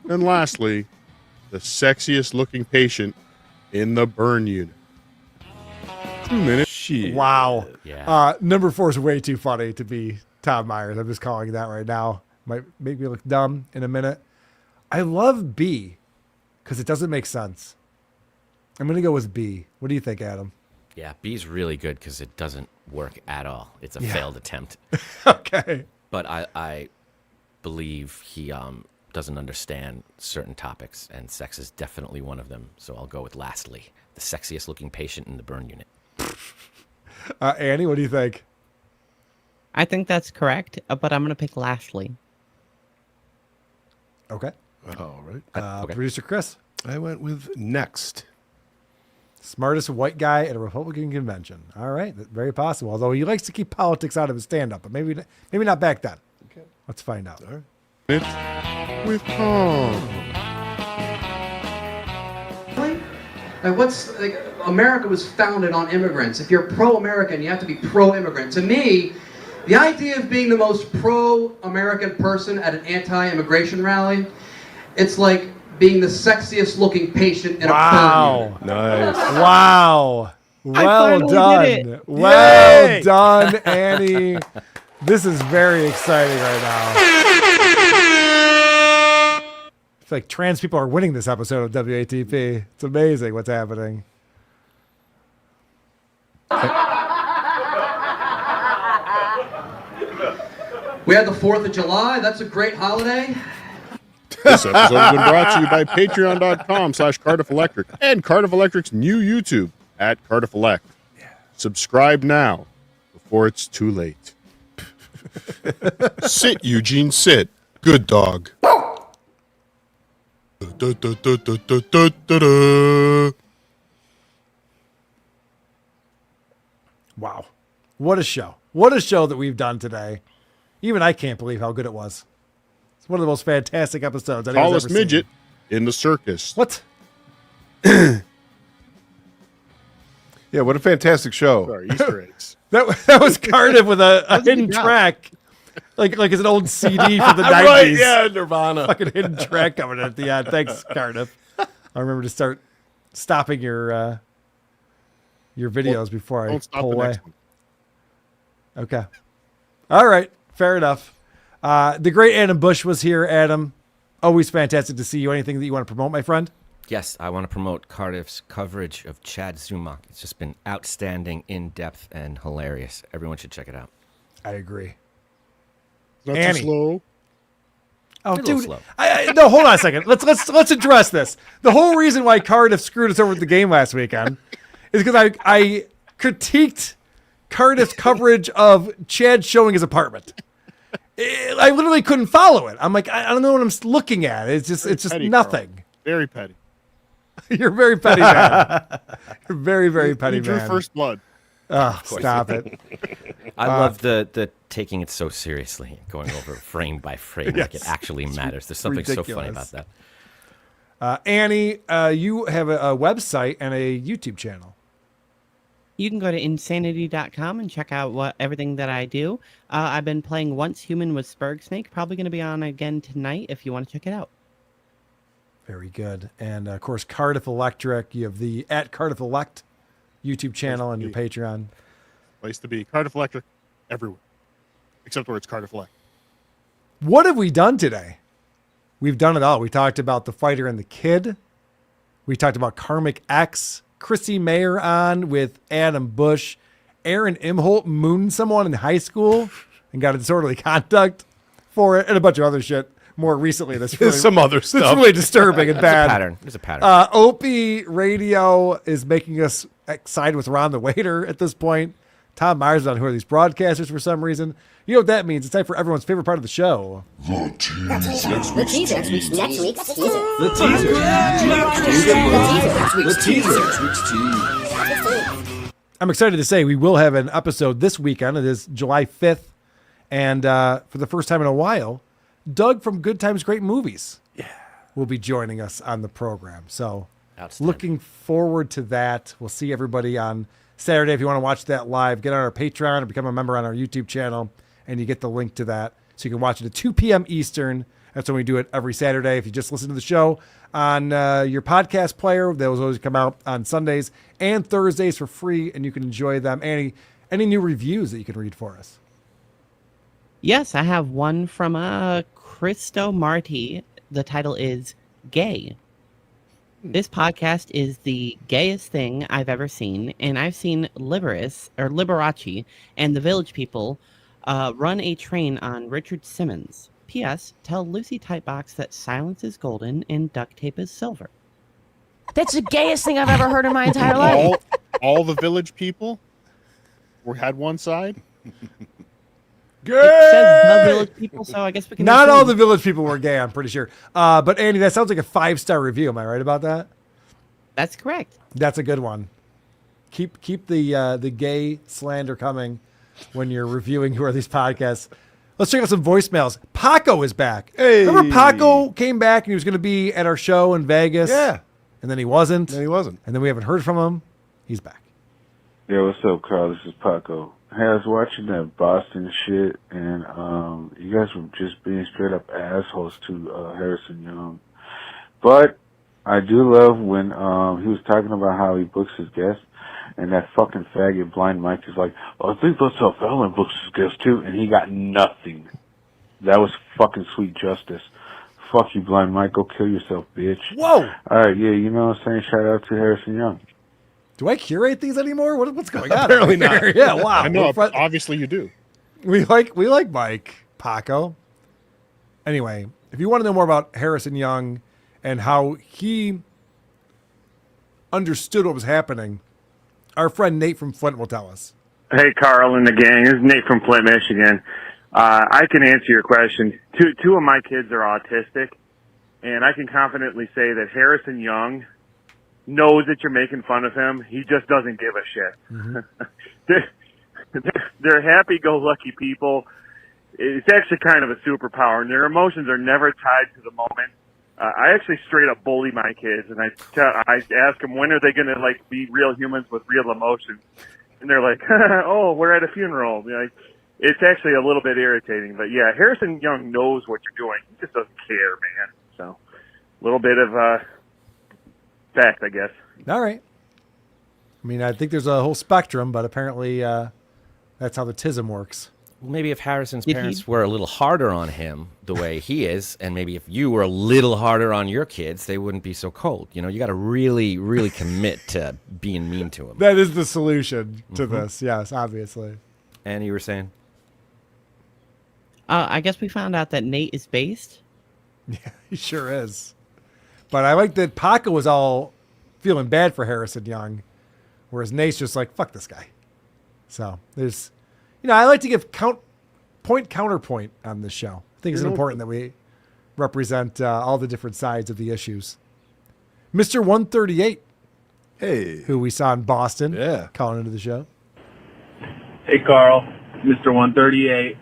Speaker 10: And lastly, the sexiest looking patient in the burn unit. 2 minutes.
Speaker 2: Wow.
Speaker 3: Yeah.
Speaker 2: Number 4 is way too funny to be Tom Myers. I'm just calling that right now. Might make me look dumb in a minute. I love B because it doesn't make sense. I'm going to go with B. What do you think, Adam?
Speaker 3: Yeah, B's really good because it doesn't work at all. It's a failed attempt.
Speaker 2: Okay.
Speaker 3: But I believe he doesn't understand certain topics, and sex is definitely one of them. So I'll go with lastly, the sexiest looking patient in the burn unit.
Speaker 2: Annie, what do you think?
Speaker 19: I think that's correct, but I'm going to pick lastly.
Speaker 2: Okay.
Speaker 1: All right.
Speaker 3: Okay.
Speaker 2: Producer Chris?
Speaker 1: I went with next.
Speaker 2: Smartest white guy at a Republican convention. All right. Very possible. Although he likes to keep politics out of his stand-up, but maybe not back then.
Speaker 1: Okay.
Speaker 2: Let's find out.
Speaker 1: All right.
Speaker 10: It's with Tom.
Speaker 21: Like America was founded on immigrants. If you're pro-American, you have to be pro-immigrant. To me, the idea of being the most pro-American person at an anti-immigration rally, it's like being the sexiest looking patient in a burn unit.
Speaker 1: Nice.
Speaker 2: Wow. Well
Speaker 19: finally
Speaker 2: done.
Speaker 19: did it.
Speaker 2: Well
Speaker 11: Yay!
Speaker 2: done, Annie. This is very exciting right now. I feel like trans people are winning this episode of WATP. It's amazing what's happening.
Speaker 21: We had the 4th of July. That's a great holiday.
Speaker 10: This episode has been brought to you by patreon.com/Cardiff Electric and Cardiff Electric's new YouTube at Cardiff Elect. Subscribe now before it's too late. Sit, Eugene, sit. Good dog.
Speaker 2: Wow. What a show. What a show that we've done today. Even I can't believe how good it was. It's one of the most fantastic episodes anyone's
Speaker 10: Tallest
Speaker 2: ever seen.
Speaker 10: midget in the circus.
Speaker 2: What?
Speaker 1: Yeah, what a fantastic show.
Speaker 10: Sorry, Easter eggs.
Speaker 2: That was Cardiff with a hidden track. Like it's an old CD from the 90s.
Speaker 1: Right, yeah, Nirvana.
Speaker 2: Fucking hidden track coming at the end. Thanks, Cardiff. I remember to start stopping your videos before I
Speaker 10: Don't stop
Speaker 2: pull
Speaker 10: the
Speaker 2: away.
Speaker 10: next one.
Speaker 2: Okay. All right. Fair enough. The great Adam Busch was here. Adam, always fantastic to see you. Anything that you want to promote, my friend?
Speaker 3: Yes, I want to promote Cardiff's coverage of Chad Zumach. It's just been outstanding, in-depth, and hilarious. Everyone should check it out.
Speaker 2: I agree.
Speaker 10: Not
Speaker 2: Annie.
Speaker 10: too slow.
Speaker 2: Oh,
Speaker 3: You're a little
Speaker 2: dude.
Speaker 3: slow.
Speaker 2: No, hold on a second. Let's address this. The whole reason why Cardiff screwed us over at the game last weekend is because I critiqued Cardiff's coverage of Chad showing his apartment. I literally couldn't follow it. I'm like, I don't know what I'm looking at. It's just
Speaker 10: Petty,
Speaker 2: nothing.
Speaker 10: Carl. Very petty.
Speaker 2: You're very petty, man. You're very, very petty,
Speaker 10: You drew
Speaker 2: man.
Speaker 10: first blood.
Speaker 2: Oh, stop it.
Speaker 3: I love the taking it so seriously, going over frame by frame like it actually matters. There's something so funny about
Speaker 2: ridiculous.
Speaker 3: that.
Speaker 2: Annie, you have a website and a YouTube channel.
Speaker 19: You can go to insanity.com and check out everything that I do. I've been playing Once Human with Spurg Snake. Probably going to be on again tonight if you want to check it out.
Speaker 2: Very good. And, of course, Cardiff Electric. You have the @Cardiff Elect YouTube channel and your Patreon.
Speaker 10: Place to be. Cardiff Electric everywhere. Except where it's Cardiff Elect.
Speaker 2: What have we done today? We've done it all. We talked about The Fighter and the Kid. We talked about KarmicX. Chrissie Mayr on with Adam Busch. Aaron Imholt mooned someone in high school and got a disorderly conduct for it, and a bunch of other shit more recently. That's really,
Speaker 1: Some other stuff.
Speaker 2: That's really disturbing and bad.
Speaker 3: There's a pattern.
Speaker 2: Opie Radio is making us side with Ron the Waiter at this point. Tom Myers is on Who Are These Broadcasters for some reason. You know what that means? It's time for everyone's favorite part of the show.
Speaker 12: The teaser. Next week's teaser.
Speaker 2: I'm excited to say we will have an episode this weekend. It is July 5th. And for the first time in a while, Doug from Good Times, Great Movies will be joining us on the program. So looking forward to that. We'll see everybody on Saturday. If you want to watch that live, get on our Patreon or become a member on our YouTube channel, and you get the link to that. So you can watch it at 2 p.m. Eastern. That's when we do it every Saturday. If you just listen to the show on your podcast player, those always come out on Sundays and Thursdays for free, and you can enjoy them. Annie, any new reviews that you can read for us?
Speaker 19: Yes, I have one from Christo Marti. The title is Gay. This podcast is the gayest thing I've ever seen, and I've seen Liberace and the Village People run a train on Richard Simmons. P.S. Tell Lucy Tightbox that silence is golden and duct tape is silver.
Speaker 8: That's the gayest thing I've ever heard in my entire life.
Speaker 10: All the Village People had one side.
Speaker 2: Gay!
Speaker 19: It says the Village People, so I guess we can.
Speaker 2: Not all the Village People were gay, I'm pretty sure. But Andy, that sounds like a 5-star review. Am I right about that?
Speaker 19: That's correct.
Speaker 2: That's a good one. Keep the gay slander coming when you're reviewing who are these podcasts. Let's check out some voicemails. Paco is back.
Speaker 1: Hey.
Speaker 2: Remember Paco came back and he was going to be at our show in Vegas?
Speaker 1: Yeah.
Speaker 2: And then he wasn't.
Speaker 1: And he wasn't.
Speaker 2: And then we haven't heard from him. He's back.
Speaker 20: Yeah, what's up, Carl? This is Paco. Hey, I was watching that Boston shit, and you guys were just being straight up assholes to Harrison Young. But I do love when he was talking about how he books his guests, and that fucking faggot Blind Mike is like, oh, I think that's how Fallon books his guests too, and he got nothing. That was fucking sweet justice. Fuck you, Blind Mike. Go kill yourself, bitch.
Speaker 2: Whoa!
Speaker 20: All right, yeah, you know what I'm saying? Shout out to Harrison Young.
Speaker 2: Do I curate these anymore? What's going on?
Speaker 1: Apparently not.
Speaker 2: Yeah, wow.
Speaker 10: I know. Obviously, you do.
Speaker 2: We like Mike Paco. Anyway, if you want to know more about Harrison Young and how he understood what was happening, our friend Nate from Flint will tell us.
Speaker 22: Hey, Carl and the gang. This is Nate from Flint, Michigan. I can answer your question. Two of my kids are autistic, and I can confidently say that Harrison Young knows that you're making fun of him. He just doesn't give a shit.
Speaker 2: Mm-hmm.
Speaker 22: They're happy-go-lucky people. It's actually kind of a superpower, and their emotions are never tied to the moment. I actually straight up bully my kids, and I ask them, when are they going to be real humans with real emotions? And they're like, oh, we're at a funeral. It's actually a little bit irritating, but yeah, Harrison Young knows what you're doing. He just doesn't care, man. So, a little bit of fact, I guess.
Speaker 2: All right. I mean, I think there's a whole spectrum, but apparently that's how the TISM works.
Speaker 3: Well, maybe if Harrison's parents were a little harder on him the way he is, and maybe if you were a little harder on your kids, they wouldn't be so cold. You got to really, really commit to being mean to him.
Speaker 2: That is the solution to this. Yes, obviously.
Speaker 3: And you were saying?
Speaker 19: I guess we found out that Nate is based.
Speaker 2: Yeah, he sure is. But I like that Paco was all feeling bad for Harrison Young, whereas Nate's just like, fuck this guy. So there's, I like to give counterpoint on this show. I think it's important that we represent all the different sides of the issues. Mr. 138.
Speaker 1: Hey.
Speaker 2: Who we saw in Boston. Calling into the show.
Speaker 24: Hey, Carl. Mr. 138.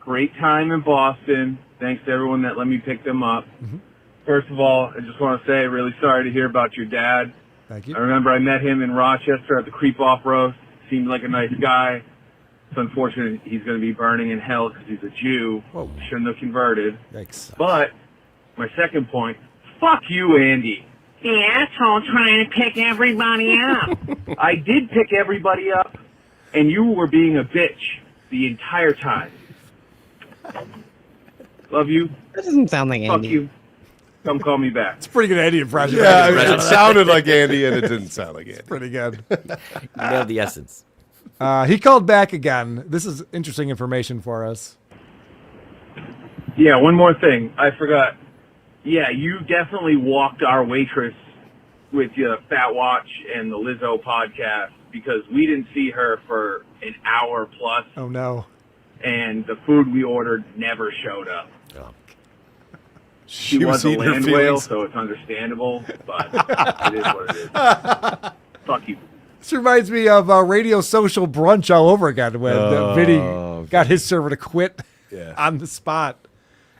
Speaker 24: Great time in Boston. Thanks to everyone that let me pick them up.
Speaker 2: Mm-hmm.
Speaker 24: First of all, I just want to say, really sorry to hear about your dad.
Speaker 2: Thank you.
Speaker 24: I remember I met him in Rochester at the Creep Off roast. Seemed like a nice guy. It's unfortunate he's going to be burning in hell because he's a Jew.
Speaker 2: Whoa.
Speaker 24: Shouldn't have converted.
Speaker 2: Yikes.
Speaker 24: But my second point, fuck you, Andy.
Speaker 12: The asshole trying to pick everybody up.
Speaker 24: I did pick everybody up, and you were being a bitch the entire time. Love you.
Speaker 19: That doesn't sound like Andy.
Speaker 24: Fuck you. Come call me back.
Speaker 2: It's a pretty good Andy impression.
Speaker 1: Yeah, I mean, it sounded like Andy, and it didn't sound like Andy.
Speaker 2: It's pretty good.
Speaker 3: You know the essence.
Speaker 2: He called back again. This is interesting information for us.
Speaker 24: Yeah, one more thing. I forgot. Yeah, you definitely walked our waitress with your Fat Watch and the Lizzo podcast because we didn't see her for an hour plus.
Speaker 2: Oh, no.
Speaker 24: And the food we ordered never showed up.
Speaker 3: Oh.
Speaker 24: She was a land whale, so it's understandable, but it is what it is. Fuck you.
Speaker 2: This reminds me of Radio Social Brunch all over again when Vinny got his server to quit on the spot.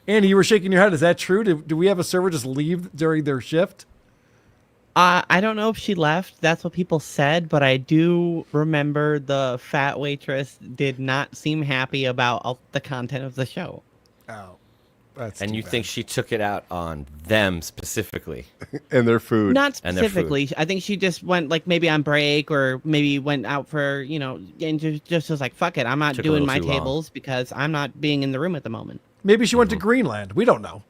Speaker 2: Andy, you were shaking your head. Is that true? Do we have a server just leave during their shift?
Speaker 19: I don't know if she left. That's what people said, but I do remember the fat waitress did not seem happy about the content of the show.
Speaker 2: Oh, that's
Speaker 3: And
Speaker 2: too
Speaker 3: you
Speaker 2: bad.
Speaker 3: think she took it out on them specifically?
Speaker 1: And their food.
Speaker 19: Not
Speaker 3: And their food.
Speaker 19: specifically. I think she just went like maybe on break or maybe went out for, and just was like, fuck it. I'm not
Speaker 3: Took a
Speaker 19: doing
Speaker 3: little
Speaker 19: my
Speaker 3: too long.
Speaker 19: tables because I'm not being in the room at the moment.
Speaker 2: Maybe she went to Greenland. We don't know.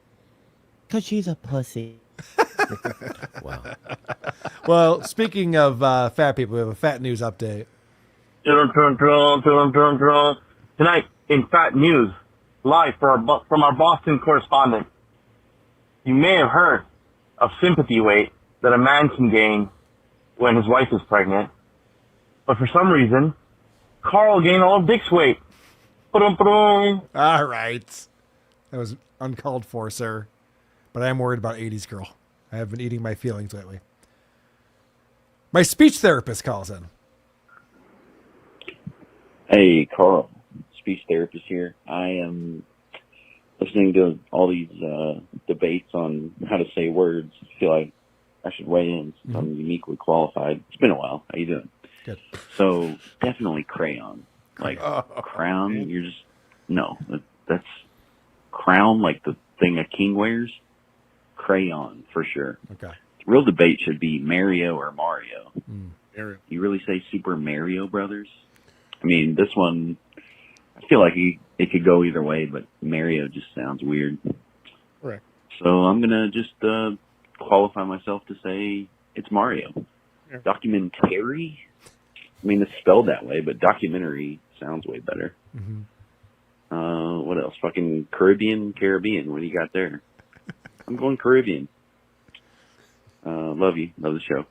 Speaker 19: Because she's a pussy.
Speaker 3: Wow.
Speaker 2: Well, speaking of fat people, we have a fat news update.
Speaker 24: Tonight in Fat News, live from our Boston correspondent, you may have heard of sympathy weight that a man can gain when his wife is pregnant. But for some reason, Carl gained all of Dick's weight.
Speaker 2: All right. That was uncalled for, sir. But I am worried about 80s girl. I have been eating my feelings lately. My speech therapist calls in.
Speaker 7: Hey, Carl, speech therapist here. I am listening to all these debates on how to say words. I feel like I should weigh in since I'm uniquely qualified. It's been a while. How you doing?
Speaker 2: Good.
Speaker 7: So definitely crayon. Like crown, you're just no. That's crown, like the thing a king wears. Crayon for sure.
Speaker 2: Okay.
Speaker 7: The real debate should be Mario or Mario.
Speaker 10: Mario.
Speaker 7: You really say Super Mario Brothers? I mean, this one, I feel like it could go either way, but Mario just sounds weird.
Speaker 10: Correct.
Speaker 7: So I'm going to just qualify myself to say it's Mario.
Speaker 10: Yeah.
Speaker 7: Documentary? I mean, it's spelled that way, but documentary sounds way better. What else? Fucking Caribbean? What do you got there? I'm going Caribbean. Love you. Love the show.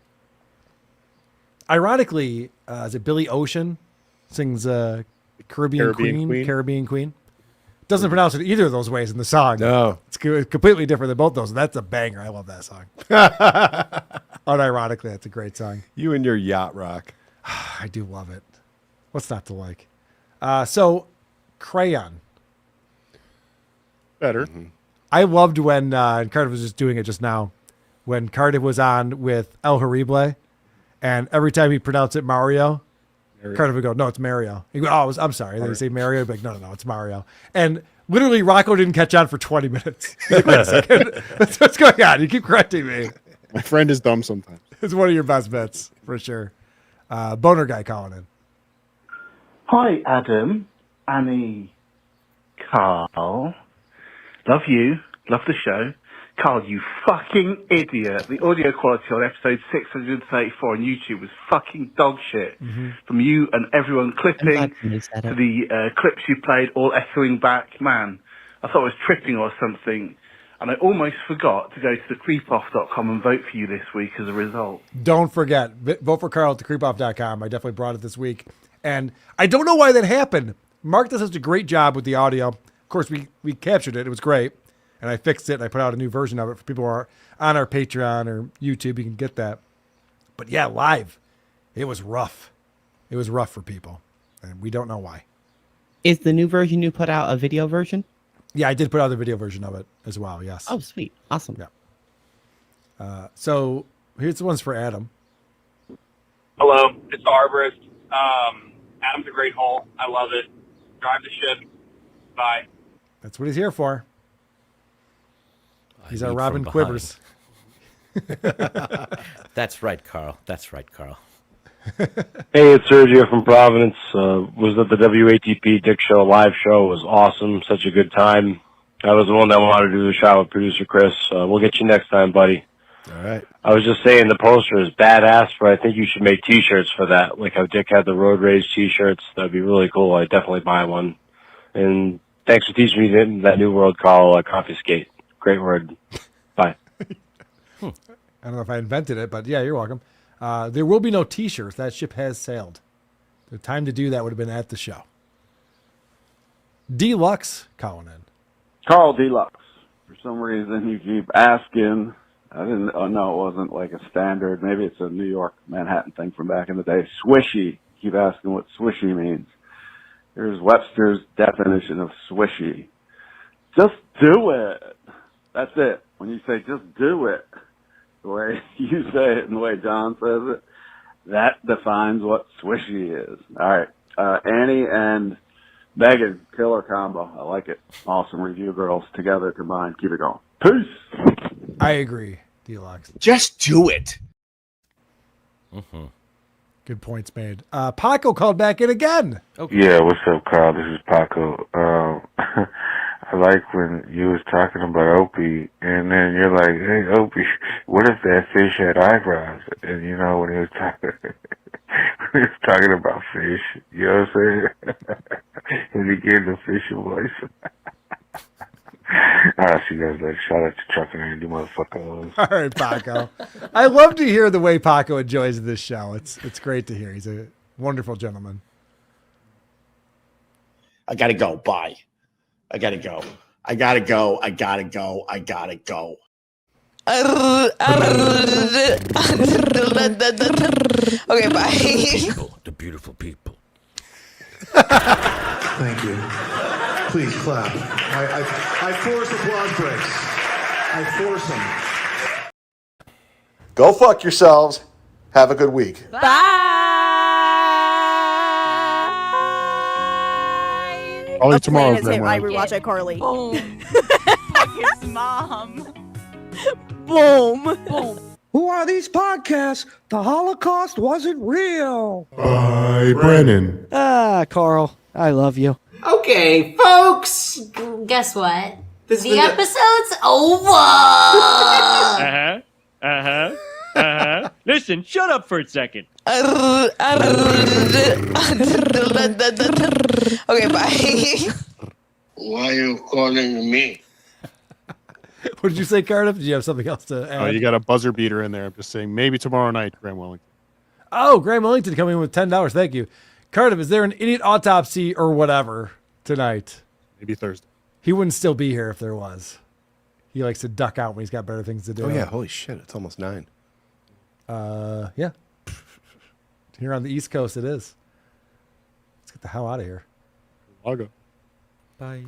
Speaker 2: Ironically, is it Billy Ocean sings Caribbean Queen? Doesn't pronounce it either of those ways in the song.
Speaker 1: No.
Speaker 2: It's completely different than both those. That's a banger. I love that song. Unironically, that's a great song.
Speaker 1: You and your yacht rock.
Speaker 2: I do love it. What's not to like? So, crayon.
Speaker 10: Better.
Speaker 2: I loved when and Cardiff was just doing it just now, when Cardiff was on with El Horrible, and every time he pronounced it Mario, Cardiff would go, "No, it's Mario." He go, "Oh, I'm sorry." And then he'd say Mario, he'd be like, "No, it's Mario." And literally, Rocco didn't catch on for 20 minutes. Wait a second. What's going on? You keep correcting me.
Speaker 10: My friend is dumb sometimes.
Speaker 2: It's one of your best bets for sure. Boner guy calling in.
Speaker 9: Hi, Adam, Annie, Carl. Love you. Love the show. Carl, you fucking idiot. The audio quality on episode 634 on YouTube was fucking dog shit. From you and everyone clipping to the clips you played all echoing back. Man, I thought I was tripping or something. And I almost forgot to go to thecreepoff.com and vote for you this week as a result.
Speaker 2: Don't forget, vote for Carl at thecreepoff.com. I definitely brought it this week. And I don't know why that happened. Mark does such a great job with the audio. Of course, we captured it. It was great. And I fixed it, and I put out a new version of it for people who are on our Patreon or YouTube. You can get that. But yeah, live, it was rough. It was rough for people, and we don't know why.
Speaker 19: Is the new version you put out a video version?
Speaker 2: Yeah, I did put out the video version of it as well, yes.
Speaker 19: Oh, sweet. Awesome.
Speaker 2: Yeah. So here's the ones for Adam.
Speaker 15: Hello, it's the Arborist. Adam's a great hole. I love it. Drive the ship. Bye.
Speaker 2: That's what he's here for. He's our Robin Quivers.
Speaker 3: That's right, Carl. That's right, Carl.
Speaker 18: Hey, it's Sergio from Providence. Was at the WATP Dick Show live show. It was awesome. Such a good time. I was the one that wanted to do the shot with producer Chris. We'll get you next time, buddy.
Speaker 1: All right.
Speaker 18: I was just saying the poster is badass, but I think you should make T-shirts for that. Like how Dick had the Road Rage T-shirts. That'd be really cool. I'd definitely buy one. And thanks for teaching me that new word called confiscate. Great word. Bye.
Speaker 2: I don't know if I invented it, but yeah, you're welcome. There will be no T-shirts. That ship has sailed. The time to do that would have been at the show. Deluxe calling in.
Speaker 20: Carl Deluxe. For some reason, you keep asking. I didn't know it wasn't like a standard. Maybe it's a New York, Manhattan thing from back in the day. Swishy. Keep asking what swishy means. Here's Webster's definition of swishy. Just do it. That's it. When you say just do it, the way you say it and the way John says it, that defines what swishy is. All right. Annie and Megan, killer combo. I like it. Awesome review girls together combined. Keep it going. Peace.
Speaker 2: I agree, D-Lux.
Speaker 5: Just do it.
Speaker 3: Mm-hmm.
Speaker 2: Good points made. Paco called back in again.
Speaker 3: Okay.
Speaker 4: Yeah, what's up, Carl? This is Paco. I like when you was talking about Opie, and then you're like, hey, Opie, what if that fish had eyebrows? And you know, when he was talking about fish, you know what I'm saying? And he gave the fish a voice. All right, see you guys later. Shout out to Trucker Andy, motherfuckers.
Speaker 2: All right, Paco. I love to hear the way Paco enjoys this show. It's great to hear. He's a wonderful gentleman.
Speaker 5: I gotta go. Bye. I gotta go. I gotta go. I gotta go. I gotta go.
Speaker 14: Okay, bye.
Speaker 3: The beautiful people.
Speaker 17: Thank you. Please clap. I force applause breaks. I force them.
Speaker 1: Go fuck yourselves. Have a good week.
Speaker 10: I'll eat tomorrow.
Speaker 23: Is him. I rewatch iCarly.
Speaker 14: Boom.
Speaker 23: Fuck his mom. Boom. Boom.
Speaker 25: Who are these podcasts? The Holocaust wasn't real.
Speaker 10: Bye, Brennan.
Speaker 25: Ah, Carl, I love you.
Speaker 26: Okay, folks. Guess what? The episode's over.
Speaker 27: Listen, shut up for a second.
Speaker 14: Okay, bye.
Speaker 28: Why are you calling me?
Speaker 2: What did you say, Cardiff? Did you have something else to add?
Speaker 10: Oh, you got a buzzer beater in there. I'm just saying, maybe tomorrow night, Graham Wellington.
Speaker 2: Oh, Graham Wellington coming in with $10. Thank you. Cardiff, is there an idiot autopsy or whatever tonight?
Speaker 10: Maybe Thursday.
Speaker 2: He wouldn't still be here if there was. He likes to duck out when he's got better things to do.
Speaker 1: Oh, yeah. Holy shit. It's almost 9.
Speaker 2: Yeah. Here on the East Coast, it is. Let's get the hell out of here.
Speaker 10: I'll go.
Speaker 3: Bye.